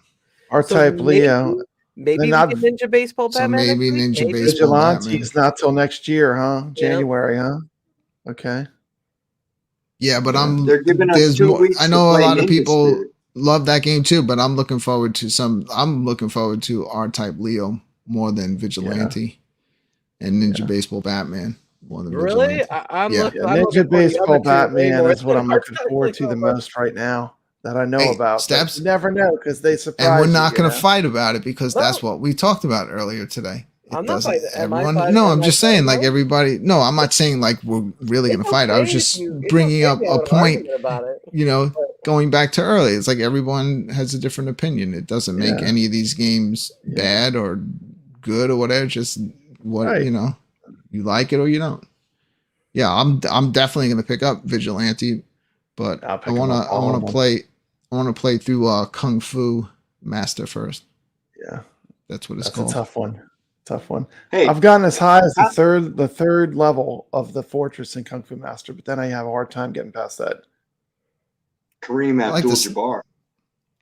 R-Type Leo. Maybe we not- get Ninja Baseball So Batman maybe next week? Ninja Maybe. Baseball Vigilante Batman. is not till next year, huh? Yep. January, huh? Okay. Yeah, but Yeah. I'm They're giving us there's 2 more. weeks I to know a play lot of Ninja people Spirit. love that game too, but I'm looking forward to R-Type Leo more than Vigilante and Ninja Baseball Batman more than Really? Vigilante. I'm Yeah. looking. Yeah, I'm looking Ninja for the Baseball other two way Batman more is what than I'm looking R-Type forward to Leo. the most right now that I know Hey, about. Steps. But you never know because they surprise And we're you, not you going know? to fight about it because that's No. what we talked about earlier today. It I'm not doesn't. fighting. Am I Everyone. fighting? No, Am I'm I just saying, fighting like though? everybody. No, I'm not saying like we're really going to fight. I was just bringing up a point. About it. You know, going back to early, it's like everyone has a different opinion. It doesn't make Yeah. any of these games bad or good or whatever. Just what Right. you know, you like it or you don't. Yeah, I'm definitely going to pick up Vigilante, but I'll I pick 'em want up, all of them. I want to play through Kung Fu Master first. Yeah. That's what it's That's called. a tough one. Tough one. Hey, I've gotten as high as the third level of the fortress in Kung Fu Master, but then I have a hard time getting past that. Kareem I like this- Abdul-Jabbar.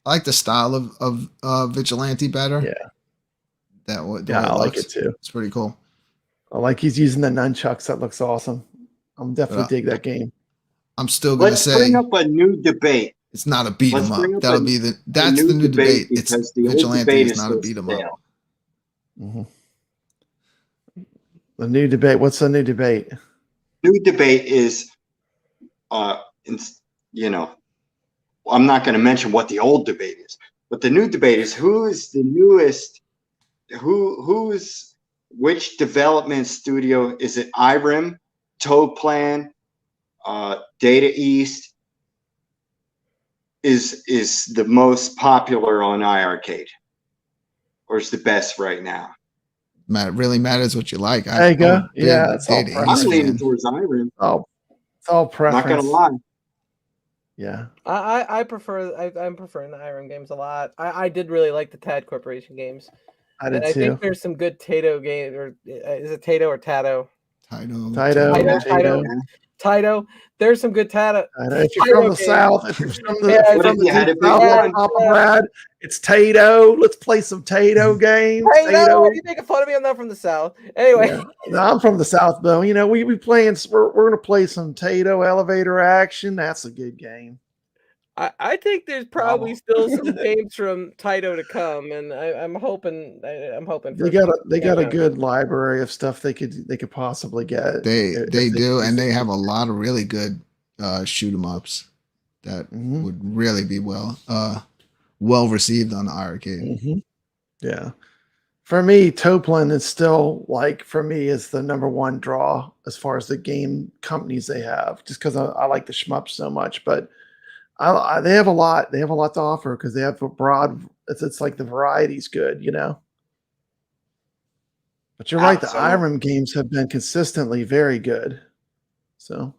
I like the style of Vigilante better. Yeah. The way I like looks. it too. It's pretty cool. I like he's using the nunchucks. That looks awesome. I'm definitely dig that game. I'm still gonna Let's say bring up a new debate. it's not a beat 'em Let's bring up. up That's the new debate. It's because the old Vigilante debate is is not a so beat 'em stale. up. Mm-hmm. The new debate. What's the new debate? New debate is, you know, I'm not going to mention what the old debate is, but the new debate is who is the newest, which development studio is it? IRIM, Toplan, Data East is the most popular on iArcade, or is the best right now? Really matters what you like. There you go. Yeah, it's all I'm leaning towards IRIM. Oh, it's all preference. Not gonna lie. Yeah. I'm preferring the Iron games a lot. I did really like the Tad Corporation games. I did I too. think there's some good Tato games, or is it Tato or Tato? Taito. There's some good Tato. If you're from the South, if you're from the one? Papa Brad, it's Tato. Let's play some Tato games. Tato, are you making fun of me? I'm not from the South. Anyway. Yeah. No, I'm from the South, though. You know, we're gonna play some Tato elevator action. That's a good game. I think there's probably still some games from Taito to come, and I'm hoping. They got a good library of stuff they could possibly get. They do, and they have a lot of really good shoot 'em ups that would really be well received on the arcade. Yeah. For me, Toplan is still is the number one draw as far as the game companies they have, just because I like the shmups so much. But they have a lot. They have a lot to offer because they have a broad. It's like the variety's good, you know. But you're right. The IRIM games have been consistently very good. So.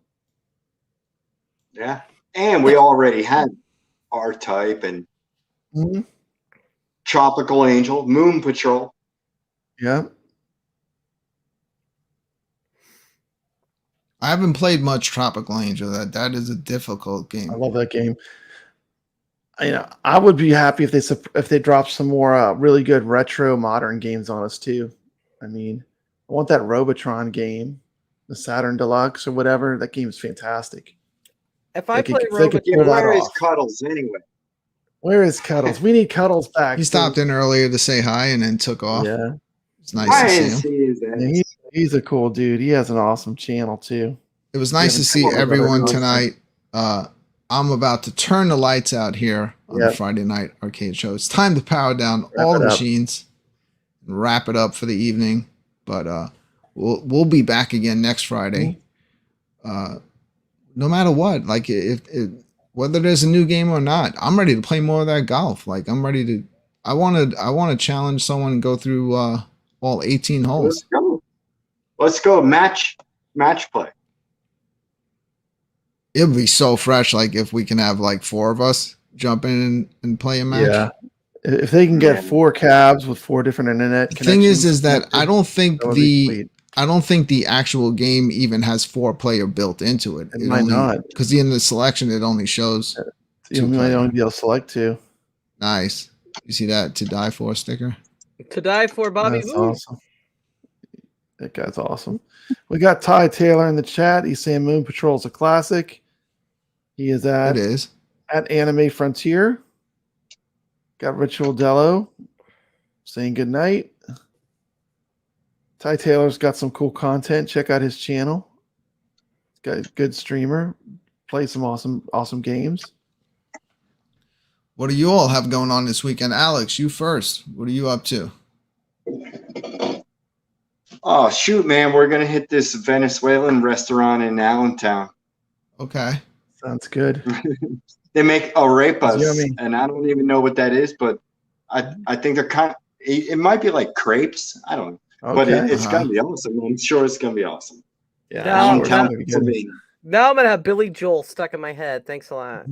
Yeah, and we already had R-Type and Tropical Angel, Moon Patrol. Yeah. I haven't played much Tropical Angel. That is a difficult game. I love that game. I would be happy if they dropped some more really good retro modern games on us too. I mean, I want that Robotron game, the Saturn Deluxe or whatever. That game is fantastic. If I play Robotron, where is Cuddles anyway? Where is Cuddles? We need Cuddles back. He stopped in earlier to say hi and then took off. Yeah. It's nice I to didn't see him. see his Yeah, ass. he's a cool dude. He has an awesome channel too. It was nice Yeah, to see come on, everyone brother. tonight. I'm about to turn the lights out here on the Yep. Friday night arcade show. It's time to power down Wrap all the it up. machines and wrap it up for the evening. But we'll be back again next Friday. No matter what, like if whether there's a new game or not, I'm ready to play more of that golf. Like I'm ready to. I want to challenge someone and go through all 18 holes. Let's go match play. It would be so fresh. Like if we can have like 4 of us jump in and play a match. Yeah. If they can get 4 cabs with 4 different internet The thing connections, is that I don't think that would be sweet. I don't think the actual game even has 4-player built into it. It might not. Because in the selection it only shows You might only be able to select 2. Nice. You see that "To Die For" sticker? To die for Bobby That's Moon. awesome. That guy's awesome. We got Ty Taylor in the chat. He's saying Moon Patrol is a classic. He is It is. at Anime Frontier. Got Ritual Dello saying good night. Ty Taylor's got some cool content. Check out his channel. He's got a good streamer. Plays some awesome games. What do you all have going on this weekend? Alex, you first. What are you up to? Oh shoot, man, we're gonna hit this Venezuelan restaurant in Allentown. Okay. Sounds good. They make arepas, Yummy. and I don't even know what that is, but I think they're kind. It might be like crepes. I don't know, but Okay. it's gonna be awesome. I'm sure it's gonna be awesome. Yeah. No, I'm sure it's Allentown, gonna be good. Pennsylvania. Now I'm gonna have Billy Joel stuck in my head. Thanks a lot.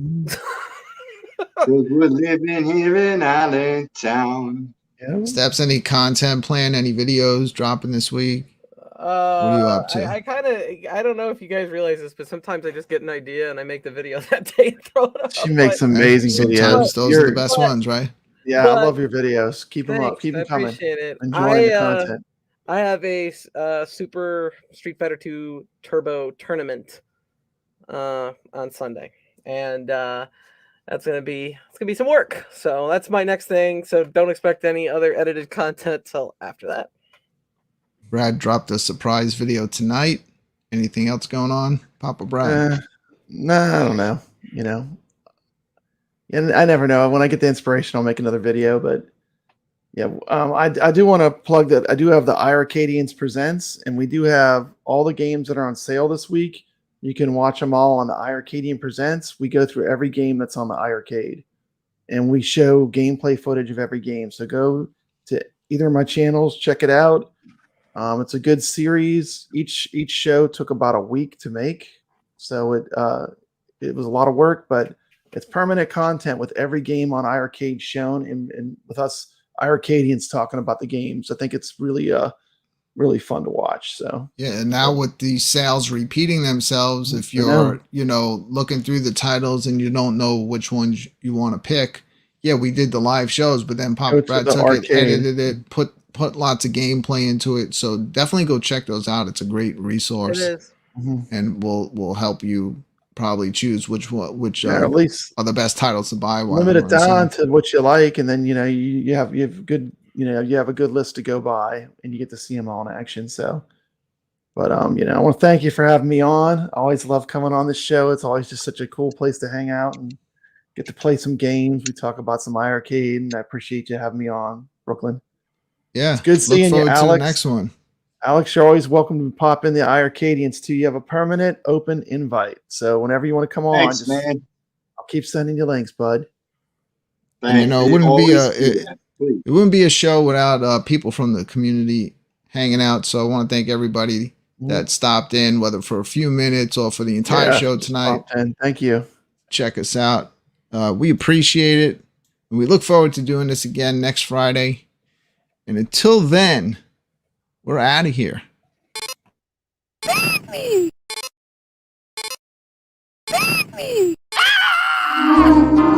'Cause we're living here in Allentown. Yeah. Steps, any content plan, any videos dropping this week? What are you up to? I don't know if you guys realize this, but sometimes I just get an idea and I make the video that day and throw it up. She makes But- amazing Sometimes videos. those are the best ones, right? Yeah, I but- love your videos. Keep them up. Thanks, Keep I them coming. appreciate it. Enjoying the content. I have a Super Street Fighter 2 Turbo tournament on Sunday, and it's gonna be some work. So that's my next thing. So don't expect any other edited content till after that. Brad dropped a surprise video tonight. Anything else going on, Papa Brad? No, I don't know. You know, and I never know. When I get the inspiration, I'll make another video. But yeah, I do want to plug that I do have the iArcadians Presents, and we do have all the games that are on sale this week. You can watch them all on the iArcadian Presents. We go through every game that's on the iArcade, and we show gameplay footage of every game. So go to either of my channels, check it out. It's a good series. Each show took about a week to make, so it was a lot of work, but it's permanent content with every game on iArcade shown, and with us iArcadians talking about the games. I think it's really fun to watch. So Yeah, and now with the sales repeating themselves, if you're looking through the titles and you don't know which ones you want to pick, yeah, we did the live shows, but then Papa Brad took it, edited it, put lots of gameplay into it. So definitely go check those out. It's a great resource, It is. and will help you probably choose which at least are the best titles to buy. while limit they're it on sale. down to what you like, and then you have good you have a good list to go by, and you get to see them all in action. So, but I want to thank you for having me on. I always love coming on this show. It's always just such a cool place to hang out and get to play some games. We talk about some iArcade, and I appreciate you having me on, Brooklyn. Yeah, It's good seeing you, Look forward to Alex. the next one. Alex, you're always welcome to pop in the iArcadians too. You have a permanent open invite, so whenever you want to come Thanks, on, man. I'll keep sending you links, bud. And, Thanks. it wouldn't be Always do that, please. it wouldn't be a show without people from the community hanging out. So I want to thank everybody that stopped in, whether for a few minutes or for the entire show tonight. And thank you. Check us out. We appreciate it. And we look forward to doing this again next Friday. And until then, we're out of here. Ah!